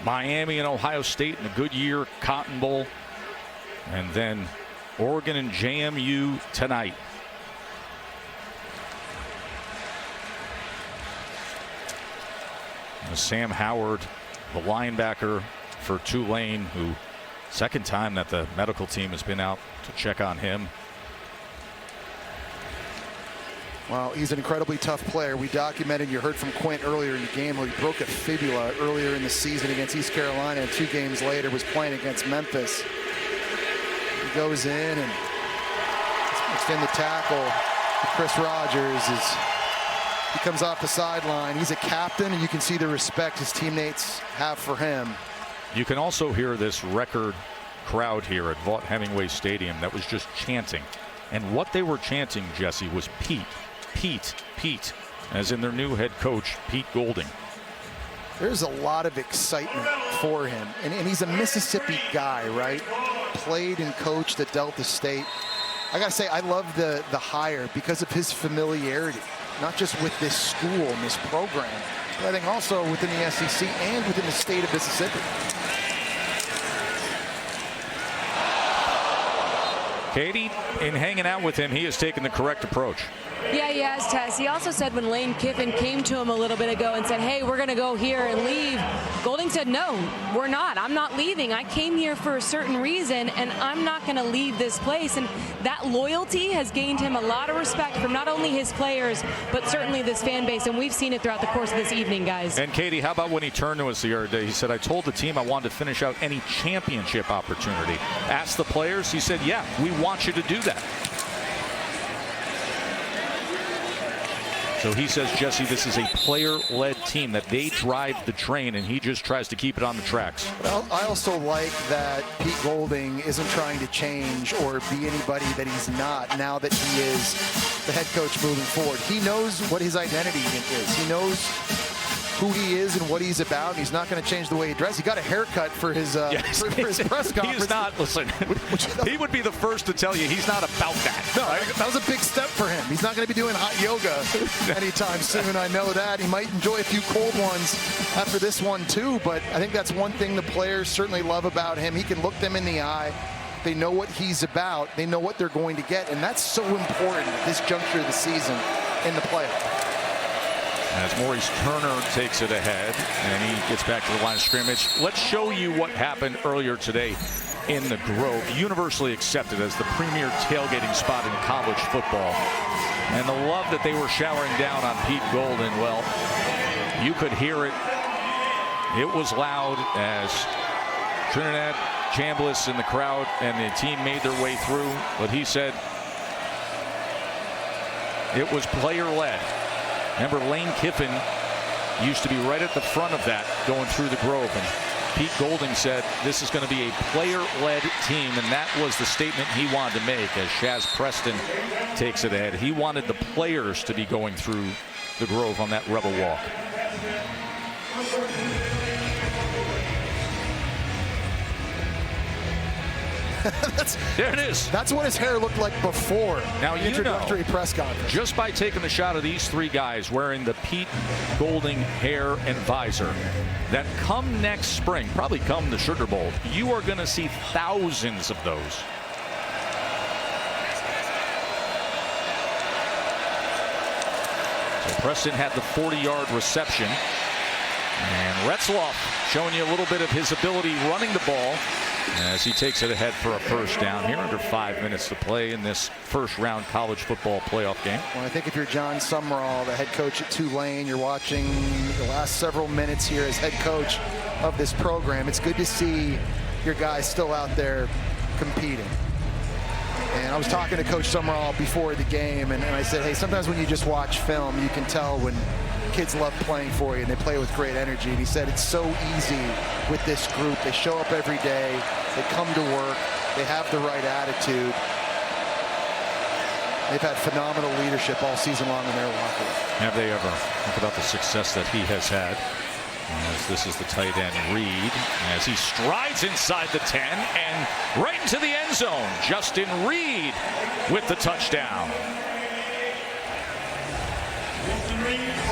Miami and Ohio State in the Goodyear Cotton Bowl. And then Oregon and JMU tonight. And Sam Howard, the linebacker for Tulane, who second time that the medical team has been out to check on him. Well, he's an incredibly tough player. We documented, you heard from Quint earlier in the game, where he broke a fibula earlier in the season against East Carolina, and 2 games later was playing against Memphis. He goes in and extend the tackle. Chris Rogers he comes off the sideline. He's a captain, and you can see the respect his teammates have for him. You can also hear this record crowd here at Vaught Hemingway Stadium that was just chanting. And what they were chanting, Jesse, was Pete, Pete, Pete, as in their new head coach, Pete Golding. There's a lot of excitement for him. And he's a Mississippi guy, right? Played and coached at Delta State. I got to say, I love the hire because of his familiarity, not just with this school and this program, but I think also within the SEC and within the state of Mississippi. Katie, in hanging out with him, he has taken the correct approach. Yeah, he has, Tess. He also said when Lane Kiffin came to him a little bit ago and said, hey, we're going to go here and leave, Golding said, no, we're not. I'm not leaving. I came here for a certain reason, and I'm not going to leave this place. And that loyalty has gained him a lot of respect from not only his players, but certainly this fan base. And we've seen it throughout the course of this evening, guys. And Katie, how about when he turned to us the other day? He said, I told the team I wanted to finish out any championship opportunity. Asked the players. He said, yeah, we want you to do that. So he says, Jesse, this is a player-led team, that they drive the train, and he just tries to keep it on the tracks. Well, I also like that Pete Golding isn't trying to change or be anybody that he's not now that he is the head coach moving forward. He knows what his identity is. He knows who he is and what he's about, and he's not going to change the way he dresses. He got a haircut for his, for his press conference. He's not, listen, he would be the first to tell you he's not about that. No, right? That was a big step for him. He's not going to be doing hot yoga anytime soon. I know that. He might enjoy a few cold ones after this one too, but I think that's one thing the players certainly love about him. He can look them in the eye. They know what he's about. They know what they're going to get, and that's so important at this juncture of the season in the playoff. As Maurice Turner takes it ahead, and he gets back to the line of scrimmage. Let's show you what happened earlier today in the Grove. Universally accepted as the premier tailgating spot in college football. And the love that they were showering down on Pete Golding, well, you could hear it. It was loud as Trinidad Chambliss in the crowd and the team made their way through. But he said it was player-led. Remember, Lane Kiffin used to be right at the front of that going through the Grove. And Pete Golding said this is going to be a player-led team, and that was the statement he wanted to make as Shaz Preston takes it ahead. He wanted the players to be going through the Grove on that Rebel walk. There it is. That's what his hair looked like before now, the introductory press conference. Just by taking the shot of these three guys wearing the Pete Golding hair and visor, that come next spring, probably come the Sugar Bowl, you are going to see thousands of those. So Preston had the 40-yard reception. And Retzloff showing you a little bit of his ability running the ball. as he takes it ahead for a first down here, under 5 minutes to play in this first round college football playoff game. Well, I think if you're John Sumrall, the head coach at Tulane, you're watching the last several minutes here as head coach of this program. It's good to see your guys still out there competing. And I was talking to Coach Sumrall before the game, and I said, hey, sometimes when you just watch film, you can tell when kids love playing for you and they play with great energy. And he said it's so easy with this group. They show up every day. They come to work. They have the right attitude. They've had phenomenal leadership all season long in their locker room. Have they ever? Think about the success that he has had. As this is the tight end, Reed, as he strides inside the 10 and right into the end zone. Justin Reed with the touchdown.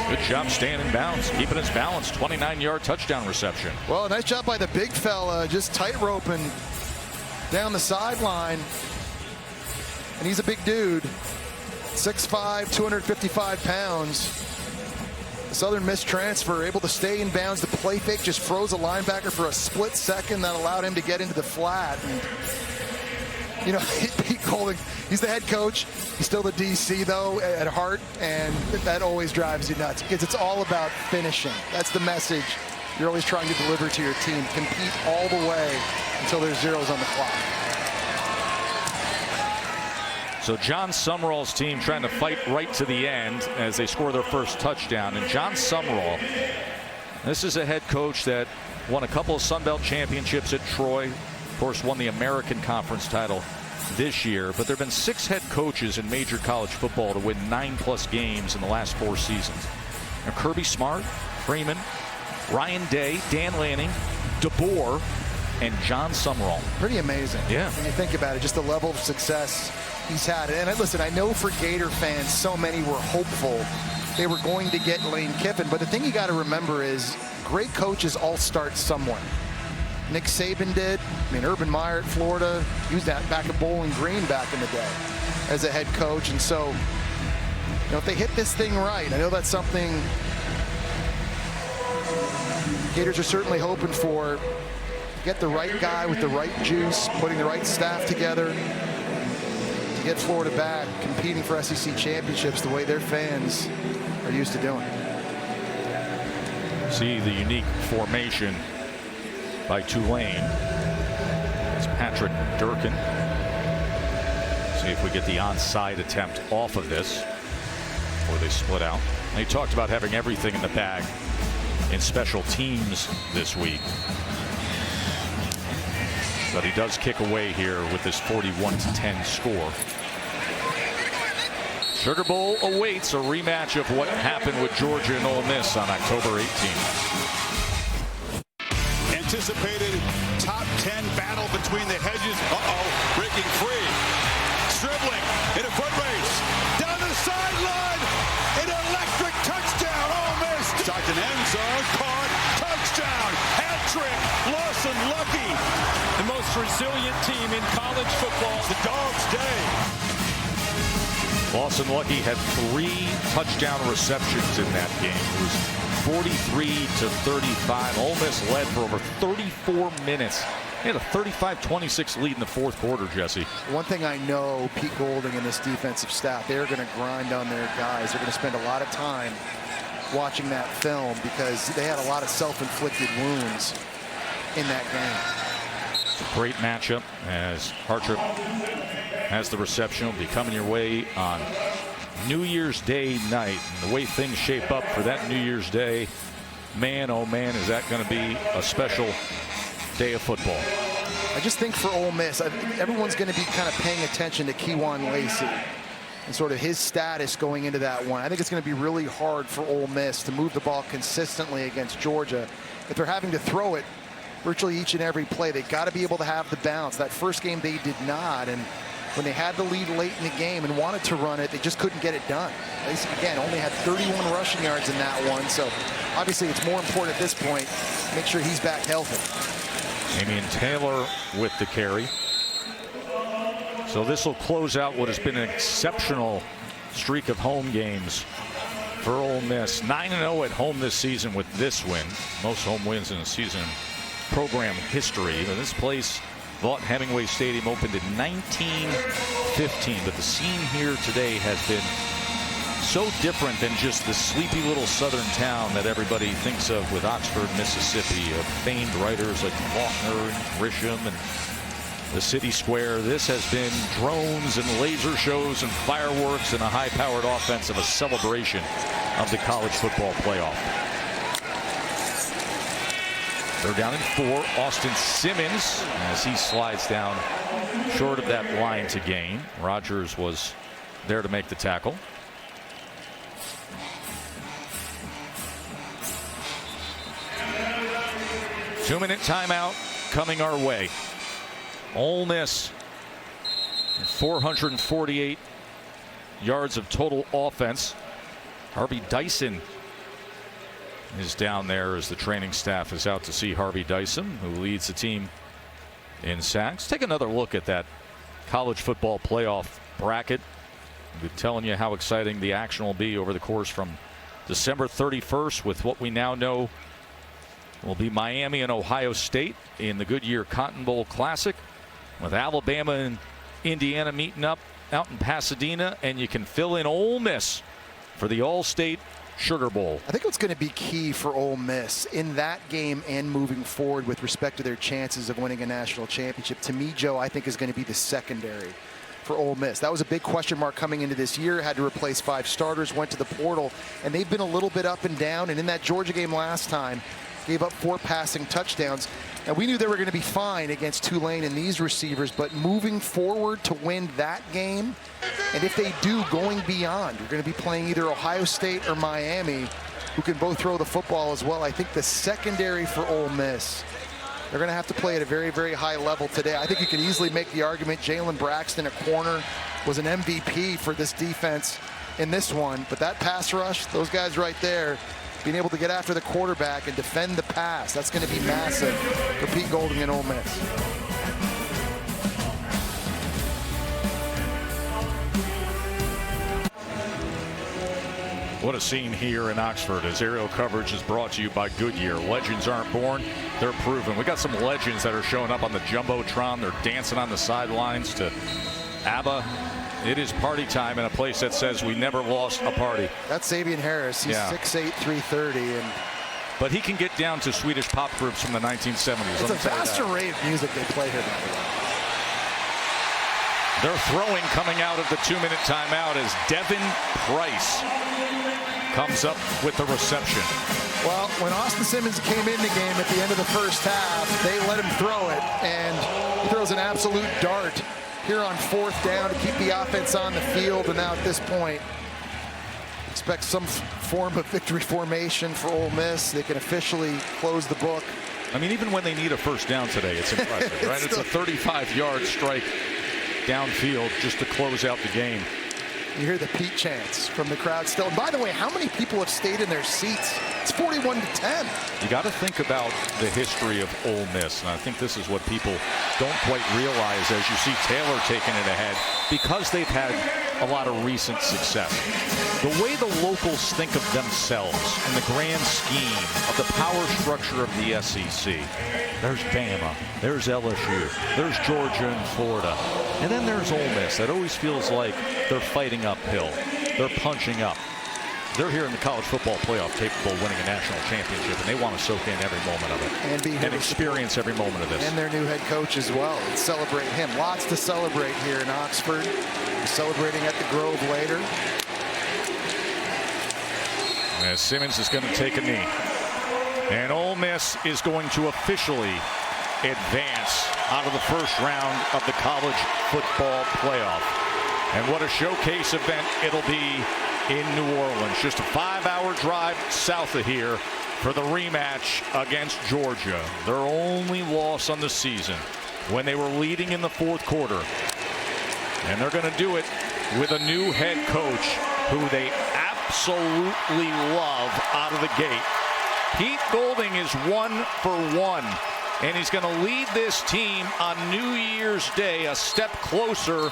Good job staying in bounds, keeping his balance. 29-yard touchdown reception. Well, nice job by the big fella, just tight-roping down the sideline. And he's a big dude, 6'5", 255 pounds. Southern Miss transfer, able to stay in bounds. The play fake just froze a linebacker for a split second that allowed him to get into the flat. And, you know, Pete Golding, he's the head coach. He's still the DC, though, at heart, and that always drives you nuts because it's all about finishing. That's the message you're always trying to deliver to your team. Compete all the way until there's zeros on the clock. So John Sumrall's team trying to fight right to the end as they score their first touchdown. And John Sumrall, this is a head coach that won a couple of Sun Belt championships at Troy. Of course, won the American Conference title this year. But there have been 6 head coaches in major college football to win 9+ games in the last 4 seasons. Now, Kirby Smart, Freeman, Ryan Day, Dan Lanning, DeBoer, and John Sumrall. Pretty amazing. Yeah. When you think about it, just the level of success he's had. And listen, I know for Gator fans, so many were hopeful they were going to get Lane Kiffin. But the thing you got to remember is great coaches all start somewhere. Nick Saban did. I mean, Urban Meyer at Florida, he was back at Bowling Green back in the day as a head coach. And so, you know, if they hit this thing right, I know that's something Gators are certainly hoping for. Get the right guy with the right juice, putting the right staff together to get Florida back competing for SEC championships the way their fans are used to doing. See the unique formation by Tulane. It's Patrick Durkin. See if we get the onside attempt off of this before they split out. And he talked about having everything in the bag in special teams this week. But he does kick away here with this 41-10 score. Sugar Bowl awaits a rematch of what happened with Georgia and Ole Miss on October 18th. Anticipated top 10 battle between the hedges. Breaking free. Dribbling in a foot race. Down the sideline. An electric touchdown. Ole Miss. Tucked in end zone. Caught. Touchdown. Hat trick. Lawson Lucky. The most resilient team in college football. The Dogs' day. Lawson Lucky had 3 touchdown receptions in that game. It was 43-35. Ole Miss led for over 34 minutes. They had a 35-26 lead in the fourth quarter, Jesse. One thing I know, Pete Golding and this defensive staff, they're going to grind on their guys. They're going to spend a lot of time watching that film because they had a lot of self-inflicted wounds in that game. It's a great matchup as Hartrip has the reception. Will be coming your way on New Year's Day night. And the way things shape up for that New Year's Day, man, oh man, is that going to be a special day of football. I just think for Ole Miss, everyone's going to be kind of paying attention to Kejuan Lacey and sort of his status going into that one. I think it's going to be really hard for Ole Miss to move the ball consistently against Georgia. If they're having to throw it virtually each and every play, they've got to be able to have the bounce. That first game they did not, and when they had the lead late in the game and wanted to run it, they just couldn't get it done. They, again, only had 31 rushing yards in that one, so obviously it's more important at this point to make sure he's back healthy. Damian Taylor with the carry. So this will close out what has been an exceptional streak of home games for Ole Miss. 9-0 at home this season with this win. Most home wins in a season in program history. But this place Vaught Hemingway Stadium opened in 1915, but the scene here today has been so different than just the sleepy little southern town that everybody thinks of with Oxford, Mississippi, of famed writers like Faulkner and Grisham and the city square. This has been drones and laser shows and fireworks and a high-powered offense of a celebration of the college football playoff. They're down in 4. Austin Simmons, as he slides down short of that line to gain. Rogers was there to make the tackle. Two-minute timeout coming our way. Ole Miss, 448 yards of total offense. Harvey Dyson is down there as the training staff is out to see Harvey Dyson, who leads the team in sacks. Take another look at that college football playoff bracket. I've been telling you how exciting the action will be over the course from December 31st with what we now know will be Miami and Ohio State in the Goodyear Cotton Bowl Classic, with Alabama and Indiana meeting up out in Pasadena, and you can fill in Ole Miss for the All-State Sugar Bowl. I think what's going to be key for Ole Miss in that game and moving forward with respect to their chances of winning a national championship, to me, Joe, I think is going to be the secondary for Ole Miss. That was a big question mark coming into this year. Had to replace 5 starters, went to the portal, and they've been a little bit up and down. And in that Georgia game last time, gave up 4 passing touchdowns. And we knew they were going to be fine against Tulane and these receivers, but moving forward to win that game, and if they do, going beyond, you're going to be playing either Ohio State or Miami, who can both throw the football as well. I think the secondary for Ole Miss, they're going to have to play at a very, very high level today. I think you can easily make the argument Jalen Braxton, a corner, was an MVP for this defense in this one, but that pass rush, those guys right there, being able to get after the quarterback and defend the pass, that's going to be massive for Pete Golding and Ole Miss. What a scene here in Oxford as aerial coverage is brought to you by Goodyear. Legends aren't born, they're proven. We got some legends that are showing up on the Jumbotron. They're dancing on the sidelines to ABBA. It is party time in a place that says we never lost a party. That's Xavier Harris. He's 6'8", 330. But he can get down to Swedish pop groups from the 1970s. It's a vast array of music they play here. They're throwing coming out of the 2-minute timeout as Devin Price comes up with the reception. Well, when Austin Simmons came in the game at the end of the first half, they let him throw it, and he throws an absolute dart here on 4th down to keep the offense on the field. And now at this point, expect some form of victory formation for Ole Miss. They can officially close the book. I mean, even when they need a first down today, it's impressive, right? It's a 35-yard strike downfield just to close out the game. You hear the Pete chants from the crowd still. And by the way, how many people have stayed in their seats? It's 41-10. You got to think about the history of Ole Miss, and I think this is what people don't quite realize as you see Taylor taking it ahead, because they've had a lot of recent success. The way the locals think of themselves in the grand scheme of the power structure of the SEC. There's Bama, there's LSU, there's Georgia and Florida, and then there's Ole Miss. That always feels like they're fighting uphill. They're punching up. They're here in the college football playoff capable of winning a national championship, and they want to soak in every moment of it and experience every moment of this. And their new head coach as well, and celebrate him. Lots to celebrate here in Oxford. We're celebrating at the Grove later. As Simmons is going to take a knee. And Ole Miss is going to officially advance out of the first round of the college football playoff. And what a showcase event it'll be in New Orleans. Just a 5-hour drive south of here for the rematch against Georgia. Their only loss on the season when they were leading in the 4th quarter. And they're going to do it with a new head coach who they absolutely love out of the gate. Pete Golding is 1 for 1, and he's going to lead this team on New Year's Day a step closer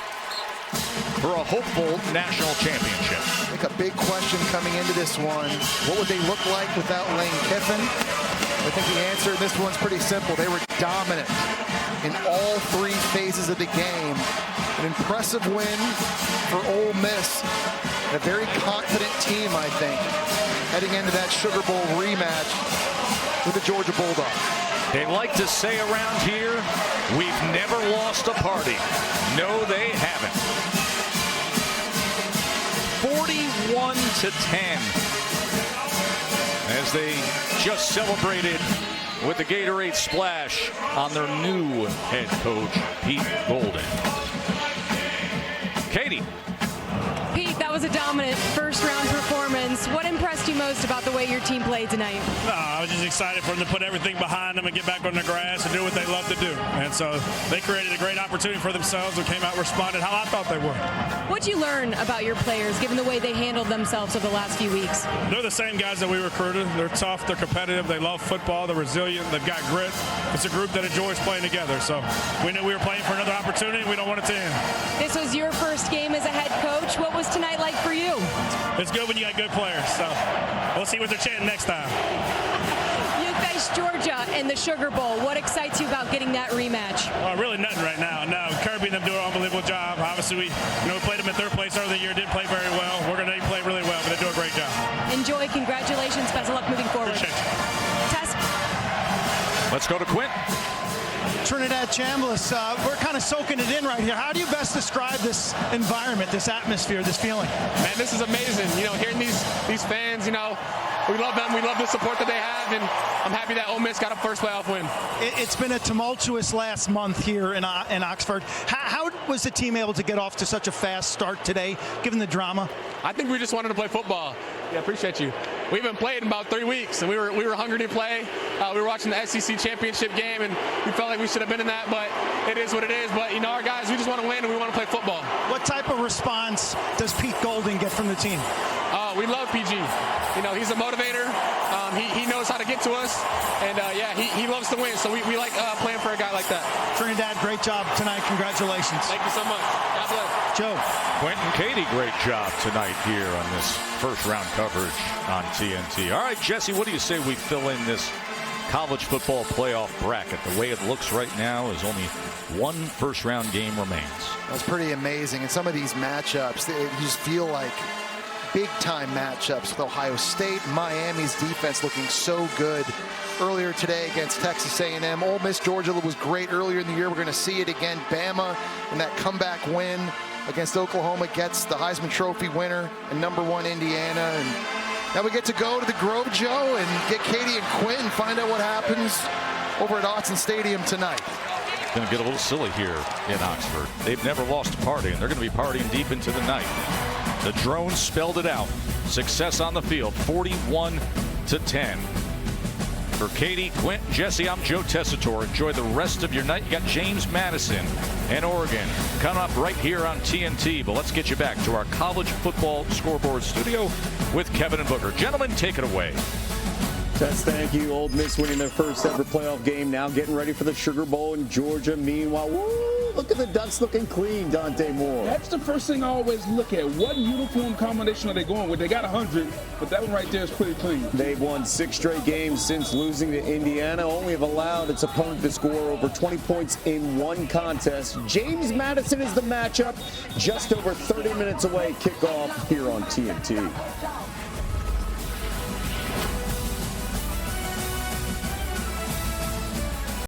for a hopeful national championship. I think a big question coming into this one, what would they look like without Lane Kiffin? I think the answer in this one's pretty simple. They were dominant in all three phases of the game. An impressive win for Ole Miss. A very confident team, I think, heading into that Sugar Bowl rematch with the Georgia Bulldogs. They like to say around here, we've never lost a party. No, they haven't. 41-10 as they just celebrated with the Gatorade splash on their new head coach, Pete Golden. Katie. Pete, that was a dominant first-round performance. What impressed you most about the way your team played tonight? I was just excited for them to put everything behind them and get back on the grass and do what they love to do. And so they created a great opportunity for themselves and came out and responded how I thought they would. What'd you learn about your players, given the way they handled themselves over the last few weeks? They're the same guys that we recruited. They're tough, they're competitive, they love football, they're resilient, they've got grit. It's a group that enjoys playing together. So we knew we were playing for another opportunity. We don't want it to end. This was your first game as a head coach. What was tonight like for you? It's good when you got good players. So we'll see what they're chanting next time. You faced Georgia in the Sugar Bowl. What excites you about getting that rematch? Really nothing right now. No, Kirby and them do an unbelievable job. Obviously, we played them at third place earlier the year. Didn't play very well. We're going to play really well, but they do a great job. Enjoy. Congratulations. Best of luck moving forward. Appreciate you. Tess. Let's go to Quint. Trinidad Chambliss, we're kind of soaking it in right here. How do you best describe this environment, this atmosphere, this feeling? Man, this is amazing. Hearing these fans, we love them. We love the support that they have, and I'm happy that Ole Miss got a first playoff win. It's been a tumultuous last month here in Oxford. How was the team able to get off to such a fast start today, given the drama? I think we just wanted to play football. Yeah, appreciate you. We haven't played in about 3 weeks, and we were hungry to play. We were watching the SEC championship game, and we felt like we should have been in that, but it is what it is. But, our guys, we just want to win, and we want to play football. What type of response does Pete Golden get from the team? We love PG. He's a motivator. He knows how to get to us, and he loves to win. So we like playing for a guy like that. Trinidad, great job tonight. Congratulations. Thank you so much. God bless. Joe. Quentin Katie, great job tonight here on this first round coverage on TNT. All right, Jesse, what do you say we fill in this college football playoff bracket? The way it looks right now is only one first round game remains. That's pretty amazing. And some of these matchups, you just feel like big-time matchups with Ohio State. Miami's defense looking so good earlier today against Texas A&M. Ole Miss, Georgia was great earlier in the year. We're going to see it again. Bama in that comeback win against Oklahoma gets the Heisman Trophy winner and #1 Indiana. And now we get to go to the Grove, Joe, and get Katie and Quinn and find out what happens over at Autzen Stadium tonight. It's going to get a little silly here in Oxford. They've never lost a party, and they're going to be partying deep into the night. The drones spelled it out. Success on the field, 41-10. For Katie, Quint, Jesse, I'm Joe Tessitore. Enjoy the rest of your night. You got James Madison and Oregon coming up right here on TNT. But let's get you back to our college football scoreboard studio with Kevin and Booker. Gentlemen, take it away. Tess, thank you. Ole Miss winning their first ever playoff game. Now getting ready for the Sugar Bowl in Georgia. Meanwhile, woo, look at the Ducks looking clean, Dante Moore. That's the first thing I always look at. What uniform combination are they going with? They got 100, but that one right there is pretty clean. They've won 6 straight games since losing to Indiana. Only have allowed its opponent to score over 20 points in one contest. James Madison is the matchup. Just over 30 minutes away. Kickoff here on TNT.